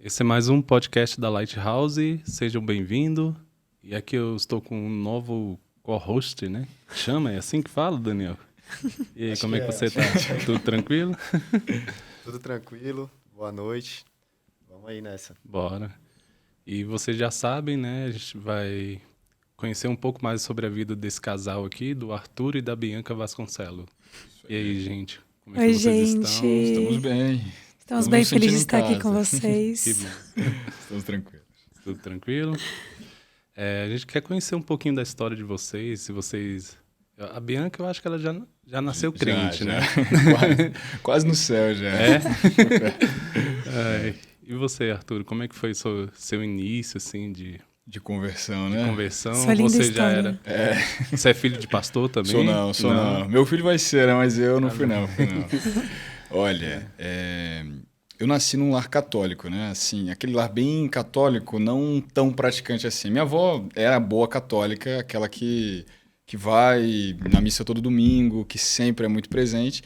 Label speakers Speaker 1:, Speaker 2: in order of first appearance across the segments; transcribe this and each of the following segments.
Speaker 1: Esse é mais um podcast da Lighthouse, sejam bem-vindos. E aqui eu estou com um novo co-host, né? Chama, é assim que fala, Daniel? E aí, como é que você está? Tudo tranquilo?
Speaker 2: Tudo tranquilo, boa noite. Vamos aí nessa.
Speaker 1: Bora. E vocês já sabem, né? A gente vai conhecer um pouco mais sobre a vida desse casal aqui, do Arthur e da Bianca Vasconcelos. E aí, gente? Como é que vocês estão?
Speaker 3: Estamos
Speaker 4: bem.
Speaker 3: Estamos bem felizes de estar aqui com vocês.
Speaker 1: Que bom.
Speaker 4: Estamos tranquilos.
Speaker 1: Tudo tranquilo? A gente quer conhecer um pouquinho da história de vocês, se vocês... A Bianca, eu acho que ela já nasceu crente, né?
Speaker 4: Quase no céu já.
Speaker 1: É? E você, Arthur, como é que foi seu início, assim, de
Speaker 4: conversão, né?
Speaker 1: conversão?
Speaker 3: Sua linda
Speaker 1: Você
Speaker 3: história.
Speaker 1: já era... Você é filho de pastor também?
Speaker 4: Sou não. Meu filho vai ser, né? Mas eu não fui não. Olha, eu nasci num lar católico, né? Assim, aquele lar bem católico, não tão praticante assim. Minha avó era boa católica, aquela que vai na missa todo domingo, que sempre é muito presente,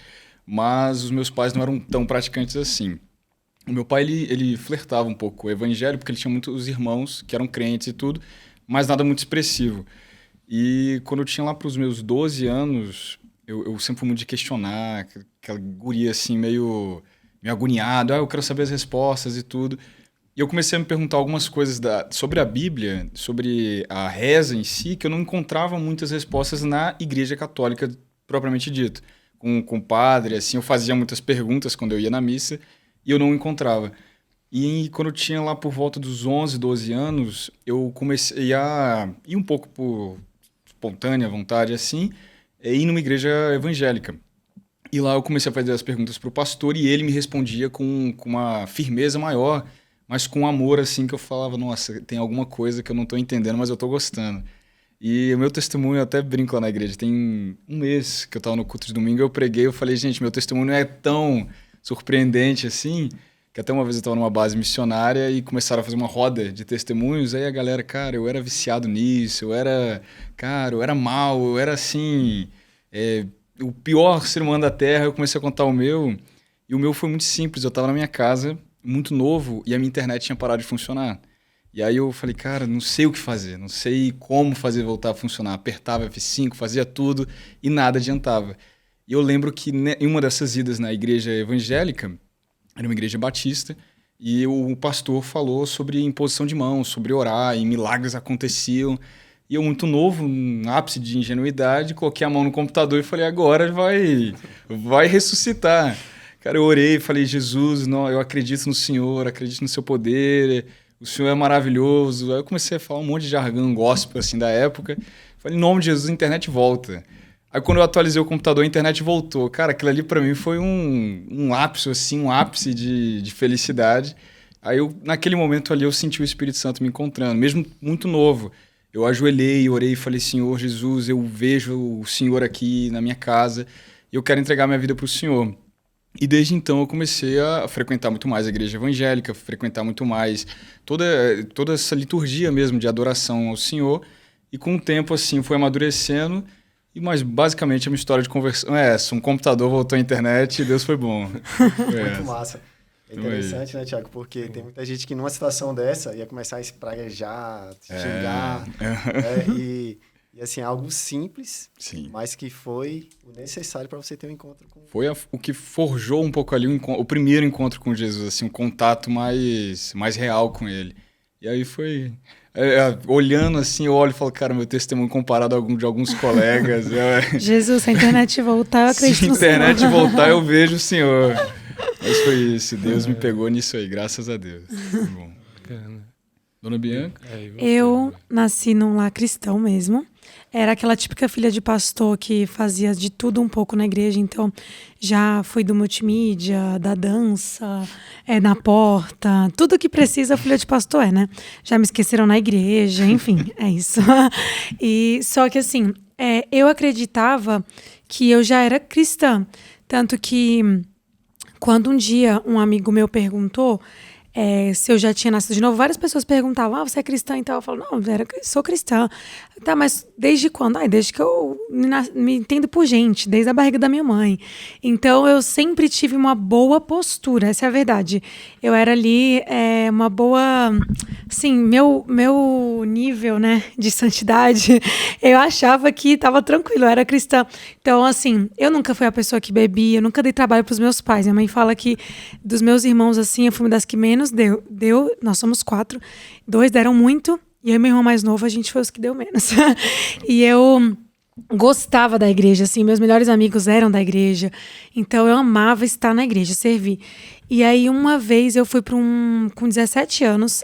Speaker 4: mas os meus pais não eram tão praticantes assim. O meu pai, ele flertava um pouco com o evangelho, porque ele tinha muitos irmãos que eram crentes e tudo, mas nada muito expressivo. E quando eu tinha lá para os meus 12 anos, eu sempre fui muito de questionar, aquela guria assim, meio agoniado, eu quero saber as respostas e tudo. E eu comecei a me perguntar algumas coisas sobre a Bíblia, sobre a reza em si, que eu não encontrava muitas respostas na Igreja Católica, propriamente dito. Com o padre, assim, eu fazia muitas perguntas quando eu ia na missa e eu não encontrava. E quando eu tinha lá por volta dos 11, 12 anos, eu comecei a ir um pouco por espontânea vontade, assim, e ir numa igreja evangélica. E lá eu comecei a fazer as perguntas para o pastor e ele me respondia com uma firmeza maior, mas com amor, assim, que eu falava, nossa, tem alguma coisa que eu não estou entendendo, mas eu estou gostando. E o meu testemunho, eu até brinco lá na igreja, tem um mês que eu estava no culto de domingo, eu preguei, eu falei, gente, meu testemunho não é tão surpreendente assim, que até uma vez eu estava numa base missionária e começaram a fazer uma roda de testemunhos, aí a galera, cara, eu era viciado nisso, eu era mal, eu era assim, o pior ser humano da Terra. Eu comecei a contar o meu, e o meu foi muito simples, eu estava na minha casa, muito novo, e a minha internet tinha parado de funcionar. E aí eu falei, cara, não sei o que fazer, não sei como fazer voltar a funcionar. Apertava F5, fazia tudo e nada adiantava. E eu lembro que em uma dessas idas na igreja evangélica, era uma igreja batista, e o pastor falou sobre imposição de mãos, sobre orar, e milagres aconteciam. E eu, muito novo, num ápice de ingenuidade, coloquei a mão no computador e falei, agora vai ressuscitar. Cara, eu orei e falei, Jesus, não, eu acredito no Senhor, acredito no seu poder, o Senhor é maravilhoso. Aí eu comecei a falar um monte de jargão gospel assim, da época. Falei, em nome de Jesus, a internet volta. Aí quando eu atualizei o computador, a internet voltou. Cara, aquilo ali pra mim foi um ápice, assim, um ápice de felicidade. Aí naquele momento ali eu senti o Espírito Santo me encontrando, mesmo muito novo. Eu ajoelhei, orei e falei, Senhor Jesus, eu vejo o Senhor aqui na minha casa e eu quero entregar minha vida para o Senhor. E desde então eu comecei a frequentar muito mais a igreja evangélica, frequentar muito mais toda essa liturgia mesmo de adoração ao Senhor. E com o tempo, assim, foi amadurecendo. Mas basicamente é uma história de conversão. Um computador voltou à internet e Deus foi bom.
Speaker 2: Muito massa. É interessante, né, Thiago? Porque tem muita gente que numa situação dessa ia começar a espraguejar, xingar. E assim, algo simples,
Speaker 4: sim,
Speaker 2: mas que foi o necessário para você ter um encontro com...
Speaker 4: Foi o que forjou um pouco ali o primeiro encontro com Jesus, assim, um contato mais real com ele. E aí foi... olhando assim, eu olho e falo, cara, meu testemunho comparado a de alguns colegas...
Speaker 3: Jesus, se a internet voltar, eu acredito no Senhor.
Speaker 4: Se a internet voltar, eu vejo o Senhor. Mas foi isso, Deus me pegou nisso aí, graças a Deus. Foi bom. Dona Bianca?
Speaker 3: Eu nasci num lar cristão mesmo. Era aquela típica filha de pastor que fazia de tudo um pouco na igreja. Então, já fui do multimídia, da dança, na porta. Tudo que precisa, filha de pastor né? Já me esqueceram na igreja, enfim, é isso. E só que assim, eu acreditava que eu já era cristã. Tanto que, quando um dia um amigo meu perguntou... se eu já tinha nascido de novo. Várias pessoas perguntavam, você é cristã? Então eu falo, não, sou cristã. Tá, mas desde quando? Desde que eu me entendo por gente, desde a barriga da minha mãe. Então eu sempre tive uma boa postura, essa é a verdade. Eu era ali uma boa... Assim, meu nível, né, de santidade, eu achava que estava tranquilo, eu era cristã. Então, assim, eu nunca fui a pessoa que bebia, eu nunca dei trabalho para os meus pais. Minha mãe fala que dos meus irmãos, assim, eu fui uma das que menos deu. Nós somos 4, 2 deram muito, e eu e meu irmão mais novo, a gente foi os que deu menos. E eu gostava da igreja, assim, meus melhores amigos eram da igreja, então eu amava estar na igreja, servir. E aí uma vez eu fui com 17 anos,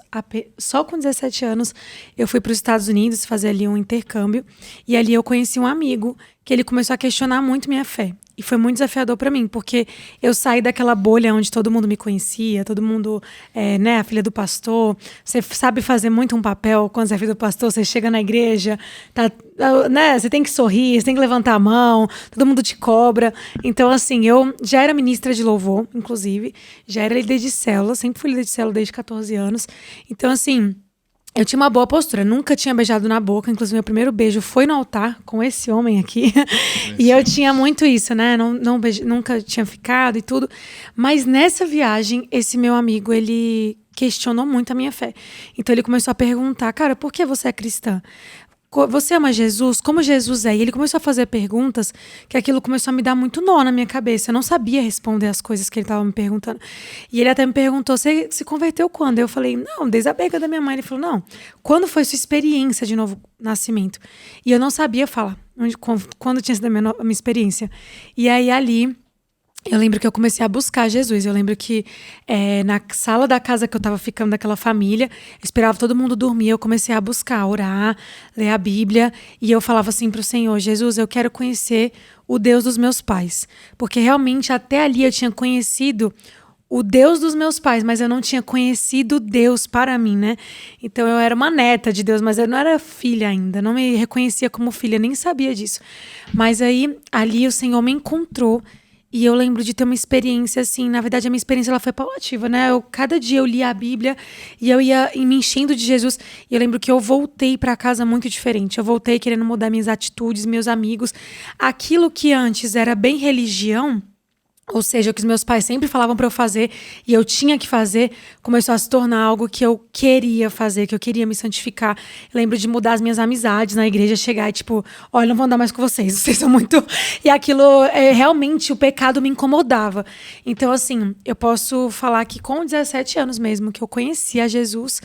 Speaker 3: só com 17 anos, eu fui para os Estados Unidos fazer ali um intercâmbio, e ali eu conheci um amigo que ele começou a questionar muito minha fé. E foi muito desafiador para mim, porque eu saí daquela bolha onde todo mundo me conhecia, todo mundo, né, a filha do pastor. Você sabe fazer muito um papel quando você é filha do pastor, você chega na igreja, né, você tem que sorrir, você tem que levantar a mão, todo mundo te cobra. Então, assim, eu já era ministra de louvor, inclusive, já era líder de célula, sempre fui líder de célula desde 14 anos. Então, assim, eu tinha uma boa postura, nunca tinha beijado na boca, inclusive meu primeiro beijo foi no altar com esse homem aqui. E eu tinha muito isso, né? Nunca tinha ficado e tudo. Mas nessa viagem, esse meu amigo, ele questionou muito a minha fé. Então ele começou a perguntar, cara, por que você é cristã? Você ama Jesus? Como Jesus é? E ele começou a fazer perguntas que aquilo começou a me dar muito nó na minha cabeça. Eu não sabia responder as coisas que ele estava me perguntando. E ele até me perguntou, você se converteu quando? Eu falei, não, desde a barriga da minha mãe. Ele falou, não, quando foi sua experiência de novo nascimento? E eu não sabia falar quando tinha sido a minha experiência. E aí ali... eu lembro que eu comecei a buscar Jesus. Eu lembro que na sala da casa que eu tava ficando, daquela família, eu esperava todo mundo dormir, eu comecei a buscar, orar, ler a Bíblia, e eu falava assim pro Senhor, Jesus, eu quero conhecer o Deus dos meus pais. Porque realmente até ali eu tinha conhecido o Deus dos meus pais, mas eu não tinha conhecido Deus para mim, né? Então eu era uma neta de Deus, mas eu não era filha ainda, não me reconhecia como filha, nem sabia disso. Mas aí, ali o Senhor me encontrou. E eu lembro de ter uma experiência assim, na verdade a minha experiência ela foi paulativa, né? Cada dia eu lia a Bíblia e eu ia me enchendo de Jesus. E eu lembro que eu voltei para casa muito diferente. Eu voltei querendo mudar minhas atitudes, meus amigos. Aquilo que antes era bem religião, ou seja, o que os meus pais sempre falavam para eu fazer e eu tinha que fazer, começou a se tornar algo que eu queria fazer, que eu queria me santificar. Eu lembro de mudar as minhas amizades na igreja, chegar e tipo, olha, não vou andar mais com vocês são muito... E aquilo, realmente, o pecado me incomodava. Então, assim, eu posso falar que com 17 anos mesmo, que eu conheci a Jesus...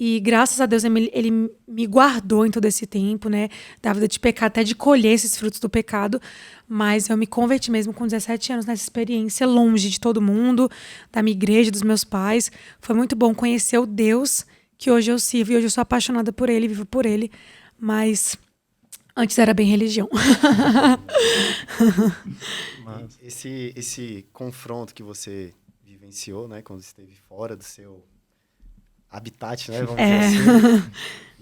Speaker 3: E graças a Deus ele me guardou em todo esse tempo, né? Da vida de pecar, até de colher esses frutos do pecado. Mas eu me converti mesmo com 17 anos nessa experiência, longe de todo mundo, da minha igreja, dos meus pais. Foi muito bom conhecer o Deus que hoje eu sirvo. E hoje eu sou apaixonada por ele, vivo por ele. Mas antes era bem religião.
Speaker 2: Mas esse confronto que você vivenciou, né? Quando esteve fora do seu... habitat, né? Vamos dizer assim.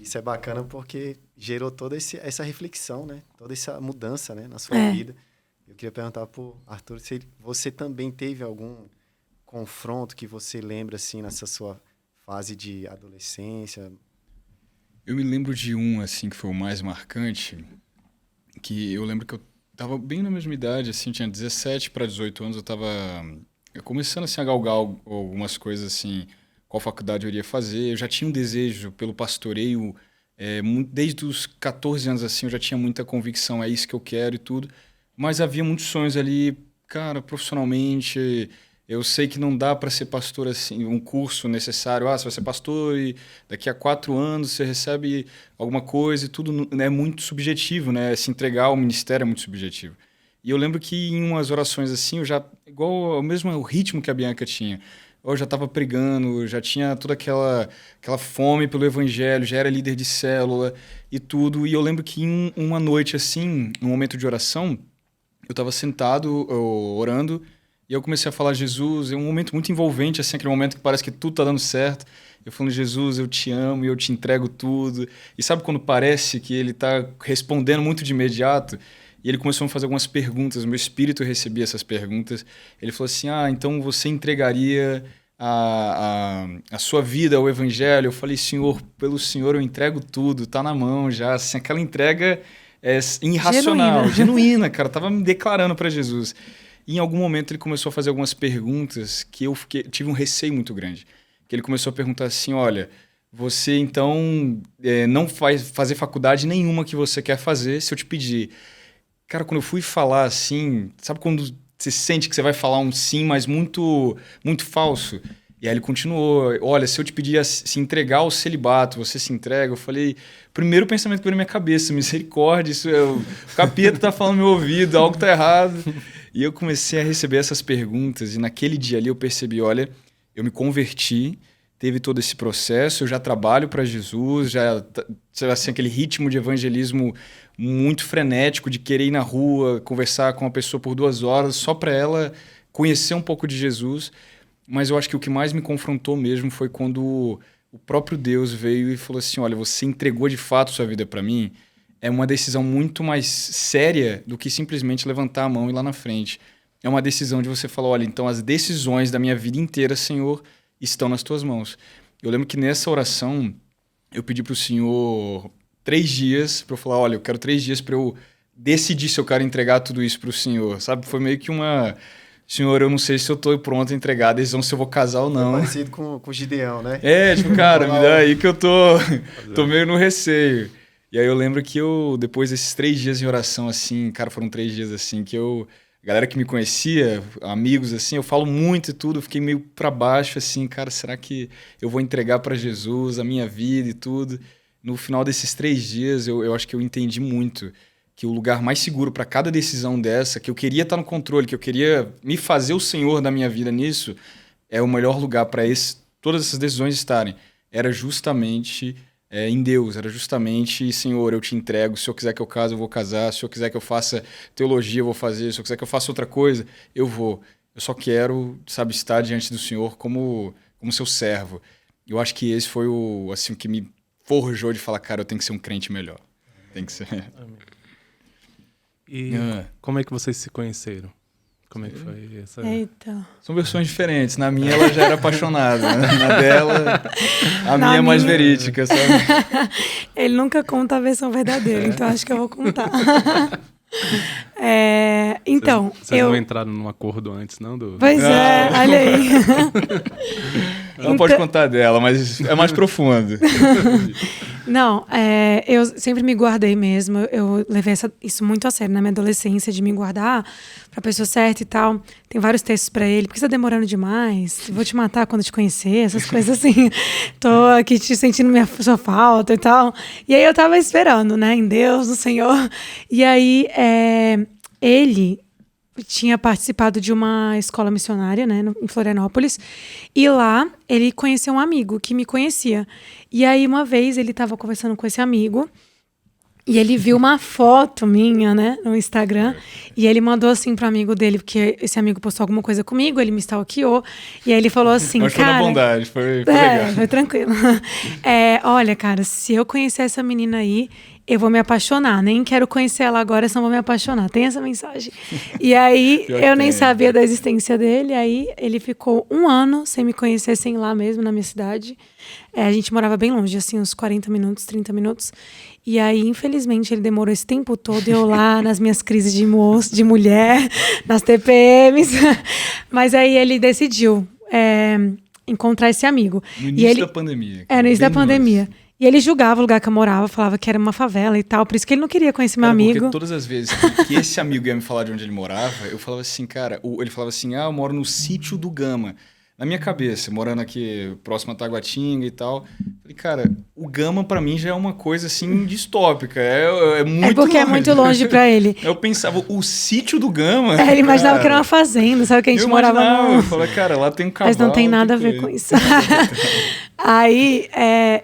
Speaker 2: Isso é bacana porque gerou toda essa reflexão, né? Toda essa mudança, né? Na sua vida. Eu queria perguntar pro Arthur se você também teve algum confronto que você lembra, assim, nessa sua fase de adolescência.
Speaker 4: Eu me lembro de um, assim, que foi o mais marcante, que eu lembro que eu tava bem na mesma idade, assim, tinha 17 para 18 anos, eu tava começando, assim, a galgar algumas coisas, assim, qual faculdade eu iria fazer. Eu já tinha um desejo pelo pastoreio, desde os 14 anos, assim, eu já tinha muita convicção, é isso que eu quero e tudo, mas havia muitos sonhos ali, cara, profissionalmente. Eu sei que não dá para ser pastor assim, um curso necessário. Você vai ser pastor e daqui a 4 anos você recebe alguma coisa e tudo é muito subjetivo, né? Se entregar ao ministério é muito subjetivo. E eu lembro que em umas orações assim, eu já, igual ao mesmo ritmo que a Bianca tinha, eu já estava pregando, já tinha toda aquela fome pelo evangelho, já era líder de célula e tudo. E eu lembro que em uma noite assim, num momento de oração, eu estava sentado orando. E eu comecei a falar, Jesus, é um momento muito envolvente, assim, aquele momento que parece que tudo tá dando certo. Eu falando, Jesus, eu te amo e eu te entrego tudo. E sabe quando parece que ele tá respondendo muito de imediato? E ele começou a me fazer algumas perguntas, meu espírito recebia essas perguntas. Ele falou assim, então você entregaria a sua vida ao evangelho. Eu falei, Senhor, pelo Senhor eu entrego tudo, tá na mão já. Assim, aquela entrega irracional, genuína, cara. Eu tava me declarando para Jesus. E em algum momento ele começou a fazer algumas perguntas que eu tive um receio muito grande. Que ele começou a perguntar assim, olha, você então não vai fazer faculdade nenhuma que você quer fazer se eu te pedir. Cara, quando eu fui falar assim, sabe quando você sente que você vai falar um sim, mas muito, muito falso? E aí ele continuou, olha, se eu te pedir se entregar ao celibato, você se entrega? Eu falei, primeiro pensamento que veio na minha cabeça, misericórdia, o capeta tá falando no meu ouvido, algo tá errado. E eu comecei a receber essas perguntas e naquele dia ali eu percebi, olha, eu me converti, teve todo esse processo, eu já trabalho para Jesus, já assim, aquele ritmo de evangelismo muito frenético, de querer ir na rua, conversar com uma pessoa por 2 horas, só para ela conhecer um pouco de Jesus. Mas eu acho que o que mais me confrontou mesmo foi quando o próprio Deus veio e falou assim, olha, você entregou de fato sua vida para mim, é uma decisão muito mais séria do que simplesmente levantar a mão e ir lá na frente. É uma decisão de você falar, olha, então as decisões da minha vida inteira, Senhor, estão nas tuas mãos. Eu lembro que nessa oração eu pedi para o Senhor 3 dias para eu falar, olha, eu quero 3 dias para eu decidir se eu quero entregar tudo isso para o Senhor, sabe? Foi meio que uma... Senhor, eu não sei se eu estou pronto a entregar a decisão se eu vou casar ou não.
Speaker 2: É parecido com o Gideão, né?
Speaker 4: Tipo, cara, me dá aí que eu tô meio no receio. E aí eu lembro que depois desses 3 dias em oração, assim, cara, foram 3 dias assim, que a galera que me conhecia, amigos, assim, eu falo muito e tudo, eu fiquei meio para baixo, assim, cara, será que eu vou entregar para Jesus a minha vida e tudo? No final desses 3 dias, eu acho que eu entendi muito que o lugar mais seguro para cada decisão dessa, que eu queria estar no controle, que eu queria me fazer o Senhor da minha vida nisso, é o melhor lugar para todas essas decisões estarem. Era justamente em Deus, era justamente, Senhor, eu te entrego, se eu quiser que eu case, eu vou casar, se eu quiser que eu faça teologia, eu vou fazer, se eu quiser que eu faça outra coisa, eu vou. Eu só quero, sabe, estar diante do Senhor como seu servo. Eu acho que esse foi o que me forjou de falar, cara, eu tenho que ser um crente melhor. Tem que ser.
Speaker 1: Amém. E como é que vocês se conheceram? Como é que foi essa...
Speaker 3: Eita.
Speaker 4: São versões diferentes. Na minha, ela já era apaixonada. Né? Na dela, minha é mais verídica, sabe?
Speaker 3: Ele nunca conta a versão verdadeira, então acho que eu vou contar. Então,
Speaker 1: Vocês não entraram num acordo antes, não?
Speaker 3: Pois é, olha aí.
Speaker 4: Ela pode contar dela, mas é mais profundo.
Speaker 3: Não, eu sempre me guardei mesmo. Eu levei isso muito a sério na minha adolescência, de me guardar pra pessoa certa e tal. Tem vários textos pra ele. Por que você tá demorando demais? Vou te matar quando te conhecer, essas coisas assim. Tô aqui te sentindo sua falta e tal. E aí eu tava esperando, né? Em Deus, no Senhor. E aí, ele tinha participado de uma escola missionária, né, em Florianópolis, e lá ele conheceu um amigo que me conhecia. E aí uma vez ele estava conversando com esse amigo e ele viu uma foto minha, né, no Instagram, e ele mandou assim pro amigo dele, porque esse amigo postou alguma coisa comigo, ele me stalkeou, e aí ele falou assim,
Speaker 4: mas
Speaker 3: cara...
Speaker 4: foi na bondade, foi legal.
Speaker 3: Foi tranquilo. Olha, cara, se eu conhecer essa menina aí, eu vou me apaixonar. Nem quero conhecer ela agora, só vou me apaixonar. Tem essa mensagem. E aí, eu nem sabia da existência dele. Aí, ele ficou 1 ano sem me conhecer, sem ir lá mesmo, na minha cidade. A gente morava bem longe, assim, uns 40 minutos, 30 minutos. E aí, infelizmente, ele demorou esse tempo todo. Eu lá, nas minhas crises de mulher, nas TPMs. Mas aí, ele decidiu encontrar esse amigo.
Speaker 4: No início da pandemia.
Speaker 3: No início da pandemia. E ele julgava o lugar que eu morava, falava que era uma favela e tal. Por isso que ele não queria conhecer meu amigo.
Speaker 4: Porque todas as vezes que esse amigo ia me falar de onde ele morava, eu falava assim, cara... Ele falava assim, eu moro no sítio do Gama. Na minha cabeça, morando aqui próximo a Taguatinga e tal. Falei, cara, o Gama pra mim já é uma coisa assim distópica. É muito
Speaker 3: porque longe. É muito longe pra ele.
Speaker 4: Eu pensava, o sítio do Gama...
Speaker 3: ele imaginava cara, que era uma fazenda, sabe? Que a gente morava no...
Speaker 4: Eu falei, cara, lá tem um cavalo.
Speaker 3: Mas não tem nada a ver com isso. Aí,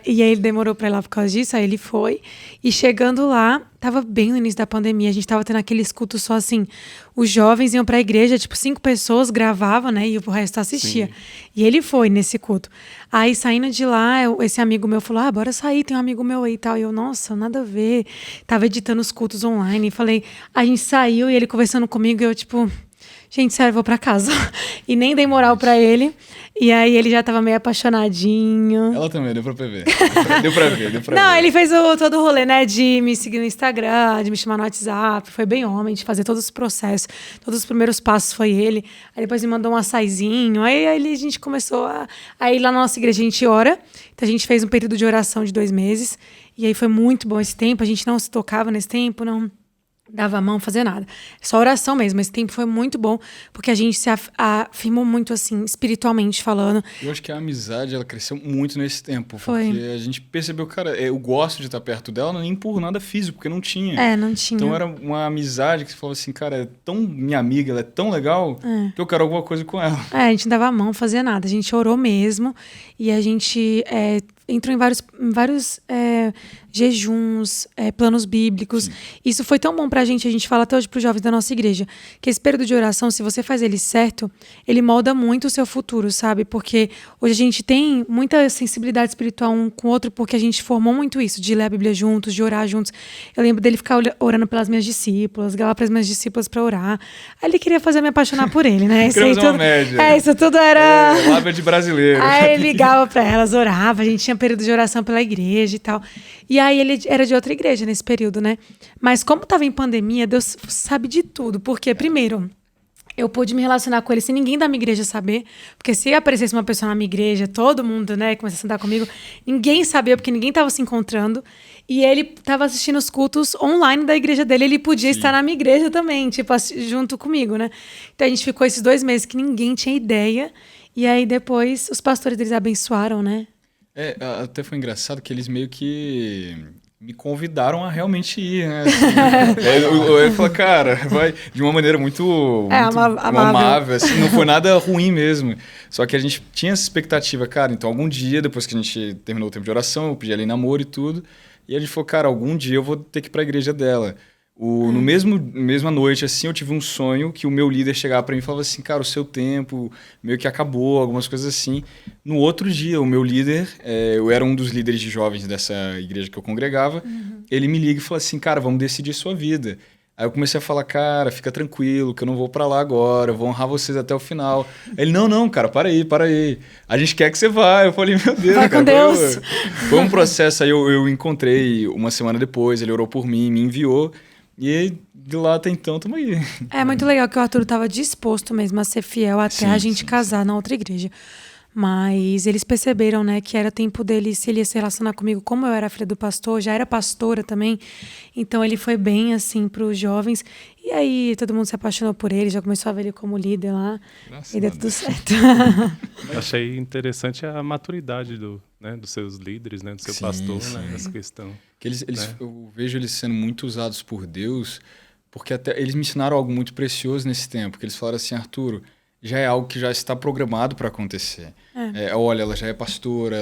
Speaker 3: e aí ele demorou pra ir lá por causa disso, aí ele foi. E chegando lá, tava bem no início da pandemia, a gente tava tendo aquele escuto só assim, os jovens iam pra igreja, tipo 5 pessoas gravavam, né, e o resto assistia. Sim. E ele foi nesse culto. Aí, saindo de lá, esse amigo meu falou, bora sair, tem um amigo meu aí e tal. E eu, nossa, nada a ver. Tava editando os cultos online, e falei, a gente saiu e ele conversando comigo, e eu tipo... gente, sério, eu vou pra casa. E nem dei moral pra ele. E aí ele já tava meio apaixonadinho.
Speaker 4: Ela também, deu pra ver. Deu pra ver.
Speaker 3: Não, ele fez todo o rolê, né? De me seguir no Instagram, de me chamar no WhatsApp. Foi bem homem, de fazer todos os processos. Todos os primeiros passos foi ele. Aí depois me mandou um açaizinho. Aí a gente começou a... Aí lá na nossa igreja a gente ora. Então a gente fez um período de oração de 2 meses. E aí foi muito bom esse tempo. A gente não se tocava nesse tempo, não dava a mão, fazer nada. Só oração mesmo. Esse tempo foi muito bom, porque a gente se afirmou muito, assim, espiritualmente falando.
Speaker 4: Eu acho que a amizade, ela cresceu muito nesse tempo.
Speaker 3: Foi.
Speaker 4: Porque a gente percebeu, cara, eu gosto de estar perto dela, nem por nada físico, porque não tinha.
Speaker 3: Não tinha.
Speaker 4: Então era uma amizade que você falou assim, cara, é tão minha amiga, ela é tão legal, que eu quero alguma coisa com ela.
Speaker 3: A gente não dava a mão, fazia nada. A gente orou mesmo, e a gente entrou em vários jejuns, planos bíblicos. Sim. Isso foi tão bom pra gente, a gente fala até hoje pros jovens da nossa igreja, que esse período de oração, se você faz ele certo, ele molda muito o seu futuro, sabe? Porque hoje a gente tem muita sensibilidade espiritual um com o outro, porque a gente formou muito isso, de ler a Bíblia juntos, de orar juntos. Eu lembro dele ficar orando pelas minhas discípulas, ligar para as minhas discípulas pra orar. Aí ele queria fazer me apaixonar por ele, né? Isso
Speaker 4: aí tudo, uma média.
Speaker 3: Isso tudo era...
Speaker 4: lábia de brasileiro.
Speaker 3: Aí ele ligava pra elas, orava, a gente tinha período de oração pela igreja e tal. E aí ele era de outra igreja nesse período, né? Mas como estava em pandemia, Deus sabe de tudo. Porque, primeiro, eu pude me relacionar com ele sem ninguém da minha igreja saber. Porque se aparecesse uma pessoa na minha igreja, todo mundo, né, começasse a andar comigo, ninguém sabia, porque ninguém estava se encontrando. E ele estava assistindo os cultos online da igreja dele. Ele podia estar na minha igreja também, tipo, junto comigo, né? Então a gente ficou esses 2 meses que ninguém tinha ideia. E aí depois os pastores deles abençoaram, né?
Speaker 4: Até foi engraçado que eles meio que me convidaram a realmente ir, né? Assim, eu falei, cara, vai de uma maneira muito amável, assim, não foi nada ruim mesmo. Só que a gente tinha essa expectativa, cara, então algum dia, depois que a gente terminou o tempo de oração, eu pedi ela em namoro e tudo, e a gente falou, cara, algum dia eu vou ter que ir pra igreja dela. No mesma noite, assim, eu tive um sonho que o meu líder chegava para mim e falava assim, cara, o seu tempo meio que acabou, algumas coisas assim. No outro dia, o meu líder, eu era um dos líderes de jovens dessa igreja que eu congregava, ele me liga e fala assim, cara, vamos decidir sua vida. Aí eu comecei a falar, cara, fica tranquilo, que eu não vou pra lá agora, eu vou honrar vocês até o final. Ele, não, cara, para aí. A gente quer que você vá. Eu falei, meu Deus,
Speaker 3: vai
Speaker 4: cara.
Speaker 3: Com Deus.
Speaker 4: Foi um processo, aí eu encontrei uma semana depois, ele orou por mim, me enviou. E de lá até então, estamos aí.
Speaker 3: É muito legal que o Arthur estava disposto mesmo a ser fiel até a gente casar na outra igreja. Mas eles perceberam, né, que era tempo dele, se ele ia se relacionar comigo, como eu era filha do pastor, já era pastora também. Então ele foi bem, assim, para os jovens. E aí todo mundo se apaixonou por ele, já começou a ver ele como líder lá. E deu tudo certo.
Speaker 1: Achei interessante a maturidade dos seus líderes, né, do seu pastor, né, nessa questão.
Speaker 4: Que eu vejo eles sendo muito usados por Deus, porque até eles me ensinaram algo muito precioso nesse tempo, que eles falaram assim, Arturo, já é algo que já está programado para acontecer. Olha, ela já é pastora,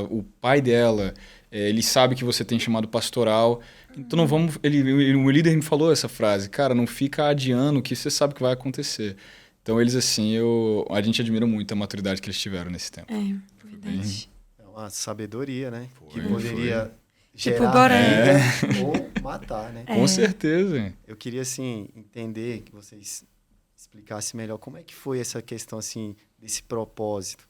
Speaker 4: o pai dela, ele sabe que você tem chamado pastoral, então não vamos... o líder me falou essa frase, cara, não fica adiando que você sabe que vai acontecer. Então eles, assim, a gente admira muito a maturidade que eles tiveram nesse tempo.
Speaker 3: Verdade.
Speaker 2: É uma sabedoria, né? Que poderia
Speaker 3: gerar
Speaker 2: vida ou matar, né?
Speaker 4: Com certeza.
Speaker 2: Eu queria, assim, entender que vocês explicassem melhor como é que foi essa questão, assim, desse propósito.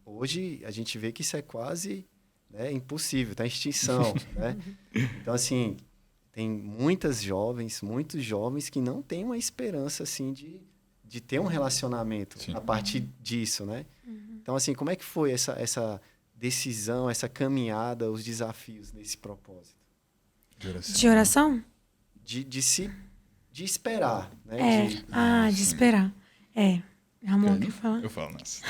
Speaker 2: Hoje, a gente vê que isso é quase, né, impossível, tá em extinção, né? Então, assim, tem muitos jovens que não têm uma esperança, assim, de ter um relacionamento a partir disso, né? Então, assim, como é que foi essa decisão, essa caminhada, os desafios nesse propósito?
Speaker 3: De oração?
Speaker 2: De esperar, né?
Speaker 3: De esperar. Amor, que fala?
Speaker 4: Eu falo, nossa.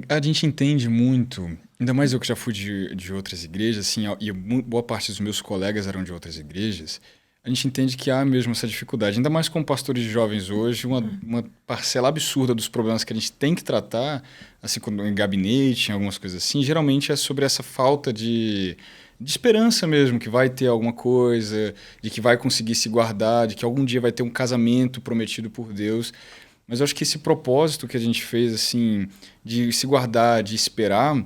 Speaker 4: A gente entende muito, ainda mais eu que já fui de outras igrejas, assim, e boa parte dos meus colegas eram de outras igrejas, a gente entende que há mesmo essa dificuldade, ainda mais como pastores de jovens hoje, uma parcela absurda dos problemas que a gente tem que tratar, assim, em gabinete, em algumas coisas assim, geralmente é sobre essa falta de esperança mesmo, que vai ter alguma coisa, de que vai conseguir se guardar, de que algum dia vai ter um casamento prometido por Deus. Mas eu acho que esse propósito que a gente fez, assim, de se guardar, de esperar,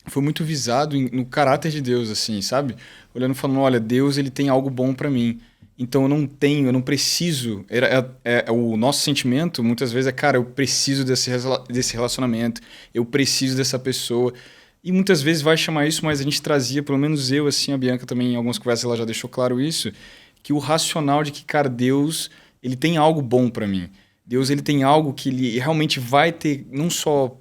Speaker 4: foi muito visado no caráter de Deus, assim, sabe? Olhando e falando, olha, Deus, ele tem algo bom para mim. Então eu não preciso. O nosso sentimento, muitas vezes, cara, eu preciso desse relacionamento, eu preciso dessa pessoa. E muitas vezes vai chamar isso, mas a gente trazia, pelo menos eu, assim, a Bianca também, em algumas conversas ela já deixou claro isso, que o racional de que, cara, Deus, ele tem algo bom para mim. Deus, ele tem algo que ele realmente vai ter, não só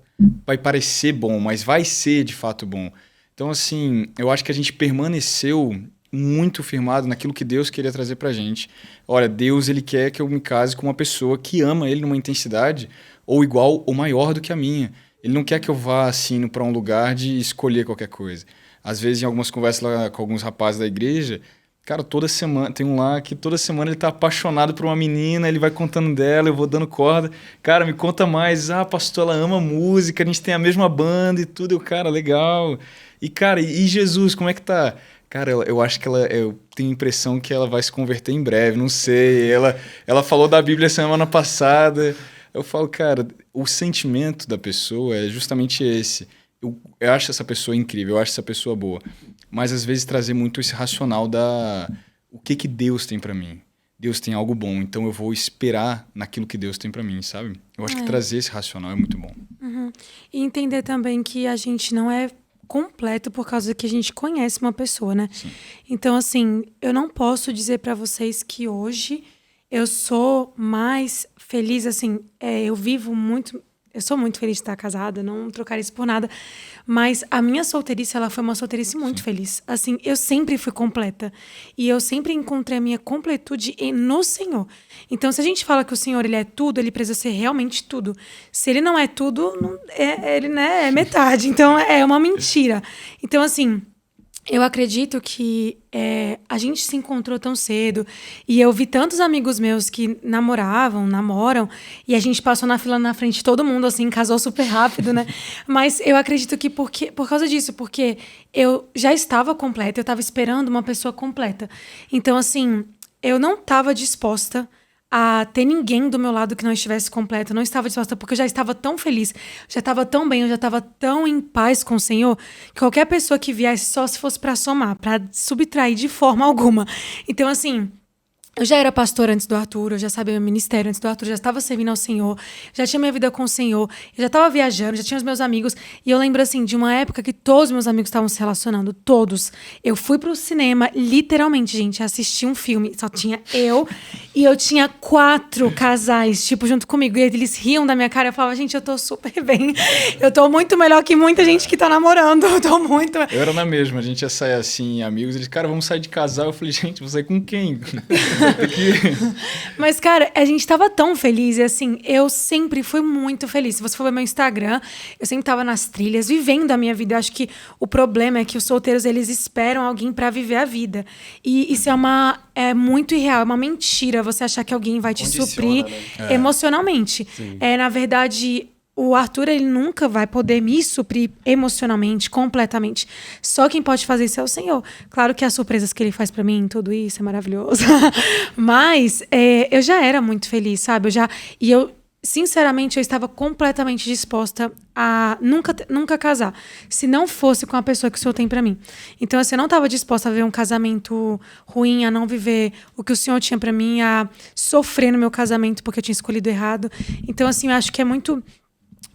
Speaker 4: vai parecer bom, mas vai ser de fato bom. Então, assim, eu acho que a gente permaneceu muito firmado naquilo que Deus queria trazer pra gente. Olha, Deus, ele quer que eu me case com uma pessoa que ama ele numa intensidade ou igual ou maior do que a minha. Ele não quer que eu vá, assim, para um lugar de escolher qualquer coisa. Às vezes, em algumas conversas lá com alguns rapazes da igreja, cara, toda semana, tem um lá que toda semana ele tá apaixonado por uma menina, ele vai contando dela, eu vou dando corda. Cara, me conta mais. Ah, pastor, ela ama música, a gente tem a mesma banda e tudo. Cara, legal. E, cara, e Jesus, como é que tá? Cara, eu acho que eu tenho a impressão que ela vai se converter em breve, não sei. Ela falou da Bíblia semana passada. Eu falo, cara, o sentimento da pessoa é justamente esse. Eu acho essa pessoa incrível, eu acho essa pessoa boa. Mas às vezes trazer muito esse racional o que Deus tem pra mim. Deus tem algo bom, então eu vou esperar naquilo que Deus tem pra mim, sabe? Eu acho que trazer esse racional é muito bom.
Speaker 3: Uhum. E entender também que a gente não é completo por causa que a gente conhece uma pessoa, né?
Speaker 4: Sim.
Speaker 3: Então, assim, eu não posso dizer pra vocês que hoje eu sou mais feliz, assim, eu sou muito feliz de estar casada, não trocaria isso por nada, mas a minha solteirice, ela foi uma solteirice muito feliz. Assim, eu sempre fui completa e eu sempre encontrei a minha completude no Senhor. Então, se a gente fala que o Senhor, ele é tudo, ele precisa ser realmente tudo. Se ele não é tudo, ele, né, é metade. Então, é uma mentira. Então, assim, eu acredito que a gente se encontrou tão cedo e eu vi tantos amigos meus que namoram, e a gente passou na fila na frente de todo mundo, assim, casou super rápido, né? Mas eu acredito que por causa disso, porque eu já estava completa, eu estava esperando uma pessoa completa. Então, assim, eu não estava disposta a ter ninguém do meu lado que não estivesse completo. Eu não estava disposta, porque eu já estava tão feliz, já estava tão bem, eu já estava tão em paz com o Senhor, que qualquer pessoa que viesse só se fosse para somar, para subtrair de forma alguma. Então, assim, eu já era pastora antes do Arthur, eu já sabia meu ministério antes do Arthur, já estava servindo ao Senhor, já tinha minha vida com o Senhor, eu já estava viajando, já tinha os meus amigos. E eu lembro, assim, de uma época que todos os meus amigos estavam se relacionando, todos. Eu fui pro cinema, literalmente, gente, assistir um filme, só tinha eu, e eu tinha 4 casais, tipo, junto comigo. E eles riam da minha cara, eu falava, gente, eu tô super bem, eu tô muito melhor que muita gente que tá namorando, eu tô muito...
Speaker 4: Eu era na mesma, a gente ia sair assim, amigos, eles, cara, vamos sair de casal. Eu falei, gente, vou sair com quem?
Speaker 3: Mas, cara, a gente tava tão feliz e, assim, eu sempre fui muito feliz. Se você for ver meu Instagram, eu sempre tava nas trilhas, vivendo a minha vida. Eu acho que o problema é que os solteiros, eles esperam alguém pra viver a vida. E isso é muito irreal, é uma mentira você achar que alguém vai te suprir, né, emocionalmente. Na verdade, o Arthur, ele nunca vai poder me suprir emocionalmente, completamente. Só quem pode fazer isso é o Senhor. Claro que as surpresas que ele faz pra mim, tudo isso é maravilhoso. Mas eu já era muito feliz, sabe? Sinceramente, eu estava completamente disposta a nunca casar, se não fosse com a pessoa que o Senhor tem pra mim. Então, assim, eu não estava disposta a ver um casamento ruim, a não viver o que o Senhor tinha pra mim, a sofrer no meu casamento porque eu tinha escolhido errado. Então, assim, eu acho que é muito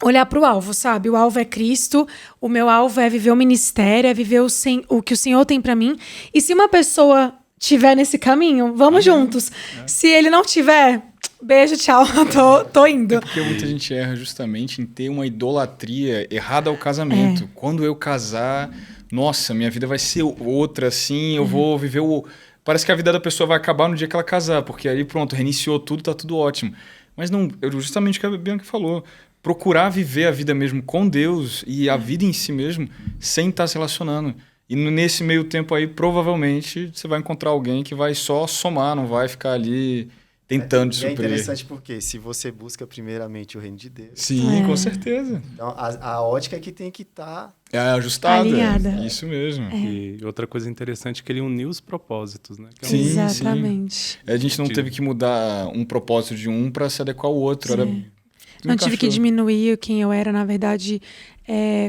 Speaker 3: olhar para o alvo, sabe? O alvo é Cristo, o meu alvo é viver o ministério, é viver o que o Senhor tem para mim. E se uma pessoa tiver nesse caminho, vamos juntos. Se ele não tiver, beijo, tchau, tô indo.
Speaker 4: É porque muita gente erra justamente em ter uma idolatria errada ao casamento. Quando eu casar, nossa, minha vida vai ser outra, assim, eu vou viver Parece que a vida da pessoa vai acabar no dia que ela casar, porque aí pronto, reiniciou tudo, tá tudo ótimo. Mas não, justamente o que a Bianca falou, procurar viver a vida mesmo com Deus e a vida em si mesmo sem estar se relacionando. E nesse meio tempo aí, provavelmente, você vai encontrar alguém que vai só somar, não vai ficar ali tentando te suprir.
Speaker 2: É interessante porque se você busca primeiramente o reino de Deus...
Speaker 4: Sim, com certeza.
Speaker 2: Então, a ótica é que tem que estar...
Speaker 4: ajustada.
Speaker 3: Alinhada.
Speaker 4: Isso mesmo.
Speaker 1: E outra coisa interessante é que ele uniu os propósitos, né?
Speaker 4: Sim,
Speaker 3: exatamente.
Speaker 4: Sim. A gente não teve que mudar um propósito de um para se adequar ao outro. Era...
Speaker 3: Não tive que diminuir quem eu era, na verdade.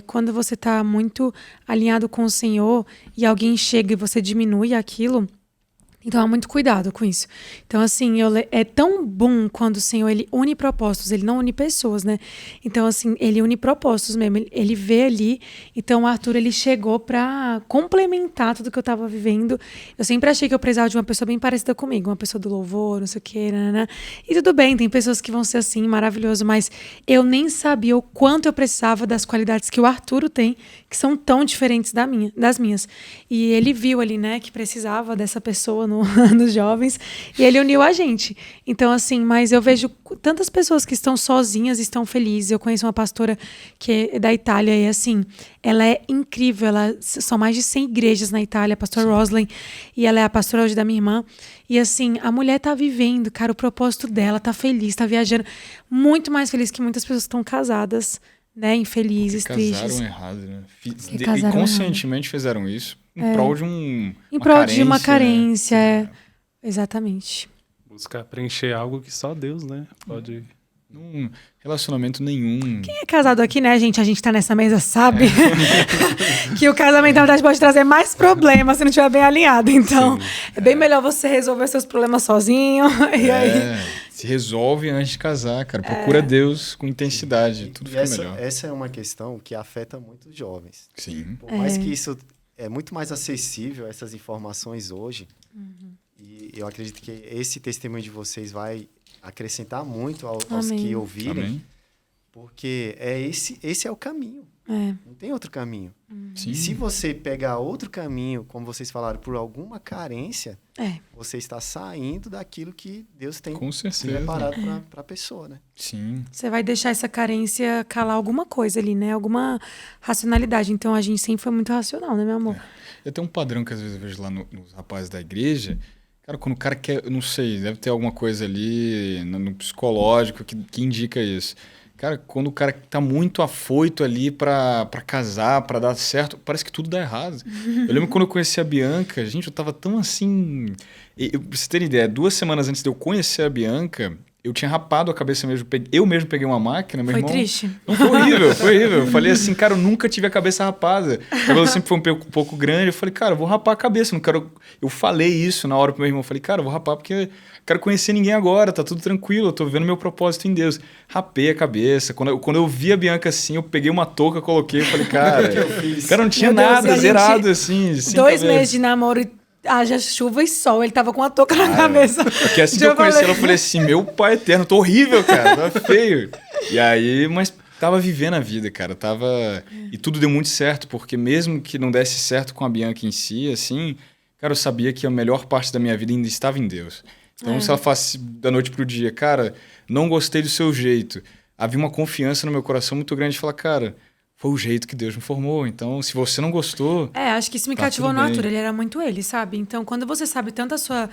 Speaker 3: Quando você está muito alinhado com o Senhor e alguém chega e você diminui aquilo, Então, há muito cuidado com isso. Então, assim, é tão bom quando o Senhor, ele une propósitos, ele não une pessoas, né? Então, assim, ele une propósitos mesmo, ele vê ali. Então, o Arthur, ele chegou pra complementar tudo que eu tava vivendo. Eu sempre achei que eu precisava de uma pessoa bem parecida comigo, uma pessoa do louvor, não sei o quê, né? E tudo bem, tem pessoas que vão ser assim, maravilhoso, mas eu nem sabia o quanto eu precisava das qualidades que o Arthur tem, que são tão diferentes das minhas. E ele viu ali, né, que precisava dessa pessoa nos jovens, e ele uniu a gente. Então, assim, mas eu vejo tantas pessoas que estão sozinhas e estão felizes. Eu conheço uma pastora que é da Itália e, assim, ela é incrível. São mais de 100 igrejas na Itália, a pastora Roslyn, e ela é a pastora hoje da minha irmã. E, assim, a mulher tá vivendo, cara, o propósito dela, tá feliz, tá viajando. Muito mais feliz que muitas pessoas que estão casadas, né, infelizes, tristes.
Speaker 4: Casaram errado, né?
Speaker 3: Casaram
Speaker 4: e conscientemente fizeram isso em prol de
Speaker 3: uma carência,
Speaker 4: né?
Speaker 3: Exatamente.
Speaker 1: Buscar preencher algo que só Deus, né, pode...
Speaker 4: Num relacionamento nenhum.
Speaker 3: Quem é casado aqui, né, gente? A gente tá nessa mesa, sabe? Que o casamento, na verdade, pode trazer mais problemas se não estiver bem alinhado. Então, é bem melhor você resolver seus problemas sozinho. E aí...
Speaker 4: Se resolve antes de casar, cara. Procura Deus com intensidade. Tudo fica melhor.
Speaker 2: Essa é uma questão que afeta muito os jovens.
Speaker 4: Sim.
Speaker 2: Por mais que isso é muito mais acessível, essas informações hoje. E eu acredito que esse testemunho de vocês vai acrescentar muito aos que ouvirem.
Speaker 4: Amém.
Speaker 2: Porque esse é o caminho. Não tem outro caminho.
Speaker 4: Sim.
Speaker 2: E se você pegar outro caminho, como vocês falaram, por alguma carência, você está saindo daquilo que Deus tem preparado para a pessoa, né?
Speaker 4: Sim.
Speaker 3: Você vai deixar essa carência calar alguma coisa ali, né? Alguma racionalidade. Então, a gente sempre foi muito racional, né, meu amor?
Speaker 4: Eu tenho um padrão que às vezes eu vejo lá nos rapazes da igreja. Cara, quando o cara quer, eu não sei, deve ter alguma coisa ali no psicológico que indica isso. Cara, quando o cara tá muito afoito ali pra casar, pra dar certo, parece que tudo dá errado. Eu lembro quando eu conheci a Bianca, gente, eu tava tão assim... Pra vocês terem ideia, 2 semanas antes de eu conhecer a Bianca, eu tinha rapado a cabeça mesmo. Eu mesmo peguei uma máquina, meu irmão...
Speaker 3: Foi triste?
Speaker 4: Não, foi horrível, foi horrível. Eu falei assim, cara, eu nunca tive a cabeça rapada. O cabelo sempre foi um pouco grande. Eu falei, cara, eu vou rapar a cabeça, não quero... Eu falei isso na hora pro meu irmão. Eu falei, cara, eu vou rapar porque eu quero conhecer ninguém agora, tá tudo tranquilo, eu tô vivendo meu propósito em Deus. Rapei a cabeça. Quando eu vi a Bianca assim, eu peguei uma touca, coloquei, eu falei, cara... Cara, não tinha nada, zerado assim.
Speaker 3: 2 meses de namoro e haja chuva e sol, ele tava com uma touca na cabeça.
Speaker 4: Porque assim que eu conheci ela, eu falei assim, meu pai eterno, tô horrível, cara, tá feio. E aí, mas tava vivendo a vida, cara, E tudo deu muito certo, porque mesmo que não desse certo com a Bianca em si, assim, cara, eu sabia que a melhor parte da minha vida ainda estava em Deus. Então, se ela falasse da noite pro dia, cara, não gostei do seu jeito, havia uma confiança no meu coração muito grande de falar, cara... Foi o jeito que Deus me formou. Então, se você não gostou...
Speaker 3: acho que isso me cativou no Arthur. Ele era muito ele, sabe? Então, quando você sabe tanto a sua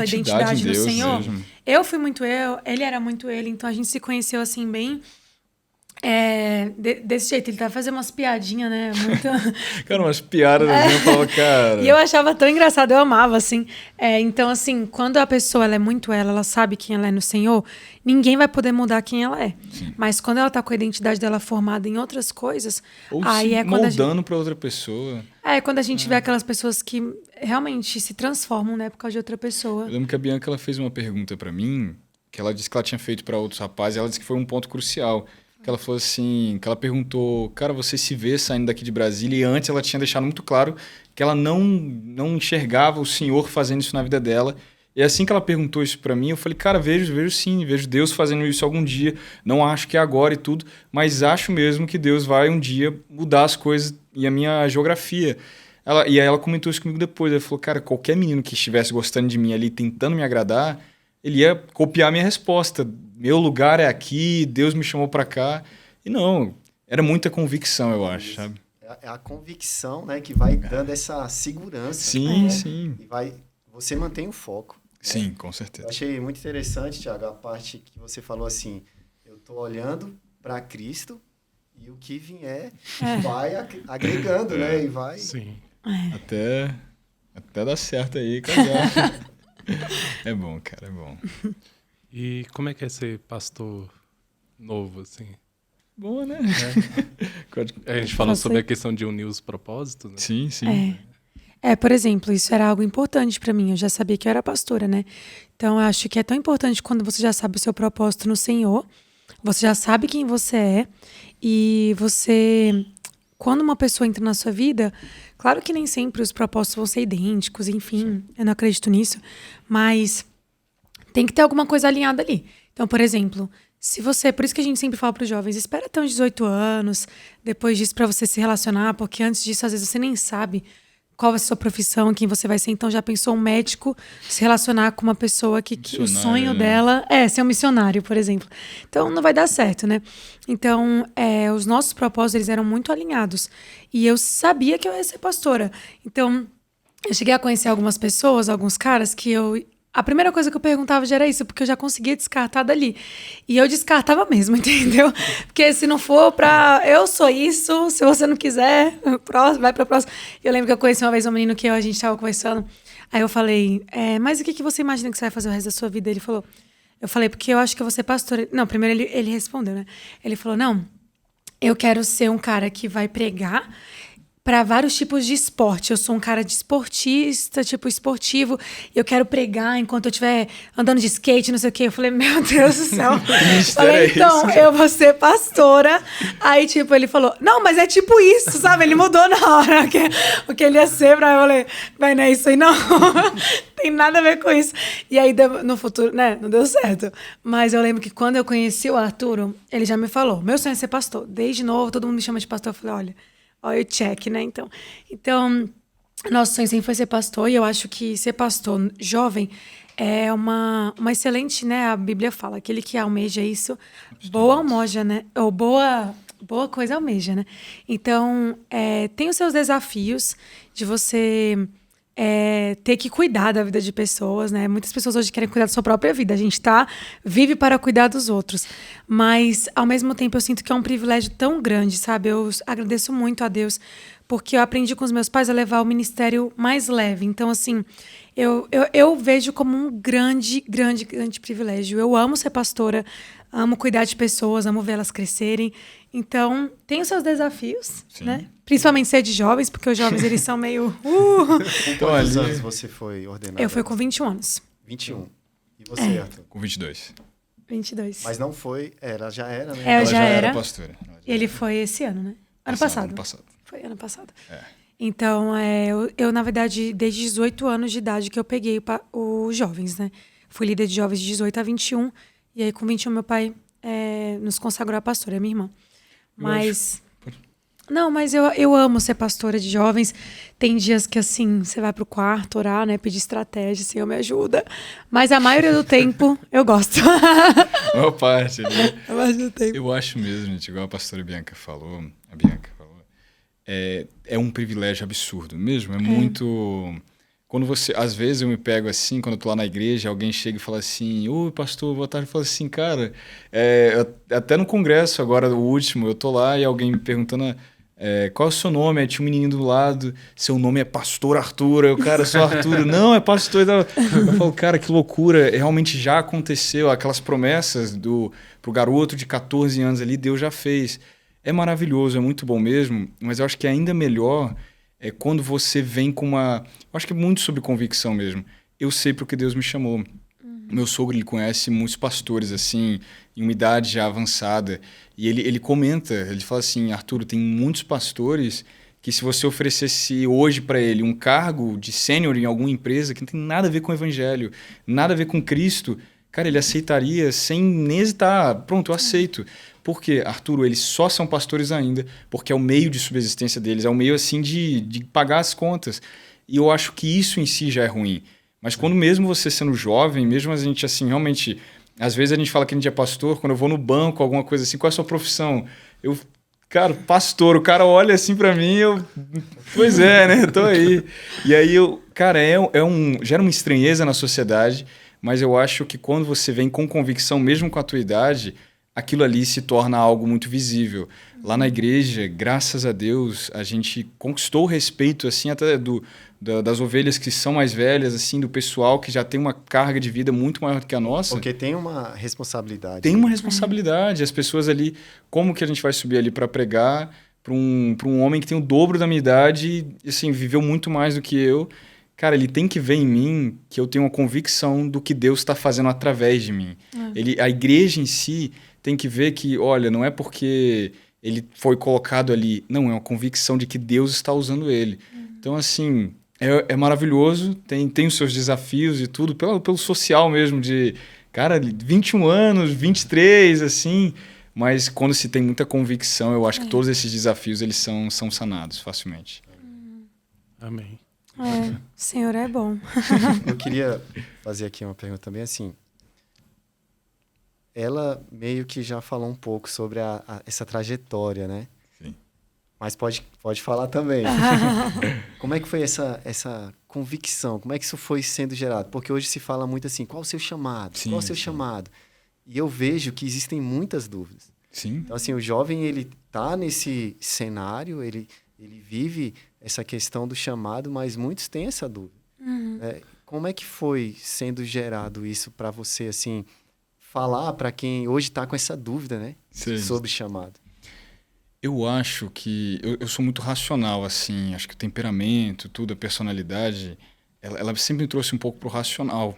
Speaker 3: identidade no Senhor... Mesmo. Eu fui muito ele era muito ele. Então, a gente se conheceu assim, bem... desse jeito. Ele tava fazendo umas piadinhas, né? Muito...
Speaker 4: Cara, umas piadas assim, eu falava, cara...
Speaker 3: E eu achava tão engraçado, eu amava, assim. Então, assim, quando a pessoa ela é muito ela sabe quem ela é no Senhor, ninguém vai poder mudar quem ela é. Sim. Mas quando ela tá com a identidade dela formada em outras coisas...
Speaker 4: Ou
Speaker 3: aí
Speaker 4: se
Speaker 3: é quando
Speaker 4: moldando pra outra pessoa.
Speaker 3: Quando a gente vê aquelas pessoas que realmente se transformam, né? Por causa de outra pessoa.
Speaker 4: Eu lembro que a Bianca ela fez uma pergunta pra mim, que ela disse que ela tinha feito pra outros rapazes, e ela disse que foi um ponto crucial. Que ela falou assim, que ela perguntou, cara, você se vê saindo daqui de Brasília? E antes ela tinha deixado muito claro que ela não enxergava o Senhor fazendo isso na vida dela. E assim que ela perguntou isso pra mim, eu falei, cara, vejo sim, vejo Deus fazendo isso algum dia. Não acho que é agora e tudo, mas acho mesmo que Deus vai um dia mudar as coisas e a minha geografia. E aí ela comentou isso comigo depois. Ela falou, cara, qualquer menino que estivesse gostando de mim ali, tentando me agradar, ele ia copiar a minha resposta. Meu lugar é aqui, Deus me chamou para cá. E não, era muita convicção, eu acho, sabe?
Speaker 2: É a convicção, né, que vai dando essa segurança.
Speaker 4: Sim,
Speaker 2: né?
Speaker 4: sim.
Speaker 2: E você mantém o foco.
Speaker 4: Sim,
Speaker 2: né?
Speaker 4: com certeza.
Speaker 2: Eu achei muito interessante, Thiago, a parte que você falou assim, eu tô olhando para Cristo e o que vier vai agregando, né? E vai...
Speaker 1: Sim.
Speaker 4: Até dar certo aí, casar. É bom, cara, é bom.
Speaker 1: E como é que é ser pastor novo, assim?
Speaker 4: Boa, né?
Speaker 1: A gente falou sobre a questão de unir os propósitos, né?
Speaker 4: Sim, sim.
Speaker 3: Por exemplo, isso era algo importante para mim. Eu já sabia que eu era pastora, né? Então, eu acho que é tão importante quando você já sabe o seu propósito no Senhor, você já sabe quem você é, e você, quando uma pessoa entra na sua vida, claro que nem sempre os propósitos vão ser idênticos, enfim, eu não acredito nisso, mas tem que ter alguma coisa alinhada ali. Então, por exemplo, se você... Por isso que a gente sempre fala para os jovens, espera até uns 18 anos, depois disso para você se relacionar, porque antes disso, às vezes, você nem sabe qual vai ser a sua profissão, quem você vai ser. Então, já pensou um médico se relacionar com uma pessoa que o sonho dela é ser um missionário, por exemplo. Então, não vai dar certo, né? Então, os nossos propósitos, eles eram muito alinhados. E eu sabia que eu ia ser pastora. Então, eu cheguei a conhecer algumas pessoas, alguns caras que a primeira coisa que eu perguntava já era isso, porque eu já conseguia descartar dali. E eu descartava mesmo, entendeu? Porque se não for pra... Eu sou isso, se você não quiser, vai pra próxima. Eu lembro que eu conheci uma vez um menino que a gente tava conversando. Aí eu falei, mas o que você imagina que você vai fazer o resto da sua vida? Ele falou... Eu falei, porque eu acho que eu vou ser pastor. Não, primeiro ele respondeu, né? Ele falou, não, eu quero ser um cara que vai pregar para vários tipos de esporte. Eu sou um cara de esportista, tipo esportivo, e eu quero pregar enquanto eu estiver andando de skate, não sei o quê. Eu falei, meu Deus do céu. Falei, então, eu vou ser pastora. Aí, tipo, ele falou, não, mas é tipo isso, sabe? Ele mudou na hora o que ele ia ser. Eu falei, vai, não é isso aí, não. Tem nada a ver com isso. E aí, no futuro, né, não deu certo. Mas eu lembro que quando eu conheci o Arturo, ele já me falou, meu sonho é ser pastor. Desde novo, todo mundo me chama de pastor. Eu falei, olha o check, né? Então, nosso sonho sempre foi ser pastor, e eu acho que ser pastor jovem é uma excelente, né? A Bíblia fala, aquele que almeja isso, boa almoja, né? Ou boa coisa almeja, né? Então, tem os seus desafios de você ter que cuidar da vida de pessoas, né? Muitas pessoas hoje querem cuidar da sua própria vida. A gente vive para cuidar dos outros. Mas, ao mesmo tempo, eu sinto que é um privilégio tão grande, sabe? Eu agradeço muito a Deus, porque eu aprendi com os meus pais a levar o ministério mais leve. Então, assim, eu vejo como um grande, grande, grande privilégio. Eu amo ser pastora, amo cuidar de pessoas, amo vê-las crescerem. Então, tem os seus desafios, sim, né? Principalmente ser de jovens, porque os jovens, eles são meio...
Speaker 2: Quantos anos você foi ordenada?
Speaker 3: Eu fui com 21 anos.
Speaker 2: 21. E você, Arthur?
Speaker 4: Com 22.
Speaker 3: 22.
Speaker 2: Mas não foi... já era, né?
Speaker 3: Ela já era
Speaker 4: pastora.
Speaker 3: Ele foi esse ano, né? Ano passado.
Speaker 4: Ano passado.
Speaker 3: Foi ano passado. Então, eu, na verdade, desde 18 anos de idade que eu peguei os jovens, né? Fui líder de jovens de 18 a 21. E aí, com 21, meu pai nos consagrou a pastora, a minha irmã. Mas... Não, mas eu amo ser pastora de jovens. Tem dias que, assim, você vai pro quarto orar, né? Pedir estratégia, Senhor, me ajuda. Mas a maioria do tempo, eu gosto.
Speaker 4: Boa parte, né?
Speaker 3: A maioria do tempo.
Speaker 4: Eu acho mesmo, gente, igual a pastora Bianca falou, é um privilégio absurdo mesmo. É muito... Quando você... Às vezes eu me pego assim, quando eu tô lá na igreja, alguém chega e fala assim, oi, pastor, boa tarde. Eu falo assim, cara, até no congresso agora, o último, eu tô lá e alguém me perguntando... qual é o seu nome? Aí tinha um menino do lado, seu nome é Pastor Arthur. Eu, cara, sou Arthur. Não, é pastor. Eu falo, cara, que loucura. Realmente já aconteceu. Aquelas promessas pro garoto de 14 anos ali, Deus já fez. É maravilhoso, é muito bom mesmo, mas eu acho que ainda melhor é quando você vem com uma... Eu acho que é muito sobre convicção mesmo. Eu sei para o que Deus me chamou. Meu sogro, ele conhece muitos pastores, assim, em uma idade já avançada. E ele comenta, ele fala assim, Arthur, tem muitos pastores que se você oferecesse hoje para ele um cargo de sênior em alguma empresa que não tem nada a ver com o evangelho, nada a ver com Cristo, cara, ele aceitaria sem nem hesitar. Pronto, eu aceito. Por quê? Arthur, eles só são pastores ainda, porque é o meio de subsistência deles, é o meio, assim, de pagar as contas. E eu acho que isso em si já é ruim. Mas quando mesmo você sendo jovem, mesmo a gente, assim, realmente... Às vezes a gente fala que a gente é pastor, quando eu vou no banco, alguma coisa assim, qual é a sua profissão? Cara, pastor, o cara olha assim pra mim, pois é, né? Tô aí. E aí, cara, gera uma estranheza na sociedade, mas eu acho que quando você vem com convicção, mesmo com a tua idade, aquilo ali se torna algo muito visível. Lá na igreja, graças a Deus, a gente conquistou o respeito, assim, até das ovelhas que são mais velhas, assim, do pessoal que já tem uma carga de vida muito maior do que a nossa.
Speaker 2: Porque tem uma responsabilidade.
Speaker 4: Tem uma responsabilidade. As pessoas ali, como que a gente vai subir ali para pregar? para um homem que tem o dobro da minha idade e, assim, viveu muito mais do que eu. Cara, ele tem que ver em mim que eu tenho uma convicção do que Deus está fazendo através de mim. A igreja em si tem que ver que, olha, não é porque ele foi colocado ali, não, é uma convicção de que Deus está usando ele. Então, assim, é maravilhoso, tem os seus desafios e tudo, pelo social mesmo, de, cara, 21 anos, 23, assim, mas quando se tem muita convicção, eu acho que todos esses desafios, eles são sanados facilmente.
Speaker 1: Amém.
Speaker 3: O Senhor é bom.
Speaker 2: Eu queria fazer aqui uma pergunta também, assim, ela meio que já falou um pouco sobre essa trajetória, né?
Speaker 4: Sim.
Speaker 2: Mas pode falar também. Como é que foi essa convicção? Como é que isso foi sendo gerado? Porque hoje se fala muito assim, qual o seu chamado?
Speaker 4: Sim,
Speaker 2: qual o seu
Speaker 4: sim.
Speaker 2: chamado? E eu vejo que existem muitas dúvidas.
Speaker 4: Sim.
Speaker 2: Então, assim, o jovem, ele tá nesse cenário, ele vive essa questão do chamado, mas muitos têm essa dúvida. Como é que foi sendo gerado isso para você, assim, falar para quem hoje está com essa dúvida, né?
Speaker 4: Sim.
Speaker 2: Sobre chamado.
Speaker 4: Eu acho que... Eu sou muito racional, assim. Acho que o temperamento, tudo, a personalidade, ela sempre me trouxe um pouco pro racional.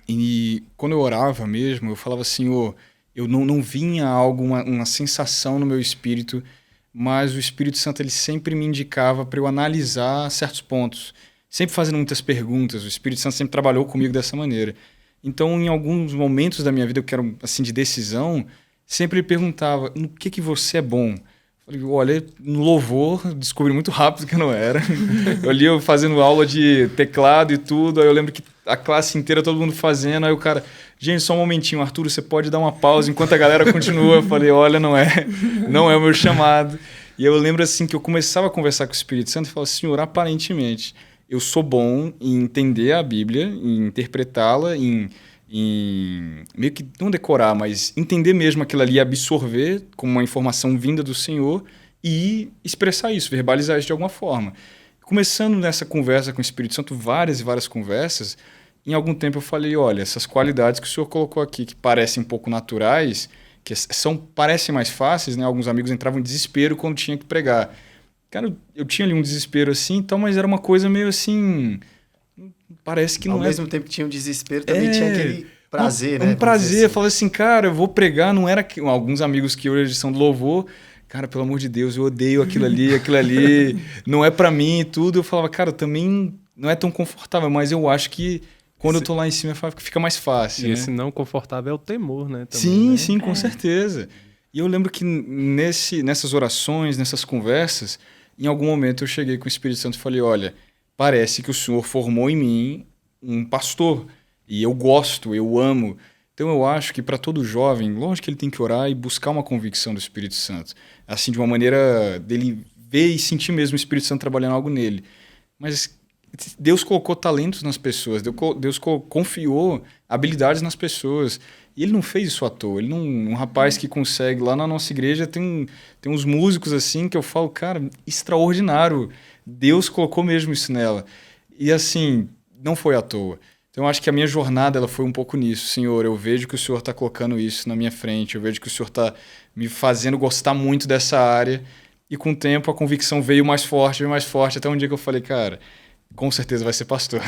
Speaker 4: E quando eu orava mesmo, eu falava, Senhor, eu não vinha algo, uma sensação no meu espírito, mas o Espírito Santo ele sempre me indicava para eu analisar certos pontos. Sempre fazendo muitas perguntas. O Espírito Santo sempre trabalhou comigo dessa maneira. Então, em alguns momentos da minha vida, que eram assim, de decisão, sempre ele perguntava, no que você é bom? Eu falei, olha, no louvor, descobri muito rápido que eu não era. Eu ali eu fazendo aula de teclado e tudo, aí eu lembro que a classe inteira, todo mundo fazendo, aí o cara, gente, só um momentinho, Arthur, você pode dar uma pausa enquanto a galera continua? Eu falei, olha, não é o meu chamado. E eu lembro assim que eu começava a conversar com o Espírito Santo e falava, Senhor, aparentemente, eu sou bom em entender a Bíblia, em interpretá-la, em meio que não decorar, mas entender mesmo aquilo ali, absorver como uma informação vinda do Senhor e expressar isso, verbalizar isso de alguma forma. Começando nessa conversa com o Espírito Santo, várias e várias conversas, em algum tempo eu falei, olha, essas qualidades que o Senhor colocou aqui, que parecem um pouco naturais, que parecem mais fáceis, né? Alguns amigos entravam em desespero quando tinha que pregar. Cara, eu tinha ali um desespero assim, então, mas era uma coisa meio assim... Parece que não é...
Speaker 2: Ao mesmo tempo que tinha um desespero, também tinha aquele prazer, né?
Speaker 4: Um prazer. Assim. Eu falava assim, cara, eu vou pregar, não era... Alguns amigos que hoje são do louvor, cara, pelo amor de Deus, eu odeio aquilo ali, não é pra mim e tudo. Eu falava, cara, também não é tão confortável, mas eu acho que quando eu tô lá em cima fica mais fácil.
Speaker 1: E
Speaker 4: né?
Speaker 1: esse não confortável é o temor, né? Também, né?
Speaker 4: Sim, com certeza. E eu lembro que nessas orações, nessas conversas, em algum momento eu cheguei com o Espírito Santo e falei, olha, parece que o Senhor formou em mim um pastor. E eu gosto, eu amo. Então eu acho que para todo jovem, lógico que ele tem que orar e buscar uma convicção do Espírito Santo. Assim, de uma maneira dele ver e sentir mesmo o Espírito Santo trabalhando algo nele. Mas Deus colocou talentos nas pessoas, Deus confiou habilidades nas pessoas. E ele não fez isso à toa. Ele um rapaz que consegue, lá na nossa igreja tem uns músicos assim que eu falo, cara, extraordinário. Deus colocou mesmo isso nela. E assim, não foi à toa. Então eu acho que a minha jornada ela foi um pouco nisso. Senhor, eu vejo que o Senhor está colocando isso na minha frente, eu vejo que o Senhor está me fazendo gostar muito dessa área. E com o tempo a convicção veio mais forte, até um dia que eu falei, cara, com certeza vai ser pastor.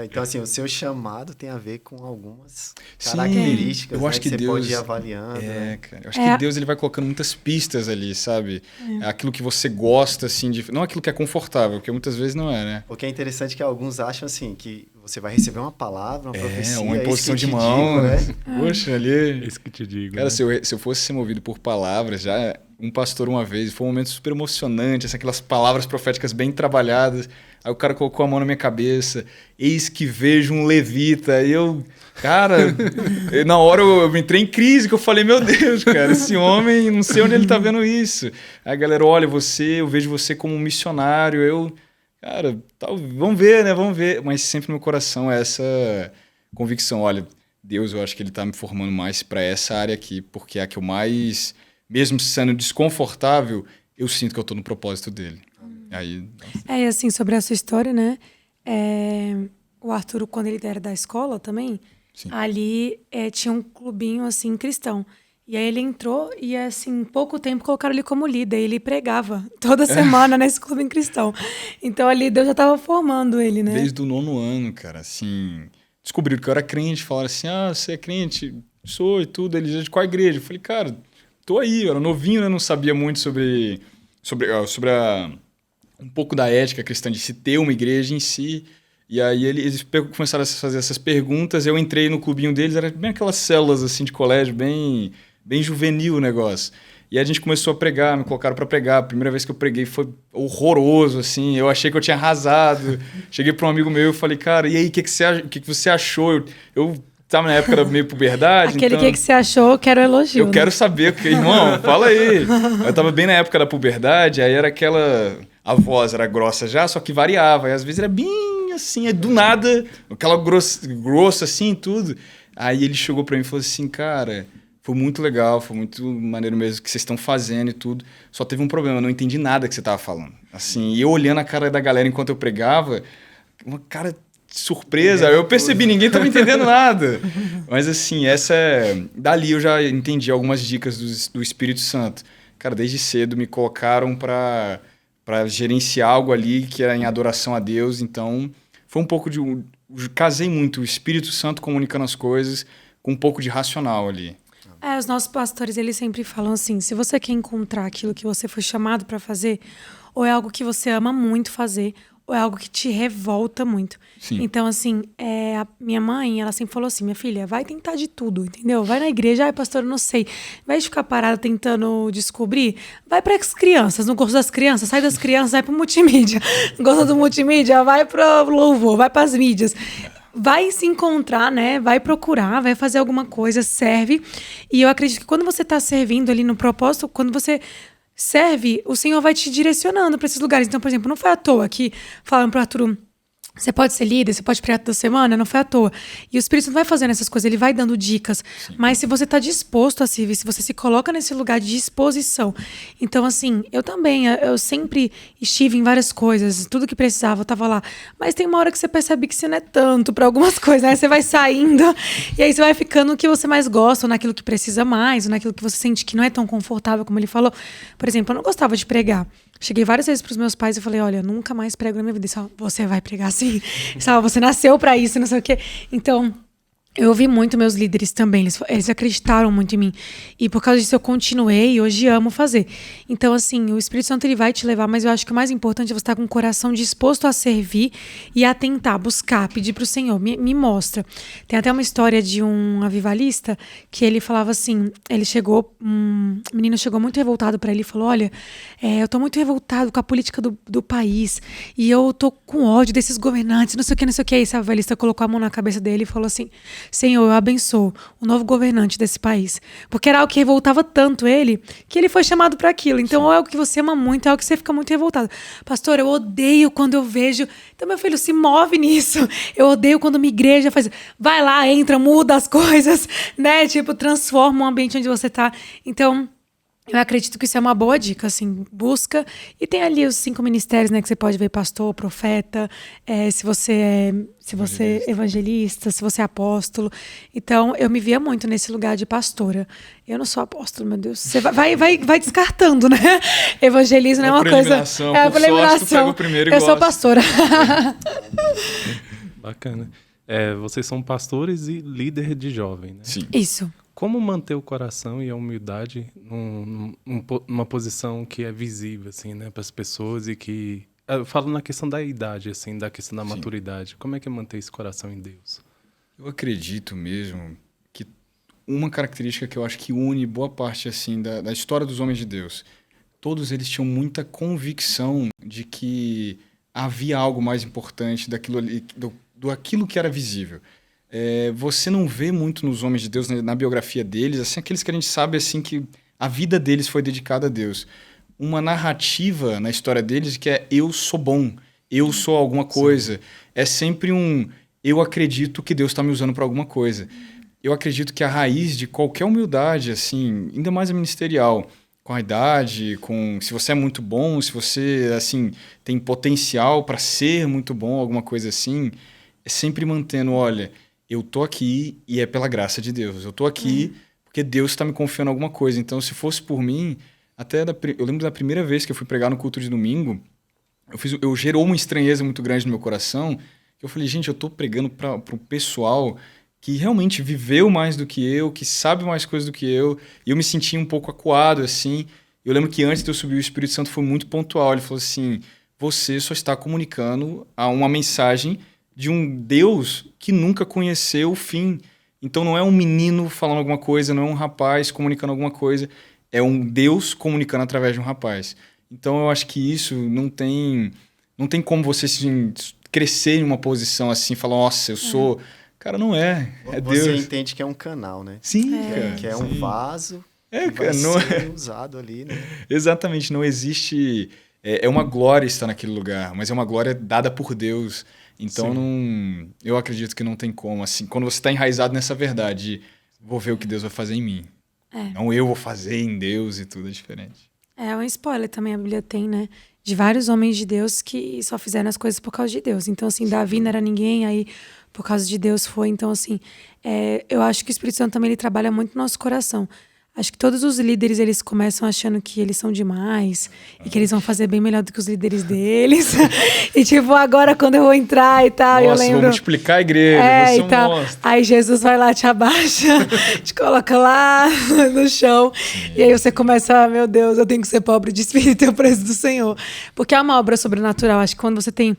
Speaker 2: Então, assim, o seu chamado tem a ver com algumas características,
Speaker 4: eu acho que
Speaker 2: você
Speaker 4: Deus
Speaker 2: pode ir avaliando.
Speaker 4: Cara, eu acho que Deus ele vai colocando muitas pistas ali, sabe? Aquilo que você gosta, assim, não aquilo que é confortável, porque muitas vezes não é, né?
Speaker 2: O que é interessante é que alguns acham, assim, que você vai receber uma palavra, uma profecia,
Speaker 4: uma imposição de mão,
Speaker 2: né?
Speaker 4: Poxa, ali...
Speaker 1: Isso que te digo.
Speaker 4: Cara,
Speaker 1: né?
Speaker 4: se eu fosse ser movido por palavras, já um pastor uma vez, foi um momento super emocionante, assim, aquelas palavras proféticas bem trabalhadas, aí o cara colocou a mão na minha cabeça, eis que vejo um levita, e eu, cara, na hora eu entrei em crise, que eu falei, meu Deus, cara, esse homem, não sei onde ele tá vendo isso. Aí a galera, olha, eu vejo você como um missionário, cara, vamos ver, né, vamos ver, mas sempre no meu coração é essa convicção, olha, Deus, eu acho que ele tá me formando mais para essa área aqui, porque é a que eu mais, mesmo sendo desconfortável, eu sinto que eu tô no propósito dele. Aí...
Speaker 3: E assim, sobre essa história, né? O Arthur, quando ele era da escola também,
Speaker 4: Sim.
Speaker 3: ali tinha um clubinho, assim, cristão. E aí ele entrou e, assim, em pouco tempo colocaram ele como líder. Ele pregava toda semana nesse clube cristão. Então ali Deus já estava formando ele, né?
Speaker 4: Desde o 9º ano, cara, assim... Descobriram que eu era crente, falaram assim, você é crente? Sou e tudo. Eles, de qual igreja? Eu falei, cara, tô aí. Eu era novinho, né? Não sabia muito sobre um pouco da ética cristã de se ter uma igreja em si. E aí eles começaram a fazer essas perguntas. Eu entrei no clubinho deles, era bem aquelas células assim de colégio, bem juvenil o negócio. E aí a gente começou a pregar, me colocaram para pregar. A primeira vez que eu preguei foi horroroso, assim. Eu achei que eu tinha arrasado. Cheguei para um amigo meu e falei, cara, e aí, o que você achou? Eu tava na época da meio puberdade.
Speaker 3: Aquele
Speaker 4: então...
Speaker 3: que você achou, eu quero elogio.
Speaker 4: Eu quero saber, porque, irmão, fala aí. Eu tava bem na época da puberdade, aí era aquela... A voz era grossa já, só que variava. E às vezes era bem assim, do nada, aquela grossa assim, tudo. Aí ele chegou para mim e falou assim, cara... Foi muito legal, foi muito maneiro mesmo que vocês estão fazendo e tudo. Só teve um problema, eu não entendi nada que você estava falando. Assim, e eu olhando a cara da galera enquanto eu pregava, uma cara de surpresa. Eu percebi, ninguém estava entendendo nada. Mas assim, dali eu já entendi algumas dicas do Espírito Santo. Cara, desde cedo me colocaram para gerenciar algo ali que era em adoração a Deus. Então, foi um pouco de... Casei muito o Espírito Santo comunicando as coisas com um pouco de racional ali.
Speaker 3: Os nossos pastores, eles sempre falam assim, se você quer encontrar aquilo que você foi chamado para fazer, ou é algo que você ama muito fazer, ou é algo que te revolta muito.
Speaker 4: Sim.
Speaker 3: Então, assim, a minha mãe, ela sempre falou assim, minha filha, vai tentar de tudo, entendeu? Vai na igreja, pastor, eu não sei. Vai ficar parada tentando descobrir, vai para as crianças, não gosto das crianças, sai das crianças, vai para o multimídia. Não gosta do multimídia, vai para o louvor, vai para as mídias. Vai se encontrar, né? Vai procurar, vai fazer alguma coisa, serve. E eu acredito que quando você está servindo ali no propósito, quando você serve, o Senhor vai te direcionando para esses lugares. Então, por exemplo, não foi à toa que falaram para o Arthur, você pode ser líder, você pode pregar toda semana, não foi à toa. E o Espírito Santo vai fazendo essas coisas, ele vai dando dicas. Sim. Mas se você está disposto a servir, se você se coloca nesse lugar de disposição. Então, assim, eu também, eu sempre estive em várias coisas, tudo que precisava, eu estava lá. Mas tem uma hora que você percebe que você não é tanto para algumas coisas, né? Você vai saindo e aí você vai ficando no que você mais gosta, ou naquilo que precisa mais, ou naquilo que você sente que não é tão confortável, como ele falou. Por exemplo, eu não gostava de pregar. Cheguei várias vezes pros meus pais e falei, olha, nunca mais prego na minha vida. Eles, você vai pregar assim? Você nasceu pra isso, não sei o quê. Então, eu ouvi muito meus líderes também, eles acreditaram muito em mim. E por causa disso eu continuei e hoje amo fazer. Então, assim, o Espírito Santo ele vai te levar, mas eu acho que o mais importante é você estar com o coração disposto a servir e a tentar, buscar, pedir pro Senhor, me mostra. Tem até uma história de um avivalista que ele falava assim, um menino chegou muito revoltado para ele e falou, olha, eu tô muito revoltado com a política do país e eu tô com ódio desses governantes, não sei o que, não sei o que. Aí esse avivalista colocou a mão na cabeça dele e falou assim, Senhor, eu abençoo o novo governante desse país. Porque era algo que revoltava tanto ele, que ele foi chamado para aquilo. Então, ou é algo que você ama muito, é algo que você fica muito revoltado. Pastor, eu odeio quando eu vejo... Então, meu filho, se move nisso. Eu odeio quando uma igreja faz... Vai lá, entra, muda as coisas, né? Tipo, transforma o ambiente onde você tá. Então... Eu acredito que isso é uma boa dica, assim, busca. E tem ali os 5 ministérios, né, que você pode ver, pastor, profeta, se você é evangelista, se você é apóstolo. Então, eu me via muito nesse lugar de pastora. Eu não sou apóstolo, meu Deus. Você vai descartando, né? Evangelismo não é uma coisa... É a eliminação. Eu sou pastora.
Speaker 1: Bacana. Vocês são pastores e líder de jovem, né?
Speaker 4: Sim.
Speaker 3: Isso.
Speaker 1: Como manter o coração e a humildade numa posição que é visível, assim, né, para as pessoas e que... Eu falo na questão da idade, assim, da questão da maturidade. Como é que é manter esse coração em Deus?
Speaker 4: Eu acredito mesmo que uma característica que eu acho que une boa parte, assim, da história dos homens de Deus, todos eles tinham muita convicção de que havia algo mais importante daquilo ali, aquilo que era visível. Você não vê muito nos homens de Deus, na biografia deles, assim, aqueles que a gente sabe assim, que a vida deles foi dedicada a Deus. Uma narrativa na história deles que é eu sou bom, eu sou alguma coisa. Sim. É sempre eu acredito que Deus está me usando para alguma coisa. Eu acredito que a raiz de qualquer humildade, assim, ainda mais a ministerial, com a idade, se você é muito bom, se você assim, tem potencial para ser muito bom, alguma coisa assim, é sempre mantendo, olha... Eu tô aqui e é pela graça de Deus. Eu tô aqui porque Deus está me confiando alguma coisa. Então, se fosse por mim, eu lembro da primeira vez que eu fui pregar no culto de domingo, gerou uma estranheza muito grande no meu coração, que eu falei, gente, eu estou pregando para o pessoal que realmente viveu mais do que eu, que sabe mais coisas do que eu, e eu me senti um pouco acuado, assim. Eu lembro que antes de eu subir, o Espírito Santo foi muito pontual. Ele falou assim, você só está comunicando uma mensagem de um Deus que nunca conheceu o fim. Então não é um menino falando alguma coisa, não é um rapaz comunicando alguma coisa, é um Deus comunicando através de um rapaz. Então eu acho que isso não tem como você crescer em uma posição assim, falar, nossa, eu sou... Cara, não é. É Deus.
Speaker 2: Você entende que é um canal, né?
Speaker 4: Sim,
Speaker 2: cara. Que é um vaso que vai ser usado ali, né?
Speaker 4: Exatamente, não existe... É uma glória estar naquele lugar, mas é uma glória dada por Deus. Então, eu acredito que não tem como. Assim, quando você está enraizado nessa verdade, vou ver o que Deus vai fazer em mim. Não eu vou fazer em Deus e tudo é diferente.
Speaker 3: É um spoiler também, a Bíblia tem, né? De vários homens de Deus que só fizeram as coisas por causa de Deus. Então, assim, Davi não era ninguém, aí por causa de Deus foi. Então, assim, eu acho que o Espírito Santo também ele trabalha muito no nosso coração. Acho que todos os líderes, eles começam achando que eles são demais e que eles vão fazer bem melhor do que os líderes deles. E tipo, agora quando eu vou entrar e tal,
Speaker 4: nossa,
Speaker 3: eu lembro...
Speaker 4: vou multiplicar a igreja, você
Speaker 3: então, aí Jesus vai lá, te abaixa, te coloca lá no chão. E aí você começa, meu Deus, eu tenho que ser pobre de espírito e ter o preço do Senhor. Porque é uma obra sobrenatural. Acho que quando você tem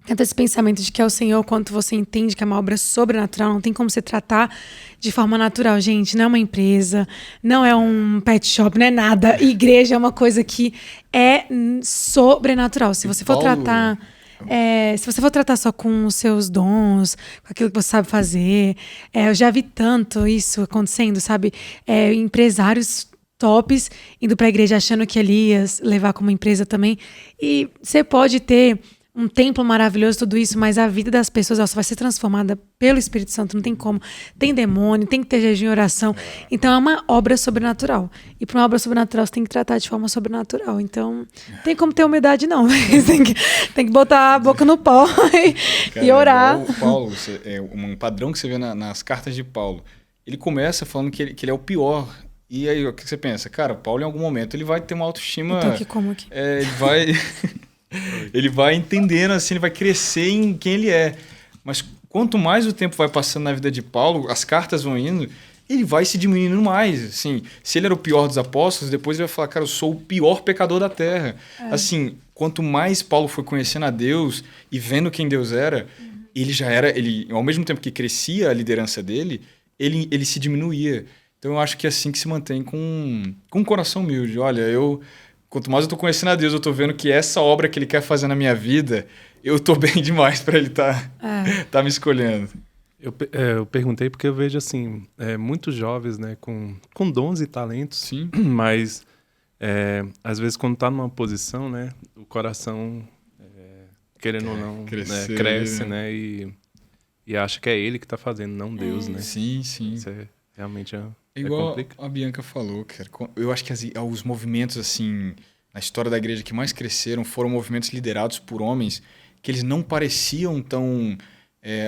Speaker 3: tanto esse pensamento de que é o Senhor, quanto você entende que é uma obra sobrenatural, não tem como você tratar de forma natural, gente. Não é uma empresa, não é um pet shop, não é nada. Igreja é uma coisa que é sobrenatural. Se você for tratar... se você for tratar só com os seus dons, com aquilo que você sabe fazer... eu já vi tanto isso acontecendo, sabe? Empresários tops indo para a igreja achando que ali ia levar como empresa também. E você pode ter... um templo maravilhoso, tudo isso, mas a vida das pessoas só vai ser transformada pelo Espírito Santo, não tem como. Tem demônio, tem que ter jejum e oração. Então é uma obra sobrenatural. E para uma obra sobrenatural você tem que tratar de forma sobrenatural. Então não tem como ter humildade, não. tem que botar a boca no pó e orar.
Speaker 4: O Paulo, um padrão que você vê nas cartas de Paulo. Ele começa falando que ele é o pior. E aí o que você pensa? Cara, Paulo em algum momento ele vai ter uma autoestima...
Speaker 3: Então aqui como aqui?
Speaker 4: Ele vai... Ele vai entendendo, assim, ele vai crescer em quem ele é. Mas quanto mais o tempo vai passando na vida de Paulo, as cartas vão indo, ele vai se diminuindo mais. Assim, se ele era o pior dos apóstolos, depois ele vai falar, cara, eu sou o pior pecador da terra. Assim, quanto mais Paulo foi conhecendo a Deus e vendo quem Deus era, ele já era, ao mesmo tempo que crescia a liderança dele, ele se diminuía. Então eu acho que é assim que se mantém com um coração humilde. Olha, quanto mais eu tô conhecendo a Deus, eu tô vendo que essa obra que ele quer fazer na minha vida, eu tô bem demais para ele tá me escolhendo.
Speaker 1: Eu perguntei porque eu vejo, assim, muitos jovens, né, com dons e talentos.
Speaker 4: Sim.
Speaker 1: Mas, às vezes, quando tá numa posição, né, o coração, querendo ou não, cresce, né, e acha que é ele que tá fazendo, não Deus, né?
Speaker 4: Sim, sim.
Speaker 1: Isso realmente
Speaker 4: igual
Speaker 1: complicado.
Speaker 4: a Bianca falou, cara. Eu acho que os movimentos, assim, na história da igreja que mais cresceram foram movimentos liderados por homens que eles não pareciam tão,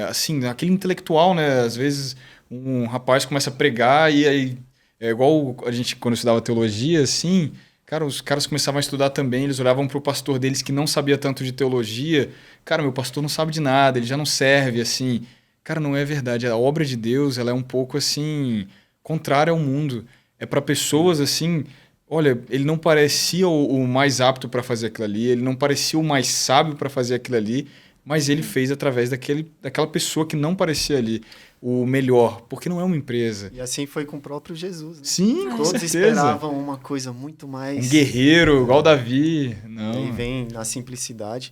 Speaker 4: assim, aquele intelectual, né? Às vezes um rapaz começa a pregar e aí, igual a gente quando estudava teologia, assim, cara, os caras começavam a estudar também, eles olhavam para o pastor deles que não sabia tanto de teologia. Cara, meu pastor não sabe de nada, ele já não serve, assim. Cara, não é verdade. A obra de Deus, ela é um pouco, assim... contrário ao mundo. É para pessoas assim, olha, ele não parecia o mais apto para fazer aquilo ali, ele não parecia o mais sábio para fazer aquilo ali, mas ele fez através daquela pessoa que não parecia ali o melhor, porque não é uma empresa.
Speaker 2: E assim foi com o próprio Jesus, né?
Speaker 4: Sim, com
Speaker 2: Todos
Speaker 4: certeza.
Speaker 2: esperavam uma coisa muito mais...
Speaker 4: Um guerreiro, igual Davi. Não.
Speaker 2: Ele vem na simplicidade.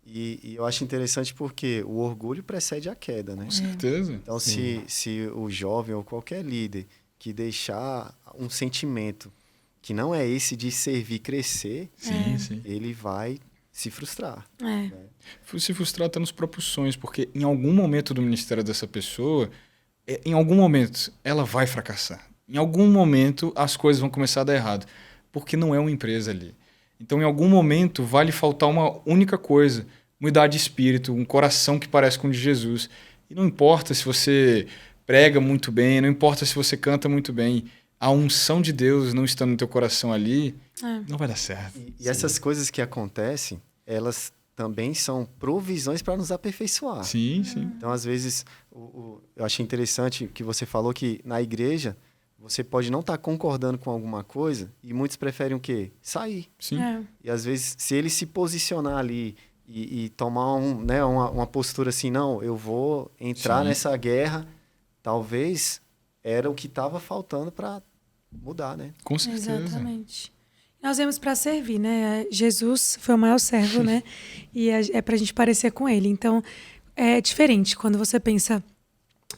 Speaker 2: E eu acho interessante porque o orgulho precede a queda, né?
Speaker 4: Com certeza.
Speaker 2: Então, se o jovem ou qualquer líder que deixar um sentimento que não é esse de servir crescer, ele vai se frustrar. Né?
Speaker 4: Se frustrar até nos próprios sonhos, porque em algum momento do ministério dessa pessoa, em algum momento ela vai fracassar. Em algum momento as coisas vão começar a dar errado, porque não é uma empresa ali. Então, em algum momento, vai lhe faltar uma única coisa, mudar de espírito, um coração que parece com o de Jesus. E não importa se você prega muito bem, não importa se você canta muito bem, a unção de Deus não estando no teu coração ali, não vai dar certo.
Speaker 2: E essas coisas que acontecem, elas também são provisões para nos aperfeiçoar.
Speaker 4: Sim.
Speaker 2: Então, às vezes, eu achei interessante que você falou que na igreja você pode não estar concordando com alguma coisa e muitos preferem o quê? Sair.
Speaker 4: Sim.
Speaker 2: E às vezes, se ele se posicionar ali e tomar uma postura assim, não, eu vou entrar nessa guerra, talvez era o que estava faltando para mudar, né?
Speaker 4: Com certeza.
Speaker 3: Exatamente. Nós viemos para servir, né? Jesus foi o maior servo, né? E é para a gente parecer com ele. Então, é diferente quando você pensa,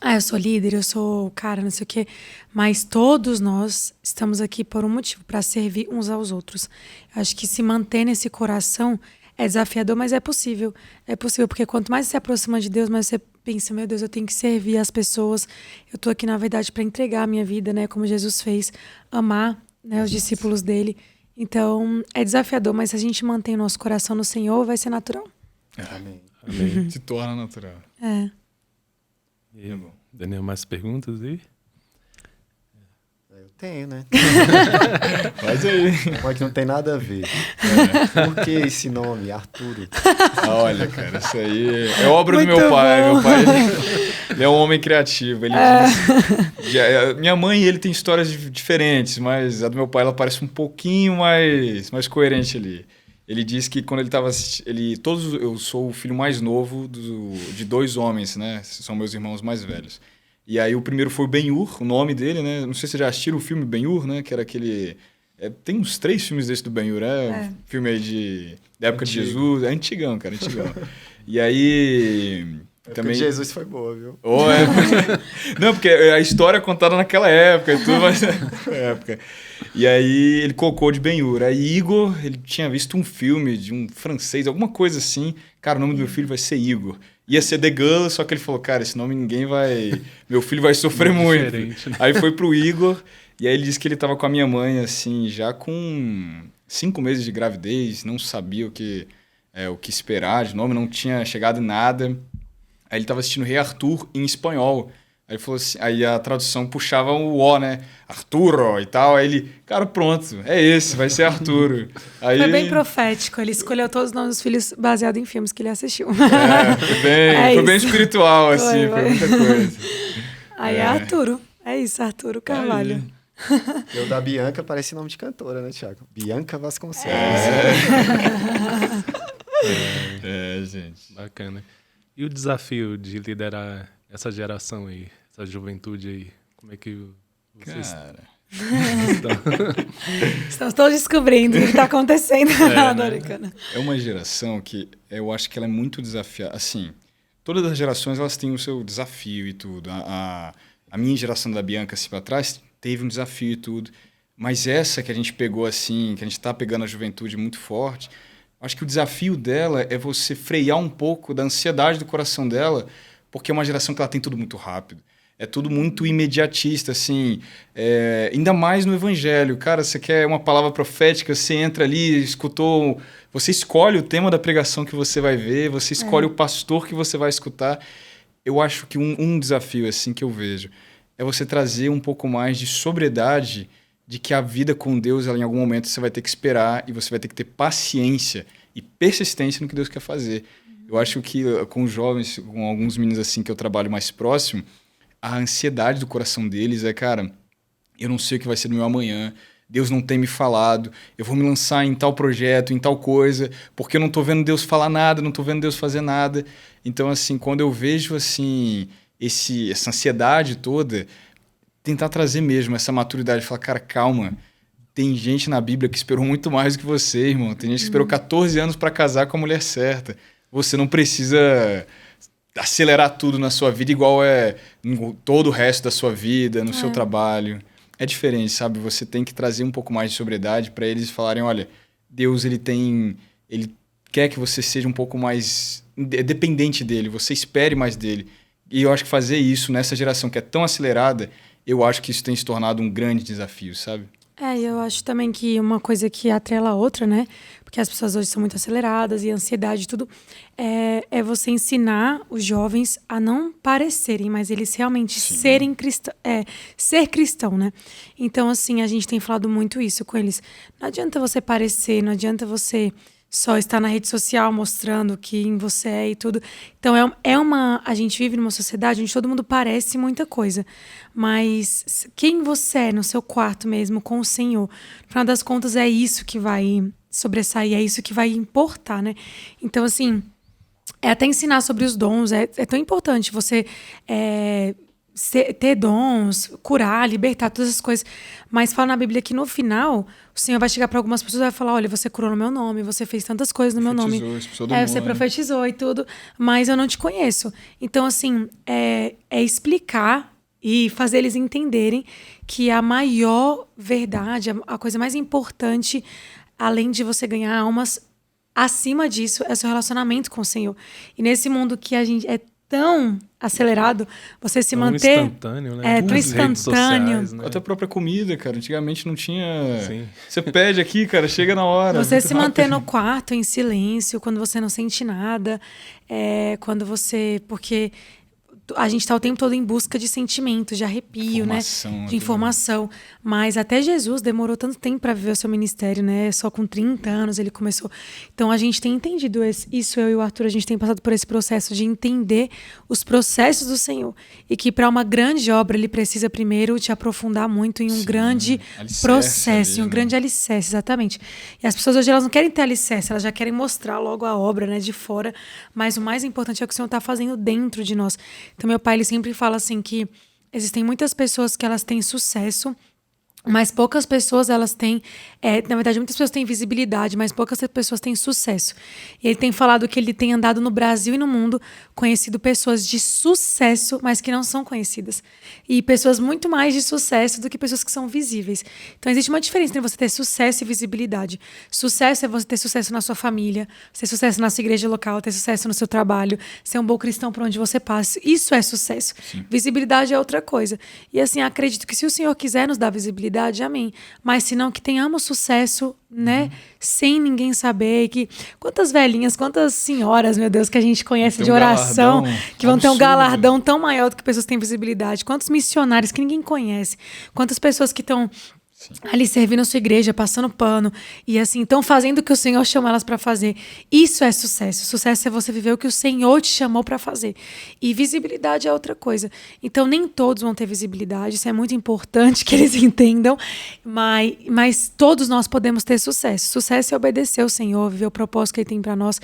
Speaker 3: eu sou líder, eu sou o cara, não sei o quê. Mas todos nós estamos aqui por um motivo, para servir uns aos outros. Acho que se manter nesse coração é desafiador, mas é possível. É possível, porque quanto mais você se aproxima de Deus, mais você pensa, meu Deus, eu tenho que servir as pessoas. Eu tô aqui, na verdade, para entregar a minha vida, né? Como Jesus fez, amar, né, os discípulos dele. Então, é desafiador, mas se a gente mantém o nosso coração no Senhor, vai ser natural.
Speaker 2: Amém.
Speaker 4: Se torna natural.
Speaker 1: E, Daniel, mais perguntas aí?
Speaker 2: Eu tenho, né?
Speaker 4: Faz aí.
Speaker 2: Mas não tem nada a ver. Por que esse nome, Arturo?
Speaker 4: Olha, cara, isso aí é obra
Speaker 3: Muito
Speaker 4: do meu pai.
Speaker 3: bom.
Speaker 4: Meu pai, ele é um homem criativo. Ele minha mãe e ele tem histórias diferentes, mas a do meu pai ela parece um pouquinho mais coerente ali. Ele diz que quando ele estava eu sou o filho mais novo de 2 homens, né? São meus irmãos mais velhos. E aí o primeiro foi o Ben-Hur, o nome dele, né? Não sei se vocês já assistiram o filme Ben-Hur, né? Que era aquele... tem uns 3 filmes desse do Ben-Hur, filme aí da época de Jesus. É antigão, cara, antigão. E aí...
Speaker 2: Também Jesus foi boa, viu?
Speaker 4: Não, porque a história é contada naquela época e tudo, mas época. E aí ele colocou de Ben-Hur. Aí Igor, ele tinha visto um filme de um francês, alguma coisa assim. Cara, o nome do meu filho vai ser Igor. Ia ser The Girl, só que ele falou, cara, esse nome ninguém vai... Meu filho vai sofrer muito.
Speaker 1: Né?
Speaker 4: Aí foi pro Igor, e aí ele disse que ele tava com a minha mãe, assim, já com 5 meses de gravidez, não sabia o que esperar de nome, não tinha chegado em nada. Aí ele tava assistindo Rei Arthur em espanhol. Aí ele falou assim, aí a tradução puxava o O, né? Arturo e tal. Aí ele, cara, pronto, é esse, vai ser Arturo. Aí...
Speaker 3: Foi bem profético, ele escolheu todos os nomes dos filhos baseado em filmes que ele assistiu.
Speaker 4: Foi bem espiritual, assim, foi muita coisa.
Speaker 3: Aí é Arturo, é isso, Arturo Carvalho.
Speaker 2: E o da Bianca parece nome de cantora, né, Thiago? Bianca Vasconcelos.
Speaker 4: Gente.
Speaker 1: Bacana. E o desafio de liderar essa geração aí, essa juventude aí? Como é que vocês estão?
Speaker 3: Estamos todos descobrindo o que está acontecendo.
Speaker 4: É uma geração que eu acho que ela é muito desafiada. Assim, todas as gerações elas têm o seu desafio e tudo. A minha geração da Bianca, assim, para trás, teve um desafio e tudo. Mas essa que a gente pegou, assim, que a gente está pegando a juventude muito forte... Acho que o desafio dela é você frear um pouco da ansiedade do coração dela, porque é uma geração que ela tem tudo muito rápido. É tudo muito imediatista, assim. Ainda mais no evangelho. Cara, você quer uma palavra profética, você entra ali, escutou... Você escolhe o tema da pregação que você vai ver, você escolhe o pastor que você vai escutar. Eu acho que um desafio, assim, que eu vejo, é você trazer um pouco mais de sobriedade de que a vida com Deus, ela, em algum momento, você vai ter que esperar e você vai ter que ter paciência e persistência no que Deus quer fazer. Eu acho que com os jovens, com alguns meninos assim que eu trabalho mais próximo, a ansiedade do coração deles é, cara, eu não sei o que vai ser do meu amanhã, Deus não tem me falado, eu vou me lançar em tal projeto, em tal coisa, porque eu não estou vendo Deus falar nada, não estou vendo Deus fazer nada. Então, assim, quando eu vejo assim, essa ansiedade toda... tentar trazer mesmo essa maturidade, falar, cara, calma, tem gente na Bíblia que esperou muito mais do que você, irmão, tem gente que esperou 14 anos para casar com a mulher certa, você não precisa acelerar tudo na sua vida igual em todo o resto da sua vida, no seu trabalho, é diferente, sabe, você tem que trazer um pouco mais de sobriedade para eles falarem, olha, Deus, ele quer que você seja um pouco mais dependente dele, você espere mais dele, e eu acho que fazer isso nessa geração que é tão acelerada, eu acho que isso tem se tornado um grande desafio, sabe?
Speaker 3: E eu acho também que uma coisa que atrela a outra, né? porque as pessoas hoje são muito aceleradas e ansiedade e tudo, é você ensinar os jovens a não parecerem, mas eles realmente ser cristão, né? Então, assim, a gente tem falado muito isso com eles. Não adianta você parecer, não adianta você só estar na rede social mostrando quem você é e tudo. Então, a gente vive numa sociedade onde todo mundo parece muita coisa. Mas quem você é no seu quarto mesmo, com o Senhor, no final das contas, é isso que vai sobressair, é isso que vai importar, né? Então, assim, até ensinar sobre os dons, é tão importante você ter dons, curar, libertar, todas essas coisas. Mas fala na Bíblia que no final, o Senhor vai chegar para algumas pessoas e vai falar, olha, você curou no meu nome, você fez tantas coisas no meu nome. Você profetizou e tudo, mas eu não te conheço. Então, assim, é explicar e fazer eles entenderem que a maior verdade, a coisa mais importante, além de você ganhar almas, acima disso, é o seu relacionamento com o Senhor. E nesse mundo que a gente é tão acelerado, você se manter...
Speaker 1: instantâneo, né?
Speaker 3: Tão instantâneo.
Speaker 1: Sociais, né?
Speaker 4: Até a própria comida, cara. Antigamente não tinha... Sim. Você pede aqui, cara, chega na hora.
Speaker 3: Você se manter no quarto, em silêncio, quando você não sente nada. Quando você... Porque a gente está o tempo todo em busca de sentimento, de arrepio, né? De informação. Mas até Jesus demorou tanto tempo para viver o seu ministério, né? Só com 30 anos ele começou. Então a gente tem entendido isso, eu e o Arthur, a gente tem passado por esse processo de entender os processos do Senhor. E que para uma grande obra ele precisa primeiro te aprofundar muito em um grande processo, em um grande alicerce, exatamente. E as pessoas hoje elas não querem ter alicerce, elas já querem mostrar logo a obra, né, de fora. Mas o mais importante é o que o Senhor está fazendo dentro de nós. Então, meu pai, ele sempre fala assim que existem muitas pessoas que elas têm sucesso, mas poucas pessoas elas têm... na verdade, muitas pessoas têm visibilidade, mas poucas pessoas têm sucesso. E ele tem falado que ele tem andado no Brasil e no mundo conhecido pessoas de sucesso, mas que não são conhecidas. E pessoas muito mais de sucesso do que pessoas que são visíveis. Então, existe uma diferença entre você ter sucesso e visibilidade. Sucesso é você ter sucesso na sua família, ter sucesso na sua igreja local, ter sucesso no seu trabalho, ser um bom cristão por onde você passa. Isso é sucesso. Sim. Visibilidade é outra coisa. E assim, acredito que se o Senhor quiser nos dar visibilidade, amém. Mas se não, que tenhamos sucesso, né? Sem ninguém saber. Quantas velhinhas, quantas senhoras, meu Deus, que a gente conhece de oração, que vão ter um galardão tão maior do que pessoas que têm visibilidade. Quantos missionários que ninguém conhece. Quantas pessoas que estão ali servindo a sua igreja, passando pano. E assim, estão fazendo o que o Senhor chamou elas para fazer. Isso é sucesso. Sucesso é você viver o que o Senhor te chamou para fazer. E visibilidade é outra coisa. Então, nem todos vão ter visibilidade. Isso é muito importante que eles entendam. Mas todos nós podemos ter sucesso. Sucesso é obedecer ao Senhor, viver o propósito que Ele tem para nós.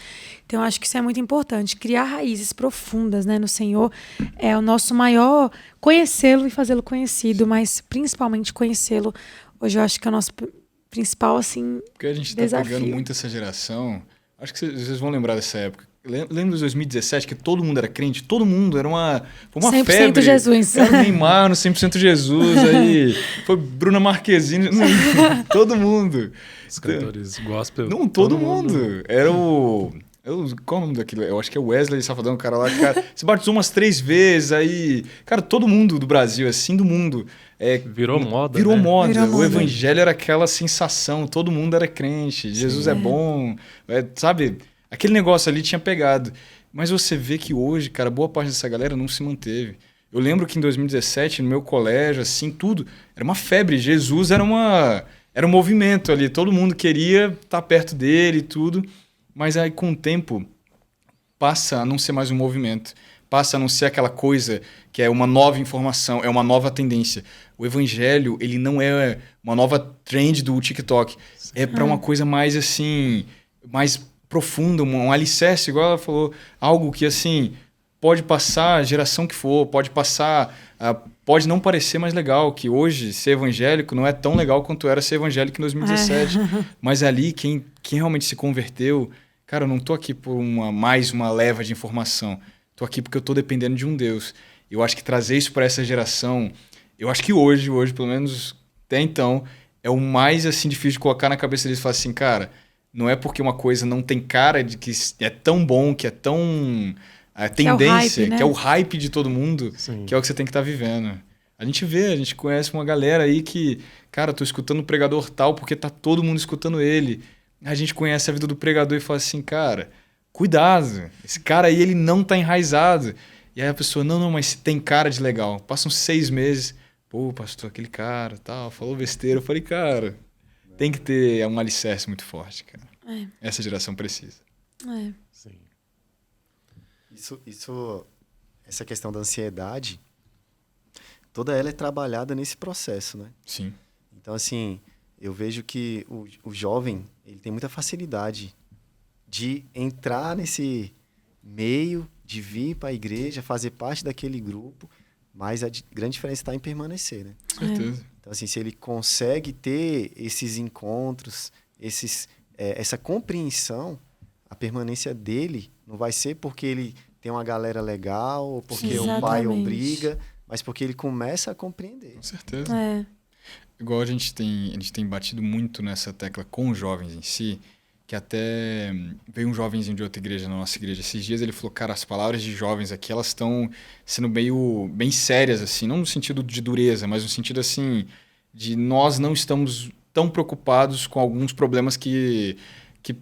Speaker 3: Então, eu acho que isso é muito importante. Criar raízes profundas, né, no Senhor é o nosso maior... Conhecê-lo e fazê-lo conhecido, mas principalmente conhecê-lo. Hoje eu acho que é o nosso principal, assim,
Speaker 4: porque a gente está pegando muito essa geração. Acho que vocês vão lembrar dessa época. Lembra de 2017, que todo mundo era crente? Todo mundo, era uma 100% febre.
Speaker 3: 100% Jesus.
Speaker 4: Era o Neymar no 100% Jesus, aí foi Bruna Marquezine, todo mundo.
Speaker 1: Os cantores gospel.
Speaker 4: Não, todo mundo. Era o... Qual é o nome daquilo? Eu acho que é o Wesley Safadão, o cara lá. Cara, se batizou umas 3 vezes, aí... Cara, todo mundo do Brasil, assim, do mundo...
Speaker 1: Virou moda,
Speaker 4: Virou
Speaker 1: né?
Speaker 4: moda. O evangelho era aquela sensação, todo mundo era crente, Jesus é bom, sabe? Aquele negócio ali tinha pegado. Mas você vê que hoje, cara, boa parte dessa galera não se manteve. Eu lembro que em 2017, no meu colégio, assim, tudo... Era uma febre, Jesus era um movimento ali, todo mundo queria estar perto dele e tudo... Mas aí, com o tempo, passa a não ser mais um movimento. Passa a não ser aquela coisa que é uma nova informação, é uma nova tendência. O evangelho, ele não é uma nova trend do TikTok. É para uma coisa mais, assim, mais profunda, um alicerce, igual ela falou. Algo que, assim, pode passar a geração que for, pode passar... Pode não parecer mais legal, que hoje ser evangélico não é tão legal quanto era ser evangélico em 2017. Mas ali, quem realmente se converteu... Cara, eu não tô aqui por mais uma leva de informação. Tô aqui porque eu tô dependendo de um Deus. Eu acho que trazer isso para essa geração... Eu acho que hoje, pelo menos até então, é o mais assim, difícil de colocar na cabeça deles. Falar assim, cara, não é porque uma coisa não tem cara de que é tão bom, que é tão... A tendência, que é o hype de todo mundo, sim, que é o que você tem que estar vivendo. A gente conhece uma galera aí que, cara, tô escutando o pregador tal porque tá todo mundo escutando ele. A gente conhece a vida do pregador e fala assim, cara, cuidado, esse cara aí ele não tá enraizado. E aí a pessoa, não, mas tem cara de legal. Passam 6 meses, pô, pastor, aquele cara, tal, falou besteira. Eu falei, cara, tem que ter um alicerce muito forte, cara. Essa geração precisa.
Speaker 1: Sim.
Speaker 2: Essa questão da ansiedade, toda ela é trabalhada nesse processo, né?
Speaker 4: Sim.
Speaker 2: Então, assim, eu vejo que o jovem, ele tem muita facilidade de entrar nesse meio, de vir para a igreja, fazer parte daquele grupo, mas a grande diferença está em permanecer, né?
Speaker 4: Com certeza.
Speaker 2: Então, assim, se ele consegue ter esses encontros, essa compreensão, a permanência dele não vai ser porque ele tem uma galera legal, ou porque o pai obriga, mas porque ele começa a compreender.
Speaker 4: Com certeza. Igual a gente tem batido muito nessa tecla com os jovens em si, que até veio um jovenzinho de outra igreja, na nossa igreja, esses dias ele falou, cara, as palavras de jovens aqui, elas estão sendo bem sérias, assim, não no sentido de dureza, mas no sentido, assim, de nós não estamos tão preocupados com alguns problemas que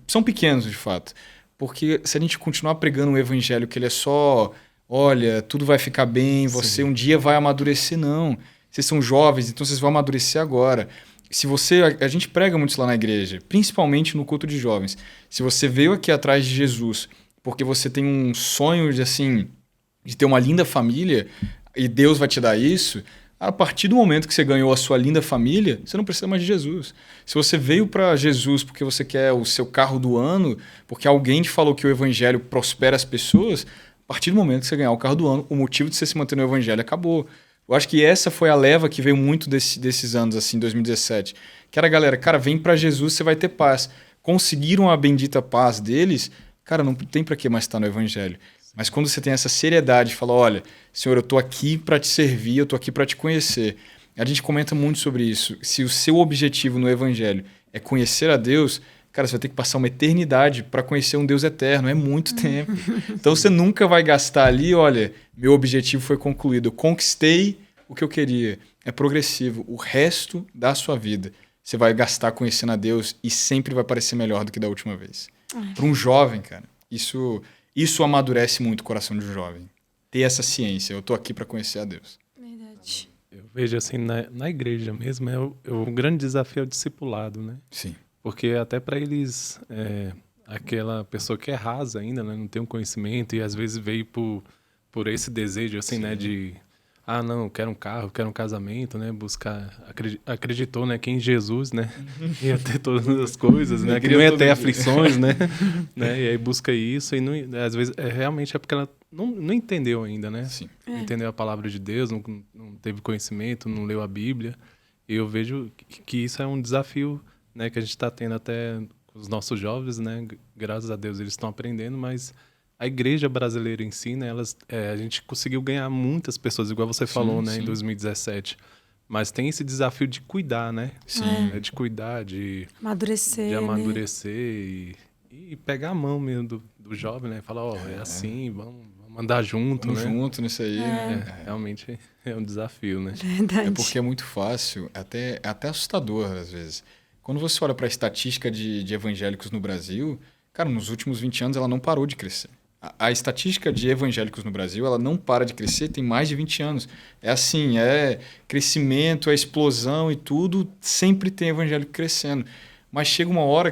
Speaker 4: são pequenos, de fato. Porque se a gente continuar pregando um evangelho que ele é só, olha, tudo vai ficar bem, você um dia vai amadurecer, não. Vocês são jovens, então vocês vão amadurecer agora. Se a gente prega muito isso lá na igreja, principalmente no culto de jovens. Se você veio aqui atrás de Jesus porque você tem um sonho de ter uma linda família e Deus vai te dar isso, a partir do momento que você ganhou a sua linda família, você não precisa mais de Jesus. Se você veio para Jesus porque você quer o seu carro do ano, porque alguém te falou que o evangelho prospera as pessoas, a partir do momento que você ganhar o carro do ano, o motivo de você se manter no evangelho acabou. Eu acho que essa foi a leva que veio muito desses anos, assim, 2017. Que era a galera, cara, vem para Jesus, você vai ter paz. Conseguiram a bendita paz deles, cara, não tem para que mais estar no evangelho. Mas quando você tem essa seriedade, fala, olha, Senhor, eu tô aqui para te servir, eu tô aqui para te conhecer. A gente comenta muito sobre isso. Se o seu objetivo no evangelho é conhecer a Deus, cara, você vai ter que passar uma eternidade para conhecer um Deus eterno. É muito tempo. Então você nunca vai gastar ali, olha, meu objetivo foi concluído. Eu conquistei o que eu queria. É progressivo. O resto da sua vida você vai gastar conhecendo a Deus e sempre vai parecer melhor do que da última vez. Para um jovem, cara, isso amadurece muito o coração de um jovem. Ter essa ciência. Eu tô aqui para conhecer a Deus.
Speaker 3: Verdade.
Speaker 1: Eu vejo assim, na igreja mesmo, o grande desafio é o discipulado, né?
Speaker 4: Sim.
Speaker 1: Porque até para eles, aquela pessoa que é rasa ainda, né, não tem um conhecimento e às vezes veio por esse desejo, assim, né, de, não, quero um carro, quero um casamento, né, acreditou, né, que em Jesus, né, ia ter todas as coisas, né, que não ia ter aflições, né, e aí busca isso e não, às vezes realmente é porque ela não entendeu ainda, né,
Speaker 4: Sim.
Speaker 1: Não entendeu a palavra de Deus, não teve conhecimento, não leu a Bíblia, e eu vejo que isso é um desafio, né, que a gente está tendo até com os nossos jovens, né, graças a Deus eles estão aprendendo, mas a igreja brasileira em si, né, a gente conseguiu ganhar muitas pessoas, igual você falou, né, em 2017, mas tem esse desafio de cuidar, né, de cuidar, de amadurecer, e pegar a mão mesmo do jovem, né, falar, é assim, vamos andar junto,
Speaker 4: vamos
Speaker 1: né?
Speaker 4: junto nisso aí.
Speaker 1: Realmente é um desafio, né?
Speaker 3: Verdade.
Speaker 4: É porque é muito fácil, até assustador às vezes. Quando você olha para a estatística de evangélicos no Brasil, cara, nos últimos 20 anos ela não parou de crescer. A estatística de evangélicos no Brasil, ela não para de crescer, tem mais de 20 anos. É assim, é crescimento, é explosão e tudo, sempre tem evangélico crescendo. Mas chega uma hora,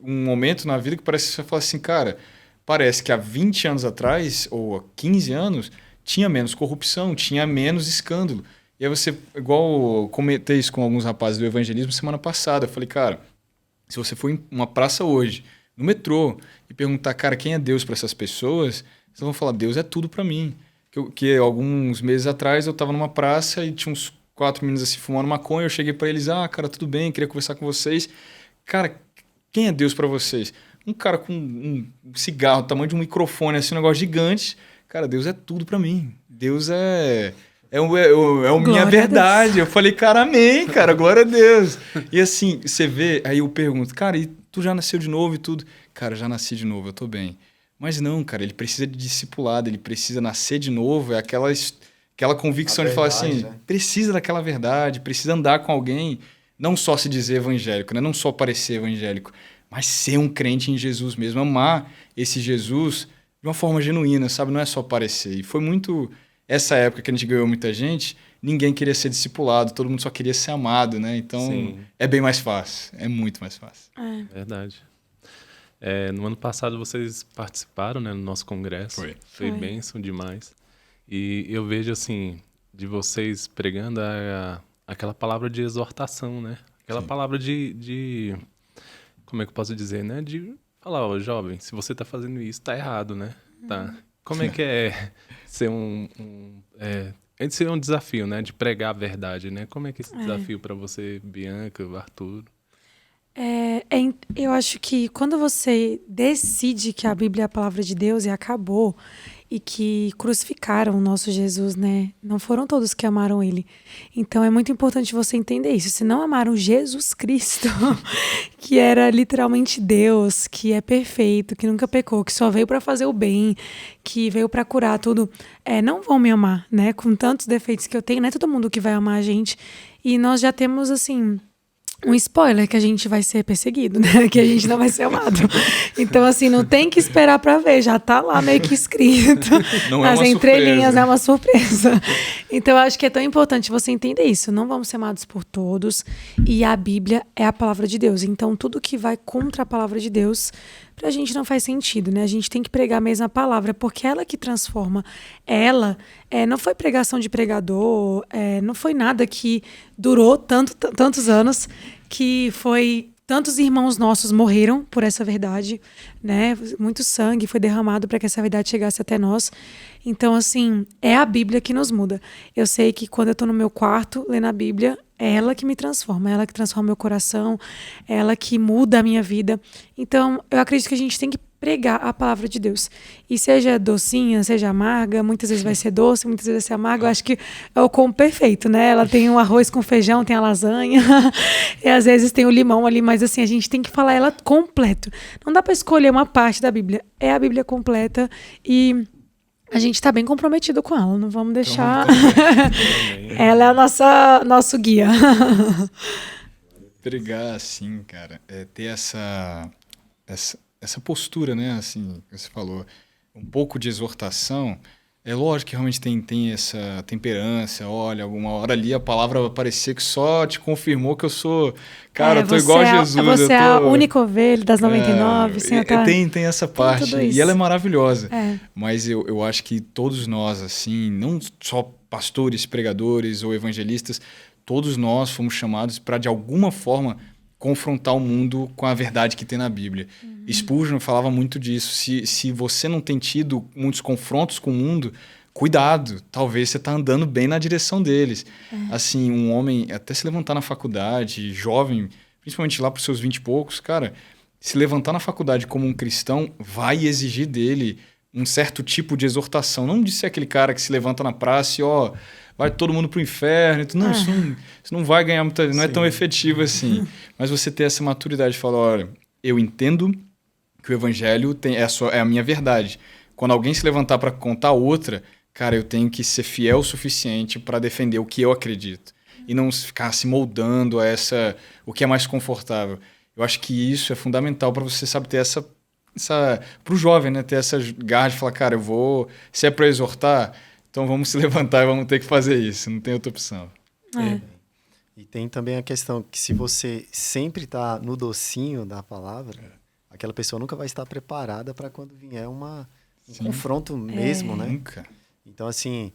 Speaker 4: um momento na vida que parece que você fala assim, cara, parece que há 20 anos atrás, ou há 15 anos, tinha menos corrupção, tinha menos escândalo. E aí você, igual eu comentei isso com alguns rapazes do evangelismo semana passada, eu falei, cara, se você for em uma praça hoje, no metrô, e perguntar, cara, quem é Deus para essas pessoas, vocês vão falar, Deus é tudo para mim. Que alguns meses atrás eu estava numa praça e tinha uns 4 meninos assim fumando maconha, eu cheguei para eles, cara, tudo bem, queria conversar com vocês. Cara, quem é Deus para vocês? Um cara com um cigarro, tamanho de um microfone, assim, um negócio gigante. Cara, Deus é tudo para mim. Deus é a minha verdade. Eu falei, cara, amém, cara, glória a Deus. E assim, você vê, aí eu pergunto, cara, e tu já nasceu de novo e tudo? Cara, já nasci de novo, eu tô bem. Mas não, cara, ele precisa de discipulado, ele precisa nascer de novo, é aquela convicção de falar assim, né? Precisa daquela verdade, precisa andar com alguém, não só se dizer evangélico, né? Não só parecer evangélico, mas ser um crente em Jesus mesmo, amar esse Jesus de uma forma genuína, sabe? Não é só parecer. E foi muito... Essa época que a gente ganhou muita gente, ninguém queria ser discipulado, todo mundo só queria ser amado, né? Então, sim, é bem mais fácil, é muito mais fácil.
Speaker 1: Verdade. No ano passado vocês participaram, né, no nosso congresso. Foi bênção demais. E eu vejo, assim, de vocês pregando aquela palavra de exortação, né? Aquela palavra de... Como é que eu posso dizer, né? De falar, ó, jovem, se você tá fazendo isso, tá errado, né? Tá. Como é que é ser esse é um desafio, né? De pregar a verdade, né? Como é que é esse desafio para você, Bianca, Arthur?
Speaker 3: Eu acho que quando você decide que a Bíblia é a palavra de Deus e acabou, e que crucificaram o nosso Jesus, né? Não foram todos que amaram ele. Então é muito importante você entender isso. Se não amaram Jesus Cristo, que era literalmente Deus, que é perfeito, que nunca pecou, que só veio para fazer o bem, que veio para curar tudo, não vão me amar, né? Com tantos defeitos que eu tenho, não é todo mundo que vai amar a gente. E nós já temos, assim... um spoiler que a gente vai ser perseguido, né? Que a gente não vai ser amado. Então, assim, não tem que esperar pra ver. Já tá lá meio que escrito.
Speaker 4: Não é
Speaker 3: as
Speaker 4: uma
Speaker 3: entrelinhas,
Speaker 4: surpresa.
Speaker 3: é uma surpresa. Então, eu acho que é tão importante você entender isso. Não vamos ser amados por todos. E a Bíblia é a palavra de Deus. Então, tudo que vai contra a palavra de Deus, pra gente não faz sentido, né? A gente tem que pregar mesmo a palavra, porque ela que transforma. Ela... não foi pregação de pregador, não foi nada que durou tantos anos, que foi... Tantos irmãos nossos morreram por essa verdade, né? Muito sangue foi derramado para que essa verdade chegasse até nós. Então, assim, é a Bíblia que nos muda. Eu sei que quando eu estou no meu quarto, lendo a Bíblia, é ela que me transforma, é ela que transforma meu coração, é ela que muda a minha vida. Então, eu acredito que a gente tem que pregar a palavra de Deus. E seja docinha, seja amarga, muitas vezes vai ser doce, muitas vezes vai ser amarga. Eu acho que é o combo perfeito, né? Ela tem um arroz com feijão, tem a lasanha, e às vezes tem o limão ali, mas assim, a gente tem que falar ela completo. Não dá para escolher uma parte da Bíblia. É a Bíblia completa e a gente está bem comprometido com ela. Não vamos deixar... Ela é nosso guia.
Speaker 4: Pregar, assim, cara, ter essa postura, né, assim, que você falou, um pouco de exortação, é lógico que realmente tem essa temperança, olha, alguma hora ali a palavra vai parecer que só te confirmou que eu sou, cara, eu tô igual a Jesus.
Speaker 3: Você é a única ovelha das 99, Senhor, tá?
Speaker 4: Tem essa parte, e ela é maravilhosa, mas eu acho que todos nós, assim, não só pastores, pregadores ou evangelistas, todos nós fomos chamados para, de alguma forma, confrontar o mundo com a verdade que tem na Bíblia. Spurgeon falava muito disso. Se você não tem tido muitos confrontos com o mundo, cuidado, talvez você está andando bem na direção deles. Assim, um homem, até se levantar na faculdade, jovem, principalmente lá para os seus 20 e poucos, cara, se levantar na faculdade como um cristão vai exigir dele um certo tipo de exortação. Não de ser aquele cara que se levanta na praça e, vai todo mundo pro inferno. Não, isso não vai ganhar muita... Não é tão efetivo assim. Mas você ter essa maturidade de falar, olha, eu entendo que o evangelho é a minha verdade. Quando alguém se levantar para contar outra, cara, eu tenho que ser fiel o suficiente para defender o que eu acredito. E não ficar se moldando a o que é mais confortável. Eu acho que isso é fundamental para você, sabe, ter para o jovem, né, ter essa garra de falar, cara, se é para exortar, então vamos se levantar e vamos ter que fazer isso, não tem outra opção.
Speaker 2: E tem também a questão que se você sempre está no docinho da palavra, aquela pessoa nunca vai estar preparada para quando vier um confronto mesmo, né?
Speaker 4: Nunca.
Speaker 2: Então, assim,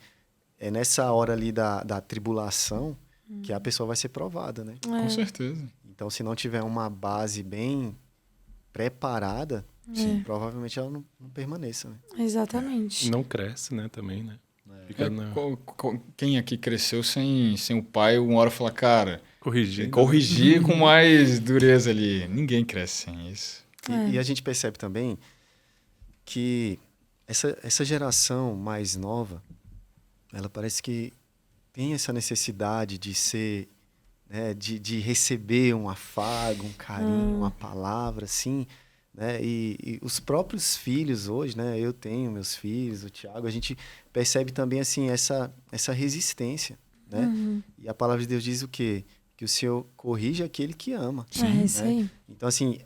Speaker 2: é nessa hora ali da tribulação que a pessoa vai ser provada, né?
Speaker 4: Com certeza.
Speaker 2: Então, se não tiver uma base bem preparada, provavelmente ela não permaneça, né?
Speaker 3: Exatamente.
Speaker 1: Não cresce, né, também, né?
Speaker 4: Quem aqui cresceu sem o pai, uma hora fala, cara,
Speaker 1: corrigir
Speaker 4: com mais dureza ali. Ninguém cresce sem isso.
Speaker 2: E a gente percebe também que essa geração mais nova, ela parece que tem essa necessidade de ser, né, de receber um afago, um carinho, uma palavra, assim, né? E os próprios filhos hoje, né? Eu tenho meus filhos, o Thiago, a gente percebe também assim essa resistência, né? E a palavra de Deus diz o quê? Que o Senhor corrige aquele que ama.
Speaker 3: Isso aí.
Speaker 2: Então, assim,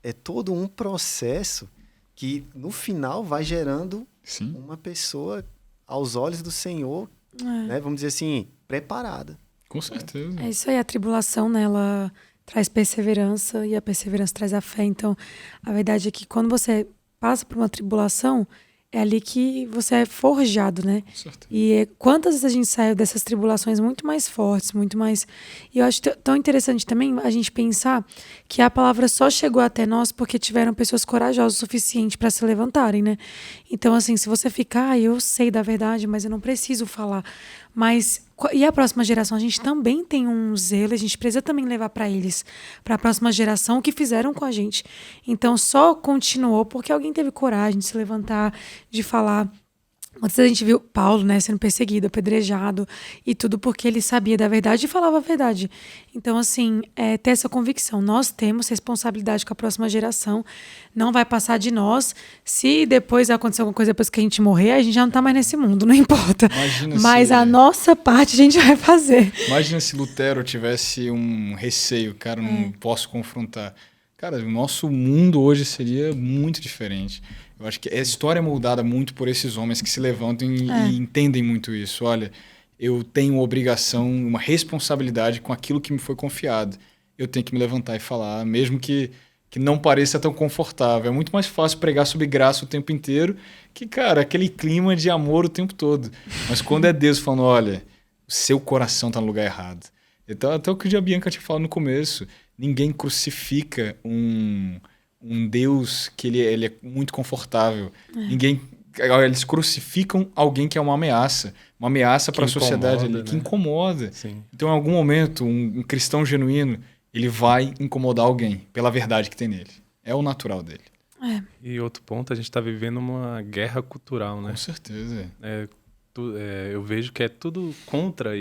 Speaker 2: é é todo um processo que, no final, vai gerando
Speaker 4: Sim.
Speaker 2: uma pessoa, aos olhos do Senhor, né, vamos dizer assim, preparada.
Speaker 4: Com certeza.
Speaker 3: É isso aí, a tribulação, né, ela traz perseverança e a perseverança traz a fé. Então, a verdade é que quando você passa por uma tribulação, é ali que você é forjado, né?
Speaker 4: Com certeza.
Speaker 3: E quantas vezes a gente saiu dessas tribulações muito mais fortes, muito mais... E eu acho tão interessante também a gente pensar que a palavra só chegou até nós porque tiveram pessoas corajosas o suficiente para se levantarem, né? Então, assim, se você ficar, eu sei da verdade, mas eu não preciso falar. Mas, e a próxima geração? A gente também tem um zelo, a gente precisa também levar para eles, para a próxima geração, o que fizeram com a gente. Então, só continuou porque alguém teve coragem de se levantar, de falar. Antes a gente viu Paulo, né, sendo perseguido, apedrejado e tudo porque ele sabia da verdade e falava a verdade. Então, assim, ter essa convicção. Nós temos responsabilidade com a próxima geração. Não vai passar de nós. Se depois acontecer alguma coisa depois que a gente morrer, a gente já não tá mais nesse mundo, não importa. Mas a nossa parte a gente vai fazer.
Speaker 4: Imagina se Lutero tivesse um receio, cara, não posso confrontar. Cara, o nosso mundo hoje seria muito diferente. Eu acho que a história é moldada muito por esses homens que se levantam e entendem muito isso. Olha, eu tenho uma obrigação, uma responsabilidade com aquilo que me foi confiado. Eu tenho que me levantar e falar, mesmo que não pareça tão confortável. É muito mais fácil pregar sobre graça o tempo inteiro que, cara, aquele clima de amor o tempo todo. Mas quando é Deus falando, olha, o seu coração está no lugar errado. Então, até o que a Bianca tinha falado no começo, ninguém crucifica um Deus que ele é muito confortável. Eles crucificam alguém que é uma ameaça para a sociedade ali, que incomoda.
Speaker 1: Sim.
Speaker 4: Então, em algum momento, um cristão genuíno, ele vai incomodar alguém pela verdade que tem nele. É o natural dele.
Speaker 1: E outro ponto, a gente está vivendo uma guerra cultural, né?
Speaker 4: Com certeza.
Speaker 1: Eu vejo que é tudo contra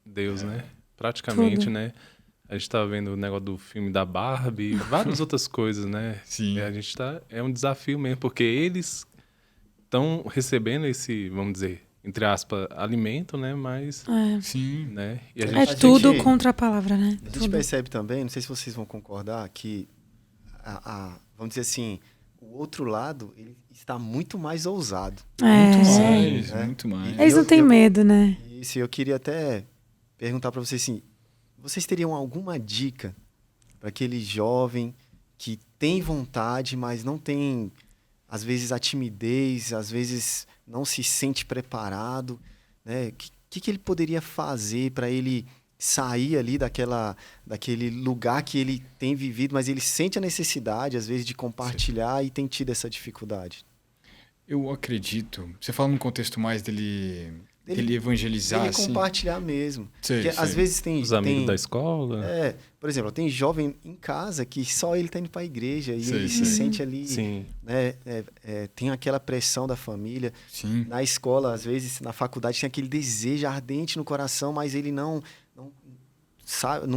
Speaker 1: Deus, né? Praticamente,
Speaker 3: tudo.
Speaker 1: né? A gente tá vendo o negócio do filme da Barbie e várias outras coisas, né?
Speaker 4: Sim.
Speaker 1: É um desafio mesmo, porque eles estão recebendo esse, vamos dizer, entre aspas, alimento, né? Mas,
Speaker 4: Sim.
Speaker 1: né? E
Speaker 3: tudo contra a palavra, né?
Speaker 2: A gente percebe também, não sei se vocês vão concordar, que, vamos dizer assim, o outro lado ele está muito mais ousado.
Speaker 4: Muito mais.
Speaker 3: Eles não têm medo, né?
Speaker 2: Isso, eu queria até perguntar para vocês assim, vocês teriam alguma dica para aquele jovem que tem vontade, mas não tem, às vezes, a timidez, às vezes não se sente preparado, né? O que ele poderia fazer para ele sair ali daquele lugar que ele tem vivido, mas ele sente a necessidade, às vezes, de compartilhar e tem tido essa dificuldade?
Speaker 4: Eu acredito. Você fala num contexto mais dele evangelizar,
Speaker 2: ele
Speaker 4: assim?
Speaker 2: compartilhar mesmo.
Speaker 4: Sei.
Speaker 2: Às vezes tem...
Speaker 1: Os amigos da escola.
Speaker 2: Por exemplo, tem jovem em casa que só ele está indo para a igreja e ele se sente ali...
Speaker 1: Sim.
Speaker 2: Né, tem aquela pressão da família.
Speaker 4: Sim.
Speaker 2: Na escola, às vezes, na faculdade, tem aquele desejo ardente no coração, mas ele não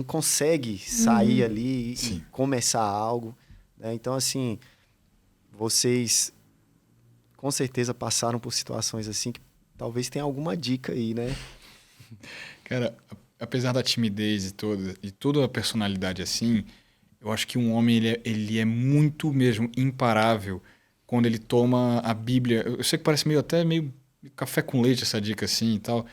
Speaker 2: consegue sair ali e começar algo. Né? Então, assim, vocês com certeza passaram por situações assim que talvez tenha alguma dica aí, né?
Speaker 4: Cara, apesar da timidez e toda a personalidade assim, eu acho que um homem ele é muito mesmo imparável quando ele toma a Bíblia. Eu sei que parece meio café com leite essa dica assim e tal,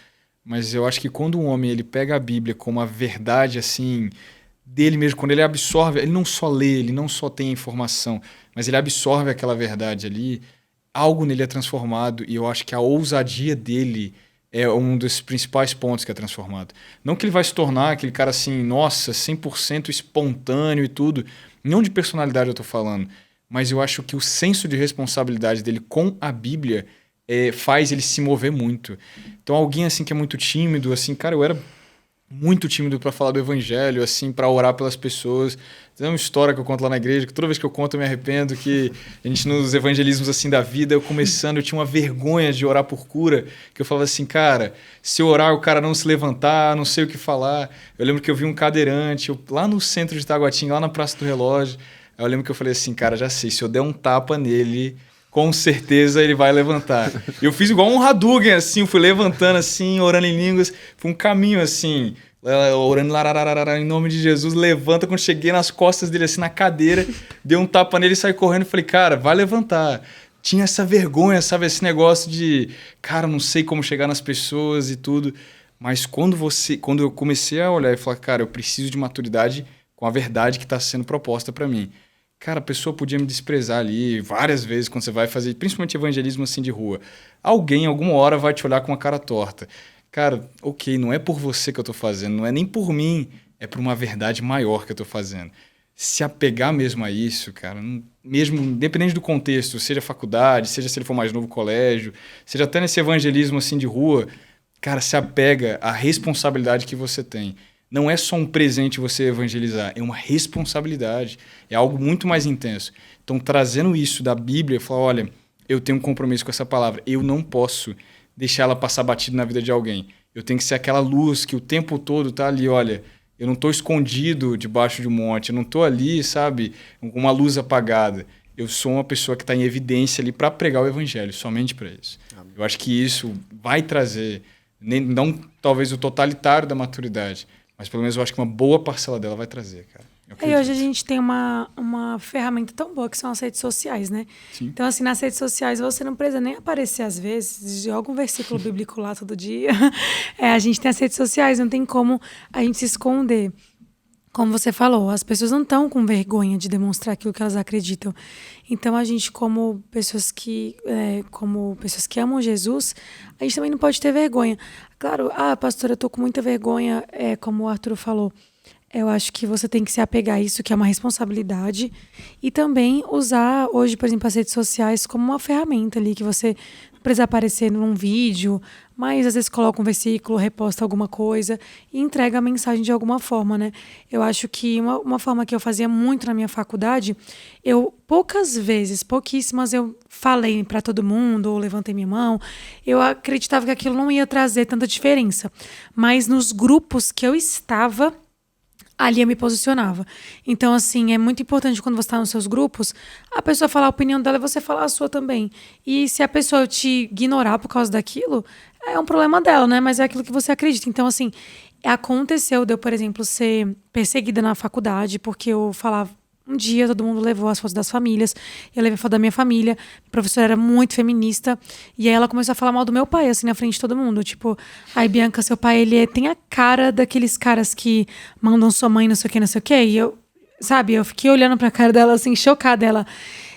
Speaker 4: mas eu acho que quando um homem ele pega a Bíblia como a verdade assim dele mesmo, quando ele absorve, ele não só lê, ele não só tem a informação, mas ele absorve aquela verdade ali, algo nele é transformado, e eu acho que a ousadia dele é um dos principais pontos que é transformado. Não que ele vai se tornar aquele cara assim, nossa, 100% espontâneo e tudo, não de personalidade eu tô falando, mas eu acho que o senso de responsabilidade dele com a Bíblia faz ele se mover muito. Então alguém assim que é muito tímido, assim, cara, eu era muito tímido para falar do evangelho, assim, para orar pelas pessoas. Tem uma história que eu conto lá na igreja, que toda vez que eu conto eu me arrependo, que a gente nos evangelismos assim da vida, eu tinha uma vergonha de orar por cura, que eu falava assim, cara, se eu orar o cara não se levantar, não sei o que falar. Eu lembro que eu vi um cadeirante lá no centro de Taguatinga, lá na Praça do Relógio. Aí eu lembro que eu falei assim, cara, já sei, se eu der um tapa nele, com certeza ele vai levantar. Eu fiz igual um Hadouken, assim, eu fui levantando assim, orando em línguas, foi um caminho assim, orando em nome de Jesus, levanta. Quando cheguei nas costas dele, assim, na cadeira, dei um tapa nele e saí correndo e falei, cara, vai levantar. Tinha essa vergonha, sabe? Esse negócio de, cara, não sei como chegar nas pessoas e tudo. Mas quando eu comecei a olhar e falar, cara, eu preciso de maturidade com a verdade que está sendo proposta para mim. Cara, a pessoa podia me desprezar ali várias vezes quando você vai fazer, principalmente evangelismo assim de rua. Alguém, alguma hora, vai te olhar com a cara torta. Cara, ok, não é por você que eu tô fazendo, não é nem por mim, é por uma verdade maior que eu tô fazendo. Se apegar mesmo a isso, cara, mesmo independente do contexto, seja faculdade, seja se ele for mais novo, colégio, seja até nesse evangelismo assim de rua, cara, se apega à responsabilidade que você tem. Não é só um presente você evangelizar, é uma responsabilidade, é algo muito mais intenso. Então, trazendo isso da Bíblia, falar, olha, eu tenho um compromisso com essa palavra, eu não posso deixar ela passar batido na vida de alguém. Eu tenho que ser aquela luz que o tempo todo tá ali, olha, eu não estou escondido debaixo de um monte, eu não estou ali, sabe, com uma luz apagada. Eu sou uma pessoa que está em evidência ali para pregar o evangelho, somente para isso. Amém. Eu acho que isso vai trazer, não talvez o totalitário da maturidade, mas pelo menos eu acho que uma boa parcela dela vai trazer, cara.
Speaker 3: E hoje a gente tem uma ferramenta tão boa que são as redes sociais, né? Sim. Então, assim, nas redes sociais você não precisa nem aparecer às vezes, joga um versículo bíblico lá todo dia. A gente tem as redes sociais, não tem como a gente se esconder. Como você falou, as pessoas não estão com vergonha de demonstrar aquilo que elas acreditam. Então, a gente, como pessoas que amam Jesus, a gente também não pode ter vergonha. Claro, pastora, eu tô com muita vergonha, como o Arthur falou. Eu acho que você tem que se apegar a isso, que é uma responsabilidade. E também usar hoje, por exemplo, as redes sociais como uma ferramenta ali, que você não precisa aparecer num vídeo, mas às vezes coloca um versículo, reposta alguma coisa e entrega a mensagem de alguma forma, né? Eu acho que uma forma que eu fazia muito na minha faculdade, pouquíssimas, eu falei para todo mundo, ou levantei minha mão. Eu acreditava que aquilo não ia trazer tanta diferença. Mas nos grupos que eu estava, ali eu me posicionava. Então, assim, é muito importante quando você está nos seus grupos, a pessoa falar a opinião dela e você falar a sua também. E se a pessoa te ignorar por causa daquilo, é um problema dela, né? Mas é aquilo que você acredita. Então, assim, aconteceu de eu, por exemplo, ser perseguida na faculdade porque eu falava. Um dia todo mundo levou as fotos das famílias, eu levei a foto da minha família, a professora era muito feminista, e aí ela começou a falar mal do meu pai, assim, na frente de todo mundo, tipo, ai, Bianca, seu pai, ele tem a cara daqueles caras que mandam sua mãe não sei o que, e eu fiquei olhando pra cara dela, assim, chocada, ela...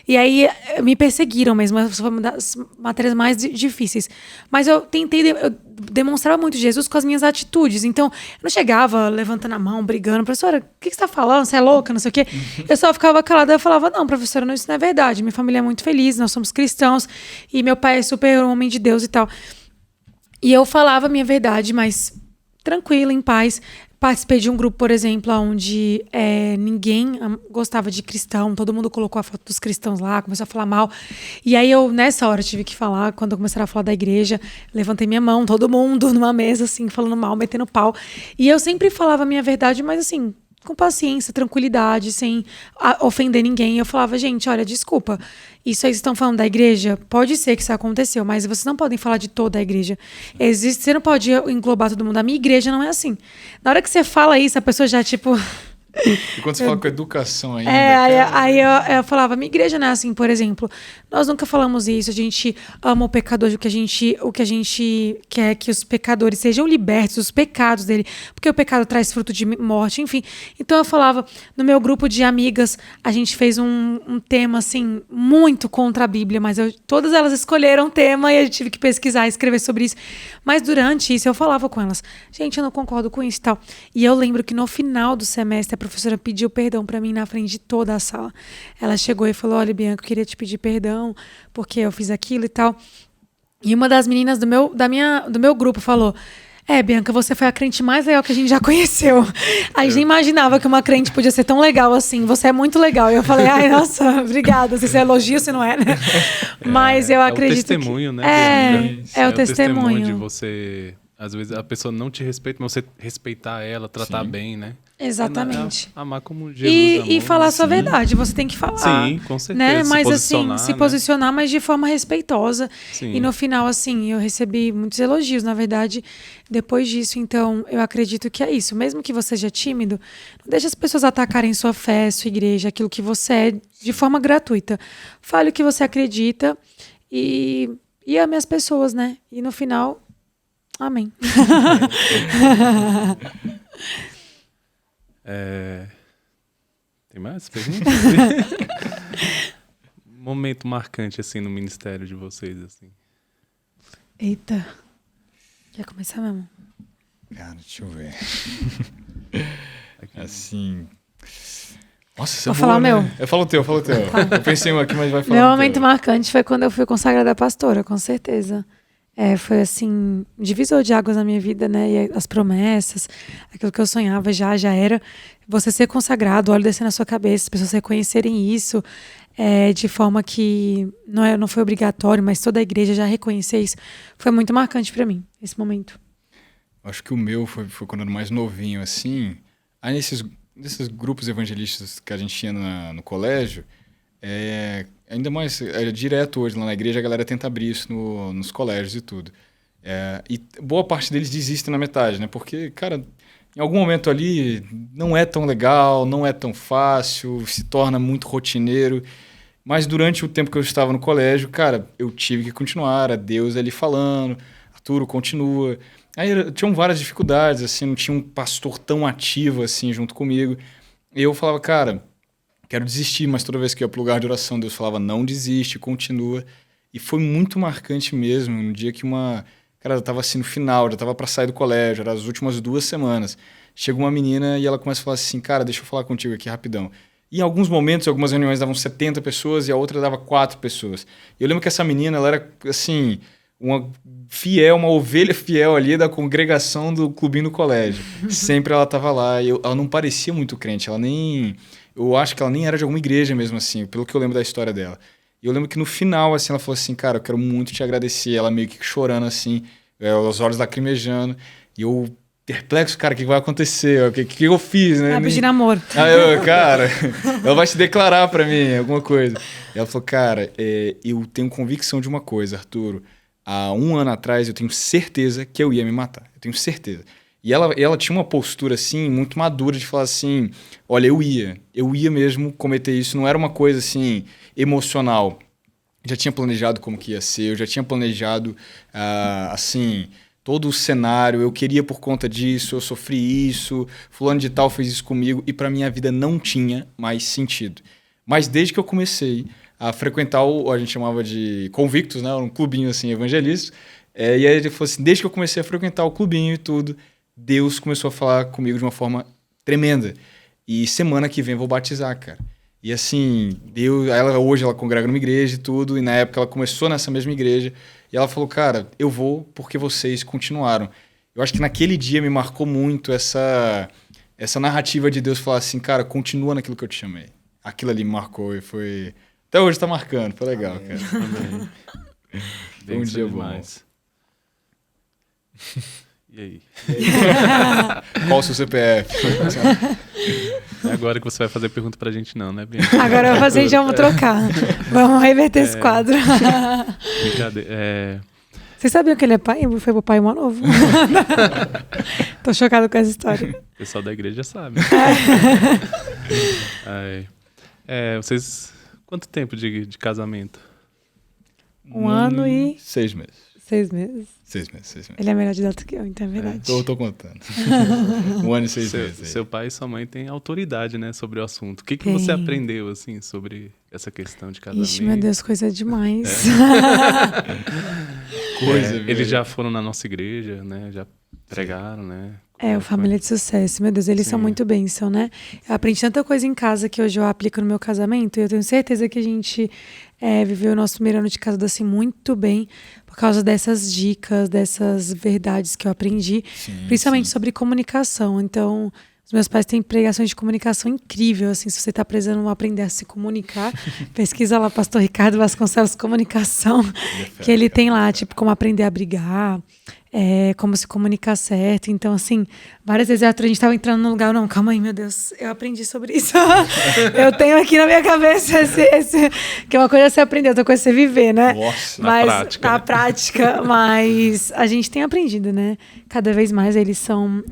Speaker 3: E aí me perseguiram mesmo, foi uma das matérias mais difíceis. Mas eu eu demonstrava muito Jesus com as minhas atitudes. Então, eu não chegava levantando a mão, brigando. Professora, o que você está falando? Você é louca? Não sei o quê. Eu só ficava calada. Eu falava, não, professora, não, isso não é verdade. Minha família é muito feliz, nós somos cristãos. E meu pai é super homem de Deus e tal. E eu falava a minha verdade, mas tranquila, em paz. Participei de um grupo, por exemplo, onde ninguém gostava de cristão, todo mundo colocou a foto dos cristãos lá, começou a falar mal. E aí eu, nessa hora, tive que falar, quando começaram a falar da igreja, levantei minha mão, todo mundo numa mesa, assim, falando mal, metendo pau. E eu sempre falava a minha verdade, mas assim, com paciência, tranquilidade, sem ofender ninguém. Eu falava, gente, olha, desculpa, isso aí vocês estão falando da igreja? Pode ser que isso aconteceu, mas vocês não podem falar de toda a igreja. Você não pode englobar todo mundo. A minha igreja não é assim. Na hora que você fala isso, a pessoa já, tipo...
Speaker 4: E quando você fala com educação ainda...
Speaker 3: Aí eu falava, minha igreja não é assim, por exemplo. Nós nunca falamos isso, a gente ama o pecador, o que a gente quer que os pecadores sejam libertos dos pecados dele, porque o pecado traz fruto de morte, enfim. Então eu falava, no meu grupo de amigas, a gente fez um tema, assim, muito contra a Bíblia, mas todas elas escolheram um tema e eu tive que pesquisar e escrever sobre isso. Mas durante isso eu falava com elas, gente, eu não concordo com isso e tal. E eu lembro que no final do semestre, a professora pediu perdão para mim na frente de toda a sala. Ela chegou e falou, olha, Bianca, eu queria te pedir perdão porque eu fiz aquilo e tal. E uma das meninas do meu grupo falou, Bianca, você foi a crente mais legal que a gente já conheceu. A gente nem imaginava que uma crente podia ser tão legal assim. Você é muito legal. E eu falei, ai, nossa, obrigada. Se é elogio, se não é, né? Mas eu acredito
Speaker 1: o testemunho, né?
Speaker 3: É o testemunho
Speaker 1: de você Às vezes a pessoa não te respeita, mas você respeitar ela, tratar bem, né?
Speaker 3: Exatamente.
Speaker 1: Amar como Jesus amou.
Speaker 3: E falar a sua verdade, você tem que falar.
Speaker 1: Sim, com certeza.
Speaker 3: Né? Mas
Speaker 1: se
Speaker 3: posicionar, mas de forma respeitosa.
Speaker 1: Sim.
Speaker 3: E no final, assim, eu recebi muitos elogios, na verdade, depois disso. Então, eu acredito que é isso. Mesmo que você seja tímido, não deixe as pessoas atacarem sua fé, sua igreja, aquilo que você é, de forma gratuita. Fale o que você acredita e ame as pessoas, né? E no final, amém.
Speaker 1: Tem mais perguntas? Momento marcante, assim, no ministério de vocês, assim.
Speaker 3: Eita. Quer começar mesmo?
Speaker 4: Cara, deixa eu ver. Assim... Nossa, você
Speaker 3: vou falar o meu?
Speaker 4: Eu falo o teu. Tá. Eu pensei aqui, mas vai falar
Speaker 3: Meu momento marcante foi quando eu fui consagrada pastora, com certeza. Foi assim, divisor de águas na minha vida, né? E as promessas, aquilo que eu sonhava já era. Você ser consagrado, o óleo descer na sua cabeça, as pessoas reconhecerem isso de forma que não foi obrigatório, mas toda a igreja já reconhecer isso. Foi muito marcante para mim, esse momento.
Speaker 4: Acho que o meu foi quando eu era mais novinho, assim. Aí nesses grupos evangelistas que a gente tinha no colégio, ainda mais, direto hoje lá na igreja, a galera tenta abrir isso nos colégios e tudo. E boa parte deles desiste na metade, né? Porque, cara, em algum momento ali não é tão legal, não é tão fácil, se torna muito rotineiro. Mas durante o tempo que eu estava no colégio, cara, eu tive que continuar, era Deus ali falando, Arturo, continua. Aí tinham várias dificuldades, assim, não tinha um pastor tão ativo assim junto comigo. E eu falava, cara, quero desistir, mas toda vez que eu ia pro lugar de oração, Deus falava, não desiste, continua. E foi muito marcante mesmo, no dia que cara, eu tava assim no final, já tava para sair do colégio, eram as últimas 2 semanas. Chega uma menina e ela começa a falar assim, cara, deixa eu falar contigo aqui rapidão. E em alguns momentos, em algumas reuniões davam 70 pessoas e a outra dava 4 pessoas. E eu lembro que essa menina, ela era assim, uma ovelha fiel ali da congregação do clubinho do colégio. Sempre ela tava lá e ela não parecia muito crente, eu acho que ela nem era de alguma igreja mesmo assim, pelo que eu lembro da história dela. E eu lembro que no final, assim, ela falou assim, cara, eu quero muito te agradecer. Ela meio que chorando assim, os olhos lacrimejando. E eu, perplexo, cara, o que vai acontecer? O que eu fiz, né?
Speaker 3: Pedir namoro.
Speaker 4: Cara, ela vai se declarar pra mim, alguma coisa. E ela falou, cara, eu tenho convicção de uma coisa, Arturo. Há 1 ano atrás eu tenho certeza que eu ia me matar. Eu tenho certeza. E ela tinha uma postura, assim, muito madura de falar assim, olha, eu ia mesmo cometer isso. Não era uma coisa, assim, emocional. Já tinha planejado como que ia ser, eu já tinha planejado, assim, todo o cenário. Eu queria por conta disso, eu sofri isso, fulano de tal fez isso comigo. E pra mim a vida não tinha mais sentido. Mas desde que eu comecei a frequentar a gente chamava de Convictos, né? Um clubinho, assim, evangelista. E aí ele falou assim, desde que eu comecei a frequentar o clubinho e tudo, Deus começou a falar comigo de uma forma tremenda. E semana que vem eu vou batizar, cara. E assim, hoje ela congrega numa igreja e tudo, e na época ela começou nessa mesma igreja, e ela falou, cara, eu vou porque vocês continuaram. Eu acho que naquele dia me marcou muito essa narrativa de Deus falar assim, cara, continua naquilo que eu te chamei. Aquilo ali me marcou e foi... Até hoje tá marcando, foi legal,
Speaker 1: Amém.
Speaker 4: cara.
Speaker 1: Amém.
Speaker 4: Foi um dia
Speaker 1: demais. E aí?
Speaker 4: Qual o seu CPF?
Speaker 1: É agora que você vai fazer pergunta pra gente não, né, Bianca?
Speaker 3: Agora eu vou fazer e já vamos trocar. Vamos reverter esse quadro.
Speaker 1: Brincadeira.
Speaker 3: Vocês sabiam que ele é pai? Foi pro pai mó novo. Tô chocado com essa história.
Speaker 1: O pessoal da igreja sabe. Vocês... Quanto tempo de casamento?
Speaker 3: 1 ano e...
Speaker 4: 6 meses.
Speaker 3: 6 meses?
Speaker 4: 6 meses.
Speaker 3: Ele é melhor de idade que eu, então é verdade.
Speaker 4: Tô contando. 1 ano e 6 meses.
Speaker 1: Seu pai e sua mãe têm autoridade, né, sobre o assunto. O que você aprendeu, assim, sobre essa questão de casamento?
Speaker 3: Ixi, meu Deus, coisa demais.
Speaker 1: Eles já foram na nossa igreja, né? Já pregaram, né?
Speaker 3: O Família de Sucesso. Meu Deus, eles são muito bênção, né? Eu aprendi tanta coisa em casa que hoje eu aplico no meu casamento e eu tenho certeza que a gente viveu o nosso primeiro ano de casado assim muito bem por causa dessas dicas, dessas verdades que eu aprendi, principalmente sobre comunicação. Então, Os meus pais têm pregações de comunicação incrível, assim, se você está precisando aprender a se comunicar, pesquisa lá Pastor Ricardo Vasconcelos Comunicação, que ele tem lá, tipo, como aprender a brigar, como se comunicar certo. Então, assim, várias vezes a gente estava entrando num lugar, não, calma aí, meu Deus, eu aprendi sobre isso. Eu tenho aqui na minha cabeça esse que é uma coisa a você aprender, outra coisa a você viver, né?
Speaker 4: Nossa,
Speaker 3: mas,
Speaker 1: na
Speaker 3: prática, mas a gente tem aprendido, né? Cada vez mais eles são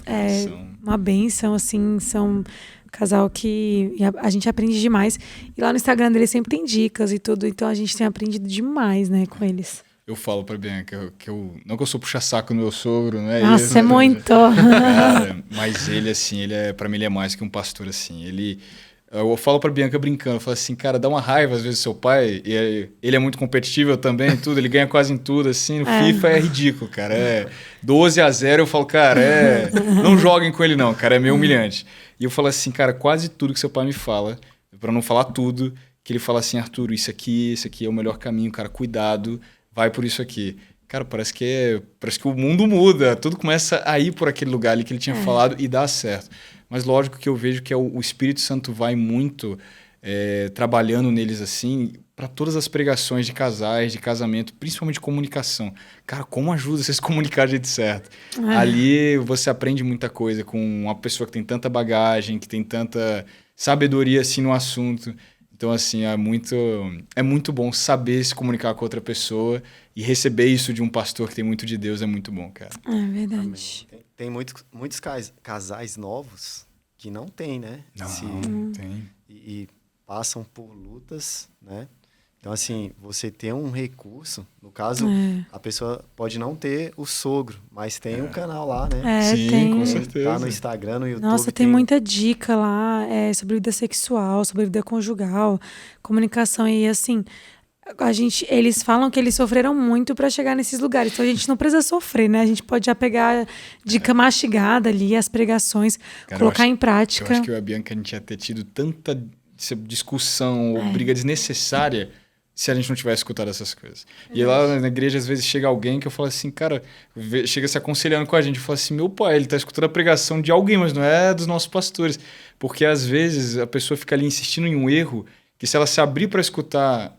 Speaker 3: uma bênção, assim, são um casal que a gente aprende demais. E lá no Instagram deles sempre tem dicas e tudo, então a gente tem aprendido demais, né, com eles.
Speaker 4: Eu falo pra Bianca que eu... Não que eu sou puxa-saco no meu sogro, né?
Speaker 3: Nossa, é muito!
Speaker 4: Cara, mas ele, assim, pra mim ele é mais que um pastor, assim. Eu falo pra Bianca brincando, eu falo assim, cara, dá uma raiva às vezes seu pai, e ele é muito competitivo também, tudo, ele ganha quase em tudo, assim, no FIFA é ridículo, cara, 12-0, eu falo, cara, não joguem com ele não, cara, é meio humilhante. E eu falo assim, cara, quase tudo que seu pai me fala, pra não falar tudo, que ele fala assim, Arthur, isso aqui é o melhor caminho, cara, cuidado, vai por isso aqui. Cara, parece que o mundo muda, tudo começa a ir por aquele lugar ali que ele tinha falado e dá certo. Mas lógico que eu vejo que o Espírito Santo vai muito trabalhando neles assim, para todas as pregações de casais, de casamento, principalmente comunicação. Cara, como ajuda você a se comunicar do jeito certo? Ali você aprende muita coisa com uma pessoa que tem tanta bagagem, que tem tanta sabedoria assim no assunto. Então, assim, é muito bom saber se comunicar com outra pessoa e receber isso de um pastor que tem muito de Deus é muito bom, cara.
Speaker 3: É verdade.
Speaker 2: Tem muitos casais novos que não tem, né?
Speaker 4: Não tem.
Speaker 2: E passam por lutas, né? Então, assim, você tem um recurso, no caso, a pessoa pode não ter o sogro, mas tem um canal lá, né?
Speaker 4: Sim,
Speaker 3: tem.
Speaker 4: Com certeza.
Speaker 2: Tá no Instagram, no YouTube.
Speaker 3: Nossa, tem muita dica lá sobre vida sexual, sobre vida conjugal, comunicação. E, assim, eles falam que eles sofreram muito para chegar nesses lugares. Então, a gente não precisa sofrer, né? A gente pode já pegar dica mastigada ali, as pregações, cara, colocar em prática.
Speaker 4: Eu acho que eu e a Bianca, a gente ia ter tido tanta discussão ou briga desnecessária se a gente não tivesse escutado essas coisas. E lá na igreja, às vezes, chega alguém que eu falo assim, cara, chega se aconselhando com a gente, eu falo assim, meu pai, ele tá escutando a pregação de alguém, mas não é dos nossos pastores. Porque, às vezes, a pessoa fica ali insistindo em um erro, que se ela se abrir para escutar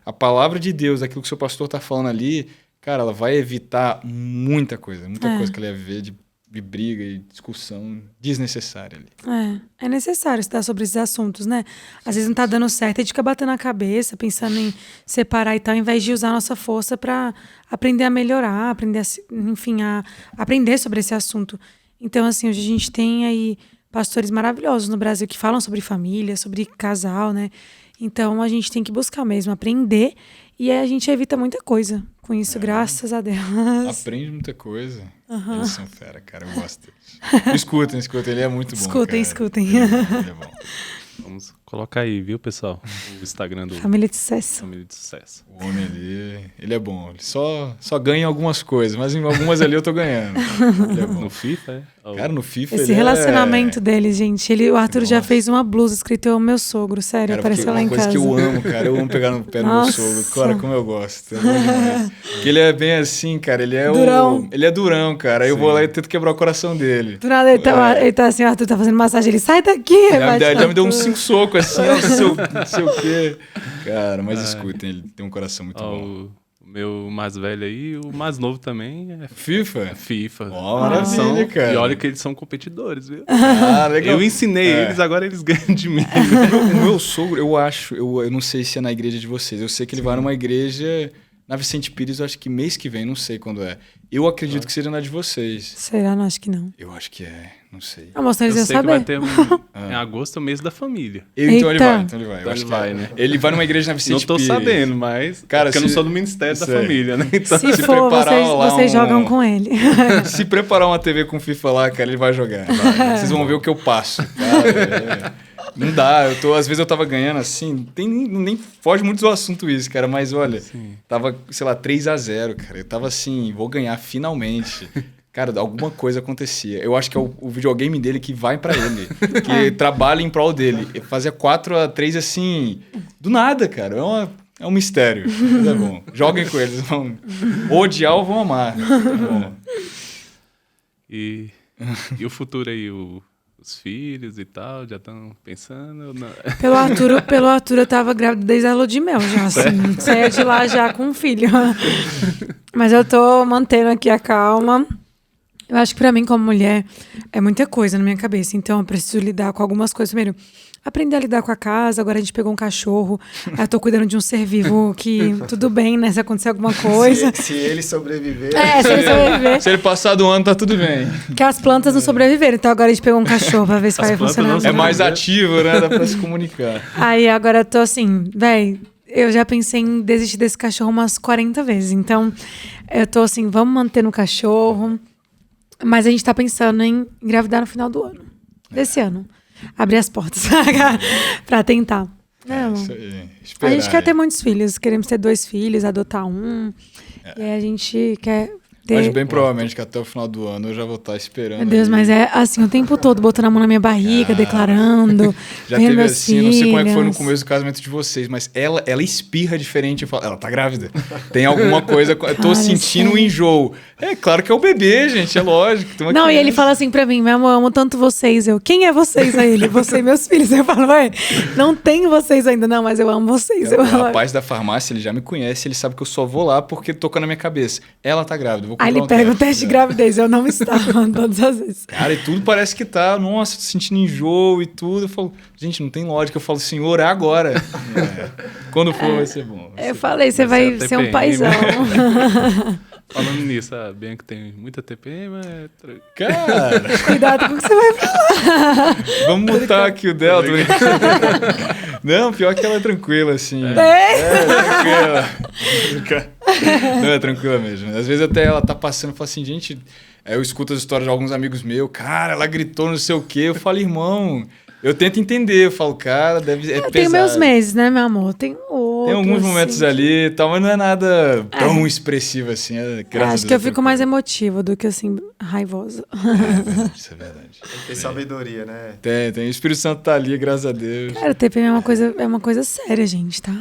Speaker 4: a palavra de Deus, aquilo que o seu pastor tá falando ali, cara, ela vai evitar muita coisa que ela ia ver de briga e discussão desnecessária ali.
Speaker 3: É necessário estudar sobre esses assuntos, né? Às vezes não tá dando certo, a gente fica batendo a cabeça, pensando em separar e tal, ao invés de usar a nossa força para aprender a melhorar, aprender sobre esse assunto. Então, assim, hoje a gente tem aí pastores maravilhosos no Brasil que falam sobre família, sobre casal, né? Então, a gente tem que buscar mesmo, aprender, e aí a gente evita muita coisa com isso, graças a Deus.
Speaker 4: Aprende muita coisa. Eles são fera, cara, eu gosto deles. Escutem, ele é muito bom,
Speaker 3: Escutem.
Speaker 4: Ele é bom.
Speaker 1: Vamos colocar aí, viu, pessoal? O Instagram do
Speaker 3: Família de Sucesso.
Speaker 1: Família de Sucesso.
Speaker 4: O homem ali, ele é bom. Ele só ganha algumas coisas, mas em algumas ali eu tô ganhando. Ele é bom.
Speaker 1: No FIFA,
Speaker 4: Cara, no FIFA
Speaker 3: esse relacionamento deles, gente. O Arthur já fez uma blusa escrita "Eu, meu sogro", sério, cara, apareceu lá em casa.
Speaker 4: É uma coisa que eu amo, cara. Eu amo pegar no pé do meu sogro. Cara, como eu gosto. É bom demais. Porque ele é bem assim, cara. Ele é
Speaker 3: durão.
Speaker 4: Ele é durão, cara. Aí eu vou lá e tento quebrar o coração dele.
Speaker 3: Do nada ele tá assim, o Arthur tá fazendo massagem, ele sai daqui.
Speaker 4: Ele já me deu uns 5 socos assim, não sei o quê. Cara, mas escutem, ele tem um coração muito bom.
Speaker 1: O meu mais velho aí, o mais novo também é
Speaker 4: FIFA?
Speaker 1: FIFA.
Speaker 4: Maravilha, cara.
Speaker 1: E olha que eles são competidores, viu?
Speaker 4: Legal.
Speaker 1: Eu ensinei eles, agora eles ganham de mim.
Speaker 4: O meu sogro, eu não sei se é na igreja de vocês. Eu sei que ele vai numa igreja na Vicente Pires, eu acho que mês que vem, não sei quando é. Eu acredito que seja na de vocês.
Speaker 3: Será? Não, acho que não.
Speaker 4: Eu acho que é, não sei.
Speaker 3: Mas eles
Speaker 1: eu
Speaker 3: iam
Speaker 1: sei
Speaker 3: saber.
Speaker 1: Que vai ter em agosto o mês da família.
Speaker 4: Então ele vai.
Speaker 1: Eu acho que vai, né?
Speaker 4: Ele vai numa igreja na Vicente
Speaker 1: Pires. Não tô
Speaker 4: Pires.
Speaker 1: sabendo, mas...
Speaker 4: Cara,
Speaker 1: porque eu não sou do Ministério da Família, né? Então,
Speaker 3: se for, vocês jogam com ele.
Speaker 4: Se preparar uma TV com FIFA lá, cara, ele vai jogar. Vocês vão ver o que eu passo. Cara, não dá, às vezes eu tava ganhando assim, nem foge muito do assunto isso, cara, mas olha, tava, sei lá, 3-0, cara, eu tava assim, vou ganhar finalmente. Cara, alguma coisa acontecia. Eu acho que é o videogame dele que vai pra ele, que trabalha em prol dele. Eu fazia 4-3 assim, do nada, cara, é um mistério, mas é bom. Joguem com eles, vão odiar ou vão amar. É bom.
Speaker 1: E o futuro aí, os filhos e tal? Já estão pensando? Não?
Speaker 3: Pelo Arthur, eu tava grávida desde a lua de mel, já, assim. Saia de lá já com um filho. Mas eu tô mantendo aqui a calma. Eu acho que pra mim, como mulher, é muita coisa na minha cabeça. Então, eu preciso lidar com algumas coisas. Primeiro, aprender a lidar com a casa. Agora a gente pegou um cachorro. Aí eu tô cuidando de um ser vivo que tudo bem, né? Se acontecer alguma coisa.
Speaker 2: Se ele sobreviver...
Speaker 3: Se ele sobreviver.
Speaker 4: Se ele passar do ano, tá tudo bem.
Speaker 3: Porque as plantas não sobreviveram. Então agora a gente pegou um cachorro pra ver se vai funcionar.
Speaker 4: É mais ativo, né? Dá pra se comunicar.
Speaker 3: Aí agora eu tô assim, eu já pensei em desistir desse cachorro umas 40 vezes. Então, eu tô assim, vamos manter no cachorro. Mas a gente tá pensando em engravidar no final do ano. Desse ano. Abrir as portas pra tentar.
Speaker 4: Isso aí.
Speaker 3: A gente quer ter muitos filhos. Queremos ter 2 filhos, adotar um. E aí a gente quer ter...
Speaker 4: Mas bem provavelmente que até o final do ano eu já vou estar esperando.
Speaker 3: Meu Deus, mas é assim, o tempo todo, botando a mão na minha barriga, declarando.
Speaker 4: Já teve assim, não sei como é que foi no começo do casamento de vocês, mas ela espirra diferente e fala, ela tá grávida. Tem alguma coisa, eu tô sentindo um enjoo. É claro que é o bebê, gente, é lógico.
Speaker 3: Não, e ele fala assim pra mim, meu amor, eu amo tanto vocês. Quem é vocês a ele? Você e meus filhos. Eu falo, não tenho vocês ainda, não, mas eu amo vocês.
Speaker 4: O rapaz da farmácia, ele já me conhece, ele sabe que eu só vou lá porque toca na minha cabeça. Ela tá grávida, vou comprar
Speaker 3: Aí ele pega o teste de gravidez, eu não estava todas as vezes.
Speaker 4: Cara, e tudo parece que tá, nossa, tô sentindo enjoo e tudo. Eu falo, gente, não tem lógica. Eu falo, senhor, é agora. Quando for, vai ser bom.
Speaker 3: Eu falei, você vai ser um paizão.
Speaker 1: Falando nisso, a Bianca tem muita TPM,
Speaker 4: Cara...
Speaker 3: Cuidado com o que você vai falar.
Speaker 4: Vamos mutar aqui o dela. Não, pior que ela é tranquila, assim. Tranquila. Não, é tranquila mesmo. Às vezes até ela tá passando e fala assim, gente... eu escuto as histórias de alguns amigos meus. Cara, ela gritou não sei o quê. Eu falo, irmão... Eu tento entender, eu falo, cara, deve ser pesado.
Speaker 3: Tem meus meses, né, meu amor? Tem
Speaker 4: alguns momentos ali e tal, mas não é nada tão expressivo assim.
Speaker 3: Acho que eu fico mais emotiva do que, assim, raivosa.
Speaker 4: Isso é verdade.
Speaker 2: Tem sabedoria, né?
Speaker 4: Tem. O Espírito Santo tá ali, graças a Deus.
Speaker 3: Cara, o TPM é uma coisa séria, gente, tá?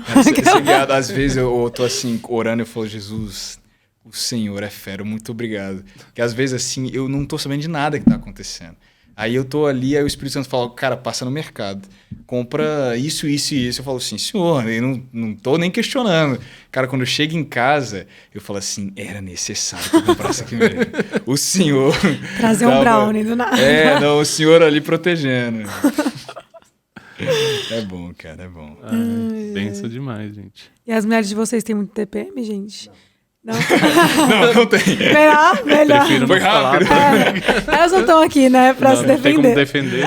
Speaker 4: Às vezes eu tô assim, orando e eu falo, Jesus, o Senhor é fera, muito obrigado. Porque às vezes, assim, eu não tô sabendo de nada que tá acontecendo. Aí eu tô ali, aí o Espírito Santo fala, cara, passa no mercado, compra isso, isso e isso. Eu falo assim, senhor, eu não tô nem questionando. Cara, quando eu chego em casa, eu falo assim, era necessário que eu comprasse aqui mesmo. O senhor...
Speaker 3: Trazer um brownie do nada.
Speaker 4: O senhor ali protegendo. É bom, cara, é bom.
Speaker 1: Pensa demais, gente.
Speaker 3: E as mulheres de vocês têm muito TPM, gente? Não,
Speaker 4: não tem.
Speaker 3: Melhor.
Speaker 4: Foi rápido.
Speaker 3: Elas não estão aqui, né, pra se defender.
Speaker 1: Não tem como defender.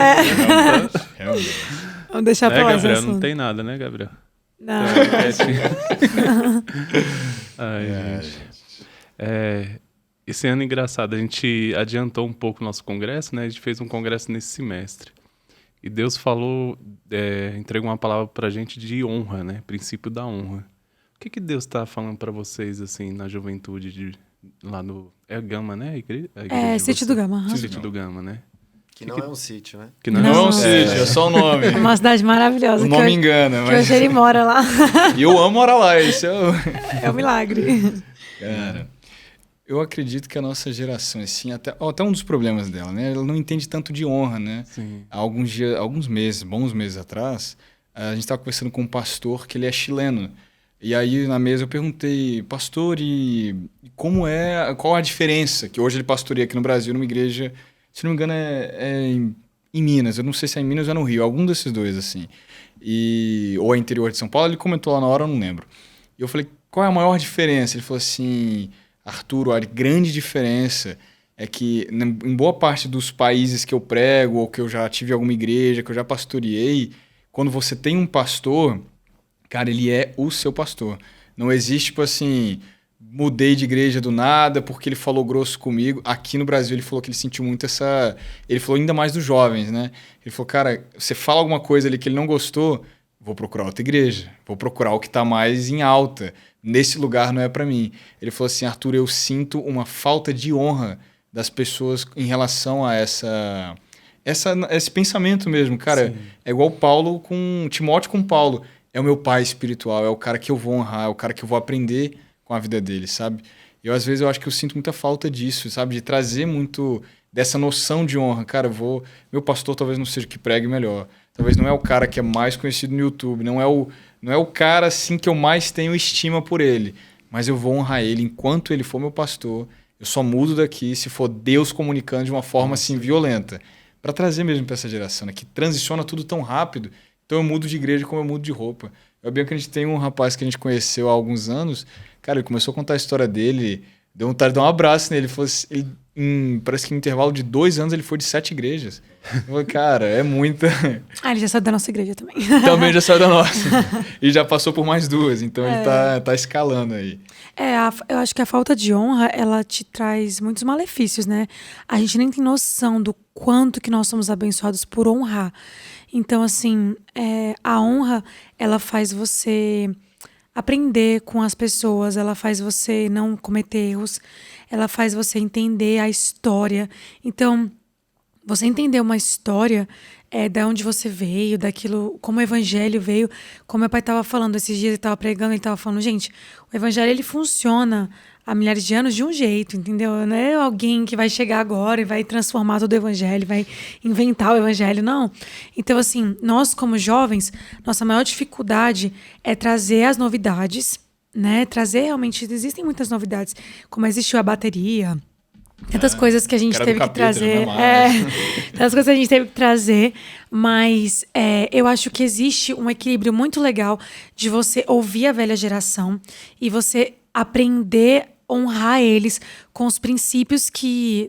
Speaker 3: Vamos deixar pra lá.
Speaker 1: Gabriel, não tem nada, né, Gabriel?
Speaker 3: Não.
Speaker 1: Ai, gente. Esse ano engraçado, a gente adiantou um pouco o nosso congresso, né? A gente fez um congresso nesse semestre. E Deus falou, entregou uma palavra pra gente de honra, né? Princípio da honra. O que Deus está falando para vocês, assim, na juventude, lá no... É Gama, né? A igreja
Speaker 3: Sítio do Gama.
Speaker 1: Sítio do Gama, né?
Speaker 2: Que não é um sítio, né?
Speaker 4: Que não é um sítio, é só o nome.
Speaker 3: É uma cidade maravilhosa.
Speaker 4: O nome engana.
Speaker 3: Que hoje ele mora lá.
Speaker 4: E eu amo morar lá, isso
Speaker 3: é um milagre.
Speaker 4: Cara, eu acredito que a nossa geração, assim, até um dos problemas dela, né? Ela não entende tanto de honra, né?
Speaker 1: Sim.
Speaker 4: Há bons meses atrás, a gente estava conversando com um pastor que ele é chileno. E aí, na mesa, eu perguntei, pastor, qual a diferença? Que hoje ele pastoreia aqui no Brasil, numa igreja, se não me engano, em Minas. Eu não sei se é em Minas ou é no Rio, algum desses dois, assim. Ou é interior de São Paulo, ele comentou lá na hora, eu não lembro. E eu falei, qual é a maior diferença? Ele falou assim, Arturo, a grande diferença é que, em boa parte dos países que eu prego, ou que eu já tive alguma igreja, que eu já pastoreei, quando você tem um pastor... Cara, ele é o seu pastor. Não existe, tipo assim, mudei de igreja do nada porque ele falou grosso comigo. Aqui no Brasil ele falou que ele sentiu muito essa... Ele falou ainda mais dos jovens, né? Ele falou, cara, você fala alguma coisa ali que ele não gostou, vou procurar outra igreja. Vou procurar o que está mais em alta. Nesse lugar não é para mim. Ele falou assim, Arthur, eu sinto uma falta de honra das pessoas em relação a esse pensamento mesmo. Cara, sim. É igual Timóteo com Paulo. É o meu pai espiritual, é o cara que eu vou honrar, é o cara que eu vou aprender com a vida dele, sabe? Às vezes eu acho que eu sinto muita falta disso, sabe? De trazer muito dessa noção de honra. Cara, meu pastor talvez não seja o que pregue melhor. Talvez não é o cara que é mais conhecido no YouTube. Não é o cara assim, que eu mais tenho estima por ele. Mas eu vou honrar ele enquanto ele for meu pastor. Eu só mudo daqui se for Deus comunicando de uma forma assim violenta. Para trazer mesmo para essa geração, né? Que transiciona tudo tão rápido. Então eu mudo de igreja como eu mudo de roupa. Eu bem que a gente tem um rapaz que a gente conheceu há alguns anos. Cara, ele começou a contar a história dele. Deu vontade de dar um abraço nele. Parece que em intervalo de 2 anos ele foi de 7 igrejas. Eu falei, cara, é muita...
Speaker 3: Ele já saiu da nossa igreja também.
Speaker 4: Também já saiu da nossa. E já passou por mais 2. Então ele tá escalando aí.
Speaker 3: Eu acho que a falta de honra, ela te traz muitos malefícios, né? A gente nem tem noção do quanto que nós somos abençoados por honrar. Então, assim, a honra, ela faz você aprender com as pessoas, ela faz você não cometer erros, ela faz você entender a história. Então, você entender uma história da onde você veio, daquilo, como o evangelho veio, como meu pai estava falando esses dias, ele estava pregando, ele estava falando, gente, o evangelho ele funciona há milhares de anos de um jeito, entendeu? Não é alguém que vai chegar agora e vai transformar todo o evangelho, vai inventar o evangelho, não. Então, assim, nós como jovens, nossa maior dificuldade é trazer as novidades, né? Trazer realmente, existem muitas novidades, como existiu a bateria, tantas coisas que a gente teve que trazer. Tantas coisas que a gente teve que trazer, mas eu acho que existe um equilíbrio muito legal de você ouvir a velha geração e você aprender a honrar eles com os princípios que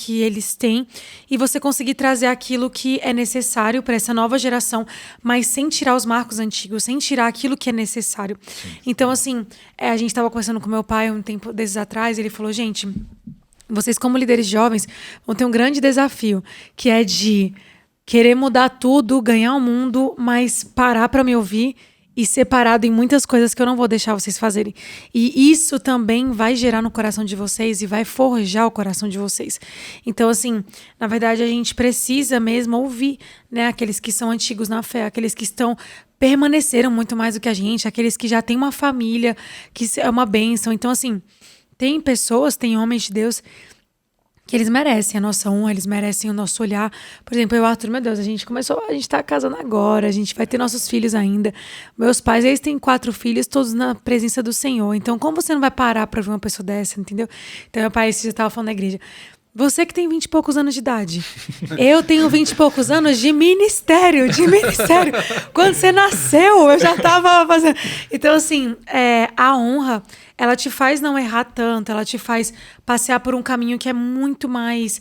Speaker 3: eles têm e você conseguir trazer aquilo que é necessário para essa nova geração, mas sem tirar os marcos antigos, sem tirar aquilo que é necessário. Sim. Então, assim, a gente estava conversando com meu pai um tempo desses atrás, ele falou, gente, vocês como líderes jovens vão ter um grande desafio, que é de querer mudar tudo, ganhar o mundo, mas parar para me ouvir e separado em muitas coisas que eu não vou deixar vocês fazerem. E isso também vai gerar no coração de vocês e vai forjar o coração de vocês. Então, assim, na verdade, a gente precisa mesmo ouvir, né, aqueles que são antigos na fé, aqueles que permaneceram muito mais do que a gente, aqueles que já têm uma família, que é uma bênção. Então, assim, tem pessoas, tem homens de Deus que eles merecem a nossa honra, eles merecem o nosso olhar. Por exemplo, eu e o Arthur, meu Deus, a gente tá casando agora, a gente vai ter nossos filhos ainda. Meus pais, eles têm 4 filhos, todos na presença do Senhor. Então, como você não vai parar pra ver uma pessoa dessa, entendeu? Então, meu pai, você estava falando na igreja, você que tem 20 e poucos anos de idade. Eu tenho 20 e poucos anos de ministério. Quando você nasceu, eu já estava fazendo... Então, assim, a honra, ela te faz não errar tanto, ela te faz passear por um caminho que é muito mais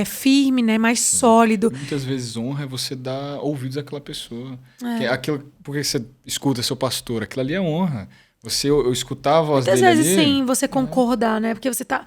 Speaker 3: firme, né? Mais sólido.
Speaker 4: Muitas vezes honra é você dar ouvidos àquela pessoa. Porque você escuta seu pastor, aquilo ali é honra. Eu escutava a voz dele.
Speaker 3: Muitas vezes, sim, você concordar, né? Porque você tá...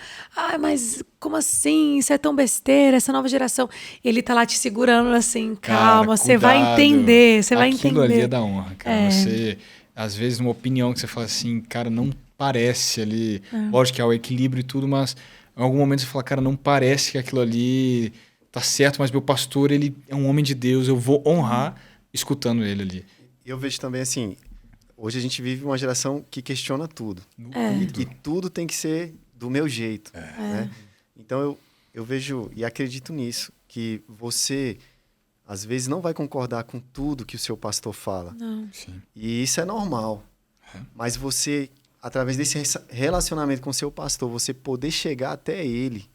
Speaker 3: mas como assim? Isso é tão besteira, essa nova geração. Ele tá lá te segurando assim, calma, você vai entender, você vai entender.
Speaker 4: Aquilo ali é da honra, cara. Você, às vezes, uma opinião que você fala assim, cara, não parece ali... Lógico que há o equilíbrio e tudo, mas em algum momento você fala, cara, não parece que aquilo ali tá certo, mas meu pastor, ele é um homem de Deus, eu vou honrar escutando ele ali.
Speaker 2: Eu vejo também assim... Hoje a gente vive uma geração que questiona tudo. E tudo tem que ser do meu jeito. Né? Então eu vejo e acredito nisso, que você às vezes não vai concordar com tudo que o seu pastor fala.
Speaker 3: Não.
Speaker 4: Sim.
Speaker 2: E isso é normal. Mas você, através desse relacionamento com o seu pastor, você poder chegar até ele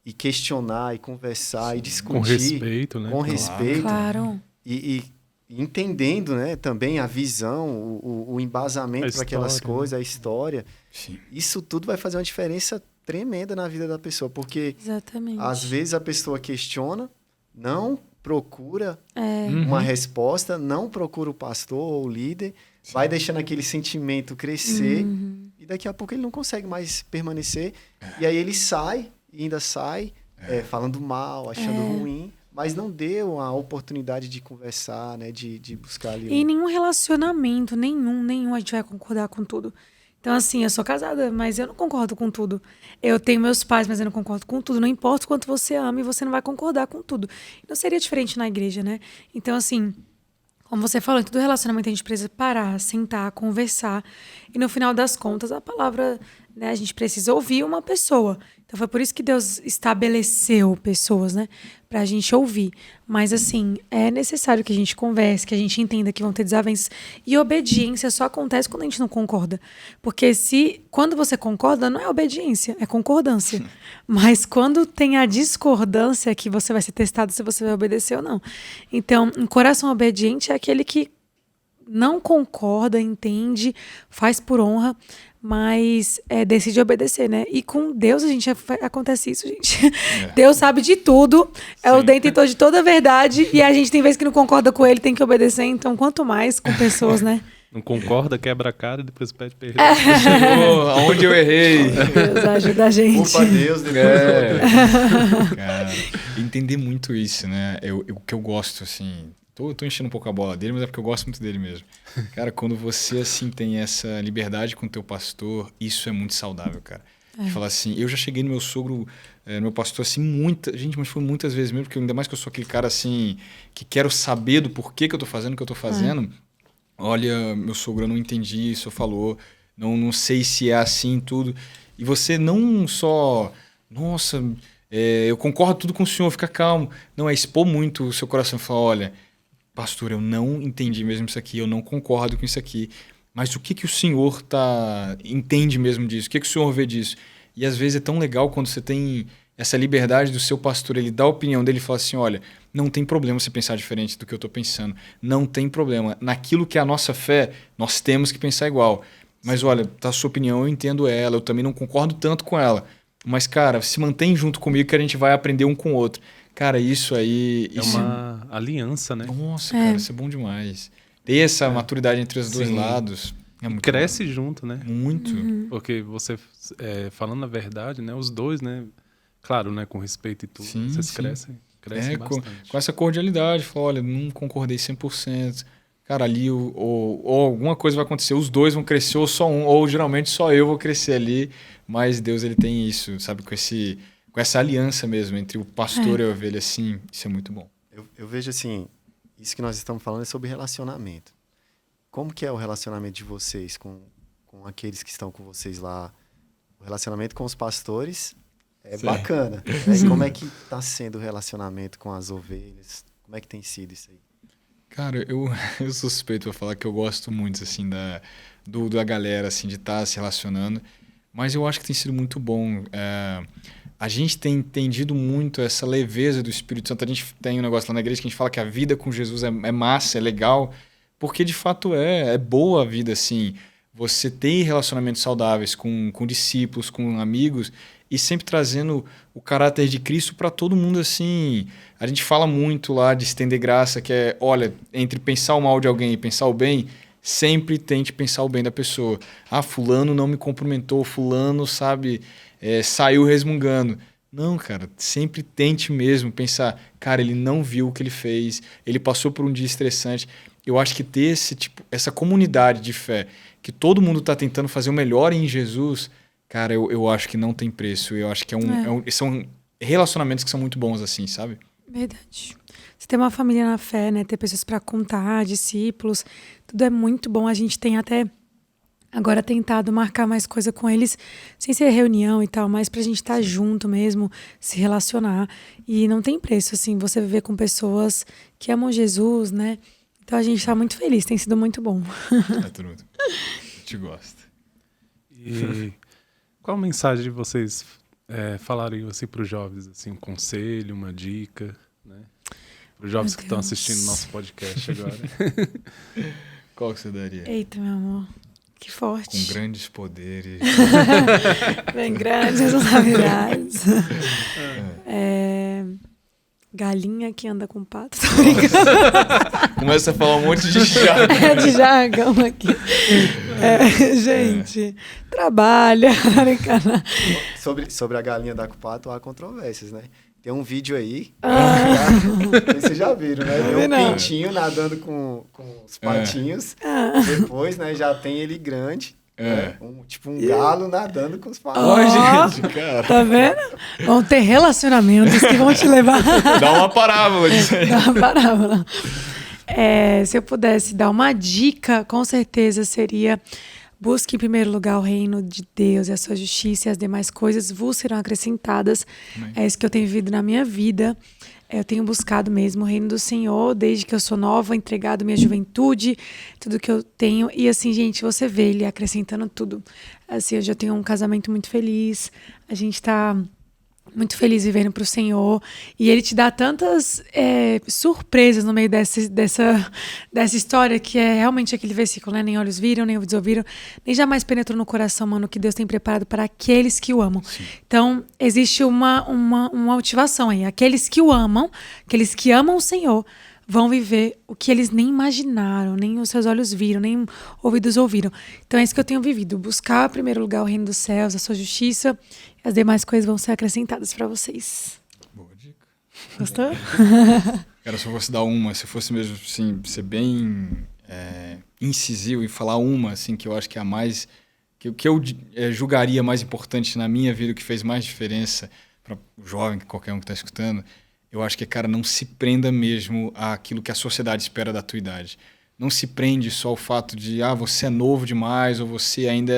Speaker 2: e questionar, e conversar, e discutir.
Speaker 1: Com respeito, né?
Speaker 2: Com respeito.
Speaker 3: Claro.
Speaker 2: E entendendo, né, também a visão, o embasamento para aquelas coisas, a história.
Speaker 4: Sim.
Speaker 2: Isso tudo vai fazer uma diferença tremenda na vida da pessoa, porque
Speaker 3: exatamente,
Speaker 2: às vezes a pessoa questiona, não procura uma resposta, não procura o pastor ou o líder, vai deixando aquele sentimento crescer e daqui a pouco ele não consegue mais permanecer. E aí ele sai, e ainda sai falando mal, achando ruim. Mas não deu a oportunidade de conversar, né? De buscar ali...
Speaker 3: E nenhum relacionamento, nenhum a gente vai concordar com tudo. Então, assim, eu sou casada, mas eu não concordo com tudo. Eu tenho meus pais, mas eu não concordo com tudo. Não importa o quanto você ama, e você não vai concordar com tudo. Não seria diferente na igreja, né? Então, assim, como você falou, em todo relacionamento a gente precisa parar, sentar, conversar. E no final das contas, a palavra né? A gente precisa ouvir uma pessoa. Então foi por isso que Deus estabeleceu pessoas, né? Pra gente ouvir. Mas assim, é necessário que a gente converse, que a gente entenda que vão ter desavenças. E obediência só acontece quando a gente não concorda. Porque quando você concorda, não é obediência, é concordância. Mas quando tem a discordância, que você vai ser testado se você vai obedecer ou não. Então, um coração obediente é aquele que não concorda, entende, faz por honra, mas decide obedecer, né? E com Deus acontece isso, gente. Deus sabe de tudo, é o detentor de toda a verdade, e a gente tem vezes que não concorda com ele, tem que obedecer, então quanto mais com pessoas, né?
Speaker 1: Não concorda, quebra a cara e depois pede perdão.
Speaker 4: Senhor, aonde eu errei?
Speaker 3: Deus ajuda a gente.
Speaker 2: Culpa a Deus, depois
Speaker 4: Cara, entender muito isso, né? O que eu gosto, assim... Tô enchendo um pouco a bola dele, mas é porque eu gosto muito dele mesmo. Cara, quando você, assim, tem essa liberdade com o teu pastor, isso é muito saudável, cara. De falar assim, eu já cheguei no meu sogro, no meu pastor, assim, gente, mas foi muitas vezes mesmo, porque ainda mais que eu sou aquele cara, assim, que quero saber do porquê que eu tô fazendo o que eu tô fazendo. Olha, meu sogro, eu não entendi, o senhor falou, não sei se é assim tudo. E você não só, nossa, eu concordo tudo com o senhor, fica calmo. Não, é expor muito o seu coração e falar, olha... Pastor, eu não entendi mesmo isso aqui, eu não concordo com isso aqui, mas o que o senhor entende mesmo disso? O que o senhor vê disso? E às vezes é tão legal quando você tem essa liberdade do seu pastor, ele dá a opinião dele e fala assim, olha, não tem problema você pensar diferente do que eu estou pensando, não tem problema. Naquilo que é a nossa fé, nós temos que pensar igual. Mas olha, tá a sua opinião, eu entendo ela, eu também não concordo tanto com ela, mas cara, se mantém junto comigo que a gente vai aprender um com o outro. Cara, isso aí...
Speaker 1: É uma aliança, né?
Speaker 4: Nossa, cara, isso é bom demais. Ter essa maturidade entre os dois lados é muito
Speaker 1: cresce
Speaker 4: bom.
Speaker 1: junto, né?
Speaker 4: Muito.
Speaker 1: Porque você, falando a verdade, né? Os dois, né? Claro, né? Com respeito e tudo.
Speaker 4: Sim,
Speaker 1: vocês
Speaker 4: sim.
Speaker 1: crescem bastante.
Speaker 4: Com essa cordialidade. Fala, olha, não concordei 100%. Cara, ali ou alguma coisa vai acontecer. Os dois vão crescer ou só um. Ou geralmente só eu vou crescer ali. Mas Deus, ele tem isso, sabe? Com essa aliança mesmo entre o pastor e a ovelha, assim, isso é muito bom.
Speaker 2: Eu vejo assim, isso que nós estamos falando é sobre relacionamento. Como que é o relacionamento de vocês com aqueles que estão com vocês lá? O relacionamento com os pastores é bacana. E como é que está sendo o relacionamento com as ovelhas? Como é que tem sido isso aí?
Speaker 4: Cara, eu sou suspeito para falar que eu gosto muito, assim, da galera, assim, de estar se relacionando. Mas eu acho que tem sido muito bom. A gente tem entendido muito essa leveza do Espírito Santo. A gente tem um negócio lá na igreja que a gente fala que a vida com Jesus é massa, é legal, porque de fato é boa a vida, assim. Você ter relacionamentos saudáveis com discípulos, com amigos, e sempre trazendo o caráter de Cristo para todo mundo, assim. A gente fala muito lá de estender graça, que é, olha, entre pensar o mal de alguém e pensar o bem, sempre tente pensar o bem da pessoa. Ah, fulano não me cumprimentou, fulano, sabe... saiu resmungando. Não, cara, sempre tente mesmo pensar, cara, ele não viu o que ele fez, ele passou por um dia estressante. Eu acho que ter essa comunidade de fé, que todo mundo está tentando fazer o melhor em Jesus, cara, eu acho que não tem preço. Eu acho que são relacionamentos que são muito bons assim, sabe?
Speaker 3: Verdade. Você ter uma família na fé, né? Ter pessoas para contar, discípulos, tudo é muito bom. A gente tem até... Agora tentado marcar mais coisa com eles, sem ser reunião e tal, mas pra gente estar junto mesmo, se relacionar. E não tem preço, assim, você viver com pessoas que amam Jesus, né? Então a gente tá muito feliz, tem sido muito bom.
Speaker 4: É tudo. Eu te gosto.
Speaker 1: E qual mensagem vocês falariam assim pros jovens? Assim, um conselho, uma dica, né? Para os jovens que estão assistindo nosso podcast agora.
Speaker 4: Qual que você daria?
Speaker 3: Eita, meu amor. Que forte.
Speaker 4: Com grandes poderes.
Speaker 3: Bem grandes responsabilidades. Galinha que anda com pato. Tô brincando.
Speaker 4: Começa a falar um monte de jargão.
Speaker 3: De jargão aqui. Gente, trabalha.
Speaker 2: Sobre a galinha da com pato, há controvérsias, né? Tem um vídeo aí, vocês já viram, né? Tem um pintinho nadando com os patinhos. Depois, né, já tem ele grande. Né? Tipo um galo nadando com os patinhos.
Speaker 4: Gente, cara.
Speaker 3: Tá vendo? Vão ter relacionamentos que vão te levar...
Speaker 4: Dá uma parábola disso aí.
Speaker 3: Dá uma parábola. Se eu pudesse dar uma dica, com certeza seria Busque em primeiro lugar o reino de Deus e a sua justiça, e as demais coisas vos serão acrescentadas.
Speaker 4: Amém.
Speaker 3: É isso que eu tenho vivido na minha vida. Eu tenho buscado mesmo o reino do Senhor desde que eu sou nova, entregado minha juventude, tudo que eu tenho. E assim, gente, você vê ele acrescentando tudo. Assim, eu já tenho um casamento muito feliz, a gente tá muito feliz vivendo pro Senhor. E ele te dá tantas surpresas no meio dessa história, que é realmente aquele versículo, né? Nem olhos viram, nem ouvidos ouviram, nem jamais penetrou no coração humano que Deus tem preparado para aqueles que o amam.
Speaker 4: Sim.
Speaker 3: Então, existe uma motivação aí. Aqueles que o amam, aqueles que amam o Senhor, vão viver o que eles nem imaginaram, nem os seus olhos viram, nem ouvidos ouviram. Então é isso que eu tenho vivido. Buscar, em primeiro lugar, o reino dos céus, a sua justiça, e as demais coisas vão ser acrescentadas para vocês.
Speaker 4: Boa dica.
Speaker 3: Gostou?
Speaker 4: Cara, se eu fosse dar uma, se eu fosse mesmo assim, ser bem incisivo e falar uma, assim, que eu acho que é a mais... que eu julgaria mais importante na minha vida, o que fez mais diferença para o jovem, qualquer um que está escutando, eu acho que, cara, não se prenda mesmo àquilo que a sociedade espera da tua idade. Não se prende só ao fato de, você é novo demais ou você ainda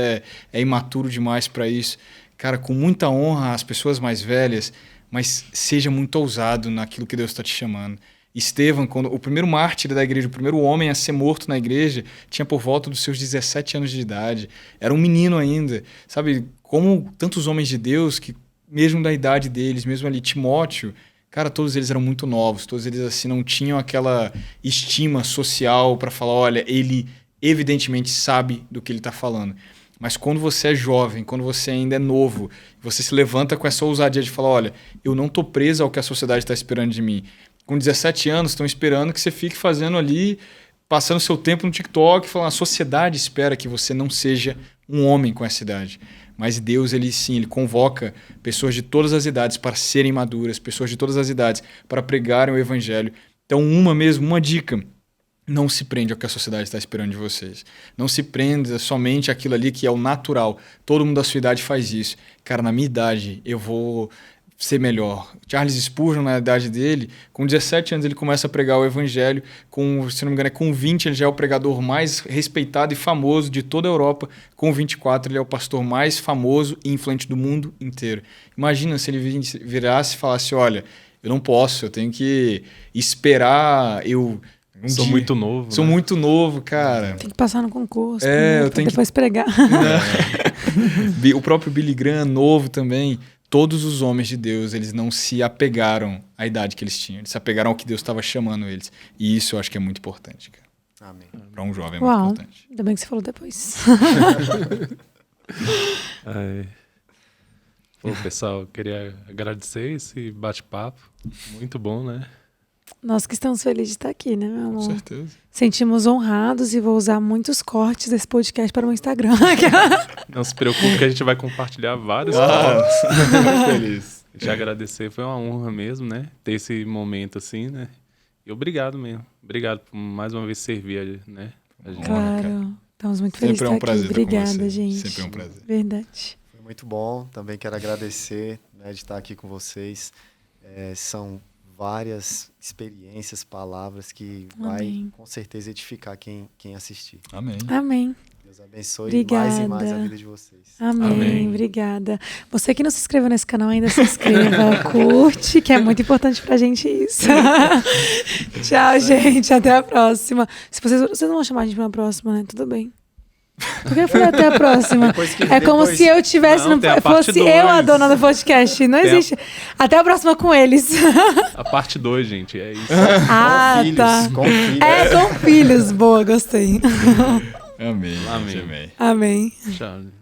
Speaker 4: é imaturo demais para isso. Cara, com muita honra às pessoas mais velhas, mas seja muito ousado naquilo que Deus está te chamando. Estevão, quando o primeiro mártir da igreja, o primeiro homem a ser morto na igreja, tinha por volta dos seus 17 anos de idade. Era um menino ainda. Sabe, como tantos homens de Deus, que mesmo da idade deles, mesmo ali, Timóteo... Cara, todos eles eram muito novos, todos eles assim não tinham aquela estima social para falar, olha, ele evidentemente sabe do que ele está falando. Mas quando você é jovem, quando você ainda é novo, você se levanta com essa ousadia de falar, olha, eu não estou preso ao que a sociedade está esperando de mim. Com 17 anos, estão esperando que você fique fazendo ali, passando seu tempo no TikTok, falando, a sociedade espera que você não seja um homem com essa idade. Mas Deus, ele convoca pessoas de todas as idades para serem maduras, pessoas de todas as idades para pregarem o evangelho. Então, uma dica, não se prende ao que a sociedade está esperando de vocês. Não se prenda somente àquilo ali que é o natural. Todo mundo da sua idade faz isso. Cara, na minha idade, eu vou ser melhor. Charles Spurgeon, na idade dele, com 17 anos ele começa a pregar o evangelho, se não me engano, com 20 ele já é o pregador mais respeitado e famoso de toda a Europa, com 24 ele é o pastor mais famoso e influente do mundo inteiro. Imagina se ele virasse e falasse, olha, eu não posso, eu tenho que esperar,
Speaker 1: sou muito novo.
Speaker 4: Sou muito novo, cara.
Speaker 3: Tem que passar no concurso,
Speaker 4: eu tenho
Speaker 3: depois pregar.
Speaker 4: O próprio Billy Graham, novo também. Todos os homens de Deus, eles não se apegaram à idade que eles tinham. Eles se apegaram ao que Deus estava chamando eles. E isso eu acho que é muito importante, cara.
Speaker 2: Amém.
Speaker 4: Para um jovem é muito importante.
Speaker 3: Ainda bem que você falou depois.
Speaker 1: Pô, pessoal, eu queria agradecer esse bate-papo. Muito bom, né?
Speaker 3: Nós que estamos felizes de estar aqui, né, meu amor?
Speaker 4: Com certeza.
Speaker 3: Sentimos honrados e vou usar muitos cortes desse podcast para o Instagram.
Speaker 1: Não se preocupe que a gente vai compartilhar vários.
Speaker 4: Muito feliz.
Speaker 1: Te agradecer, foi uma honra mesmo, né? Ter esse momento assim, né? E obrigado mesmo. Obrigado por mais uma vez servir, né? A gente.
Speaker 3: Claro. Estamos muito felizes de estar aqui.
Speaker 4: Prazer.
Speaker 3: Obrigada, gente.
Speaker 4: Sempre é um prazer.
Speaker 3: Verdade.
Speaker 2: Foi muito bom. Também quero agradecer, né, de estar aqui com vocês. São várias experiências, palavras que vai com certeza edificar quem assistir.
Speaker 4: Amém.
Speaker 3: Amém.
Speaker 2: Deus abençoe
Speaker 3: Obrigada.
Speaker 2: mais e mais a vida de vocês.
Speaker 3: Amém. Obrigada. Você que não se inscreveu nesse canal ainda, se inscreva, curte, que é muito importante pra gente isso. Tchau, gente. Até a próxima. Se vocês não vão chamar a gente pra próxima, né? Tudo bem. Por que eu falei até a próxima? Como se eu tivesse... fosse eu a dona do podcast. Não existe. Até a próxima com eles.
Speaker 1: A parte 2, gente. É isso.
Speaker 3: Com filhos. Com filhos. Com filhos. Boa, gostei.
Speaker 4: Amém.
Speaker 1: Amém.
Speaker 3: Amém.
Speaker 1: Tchau.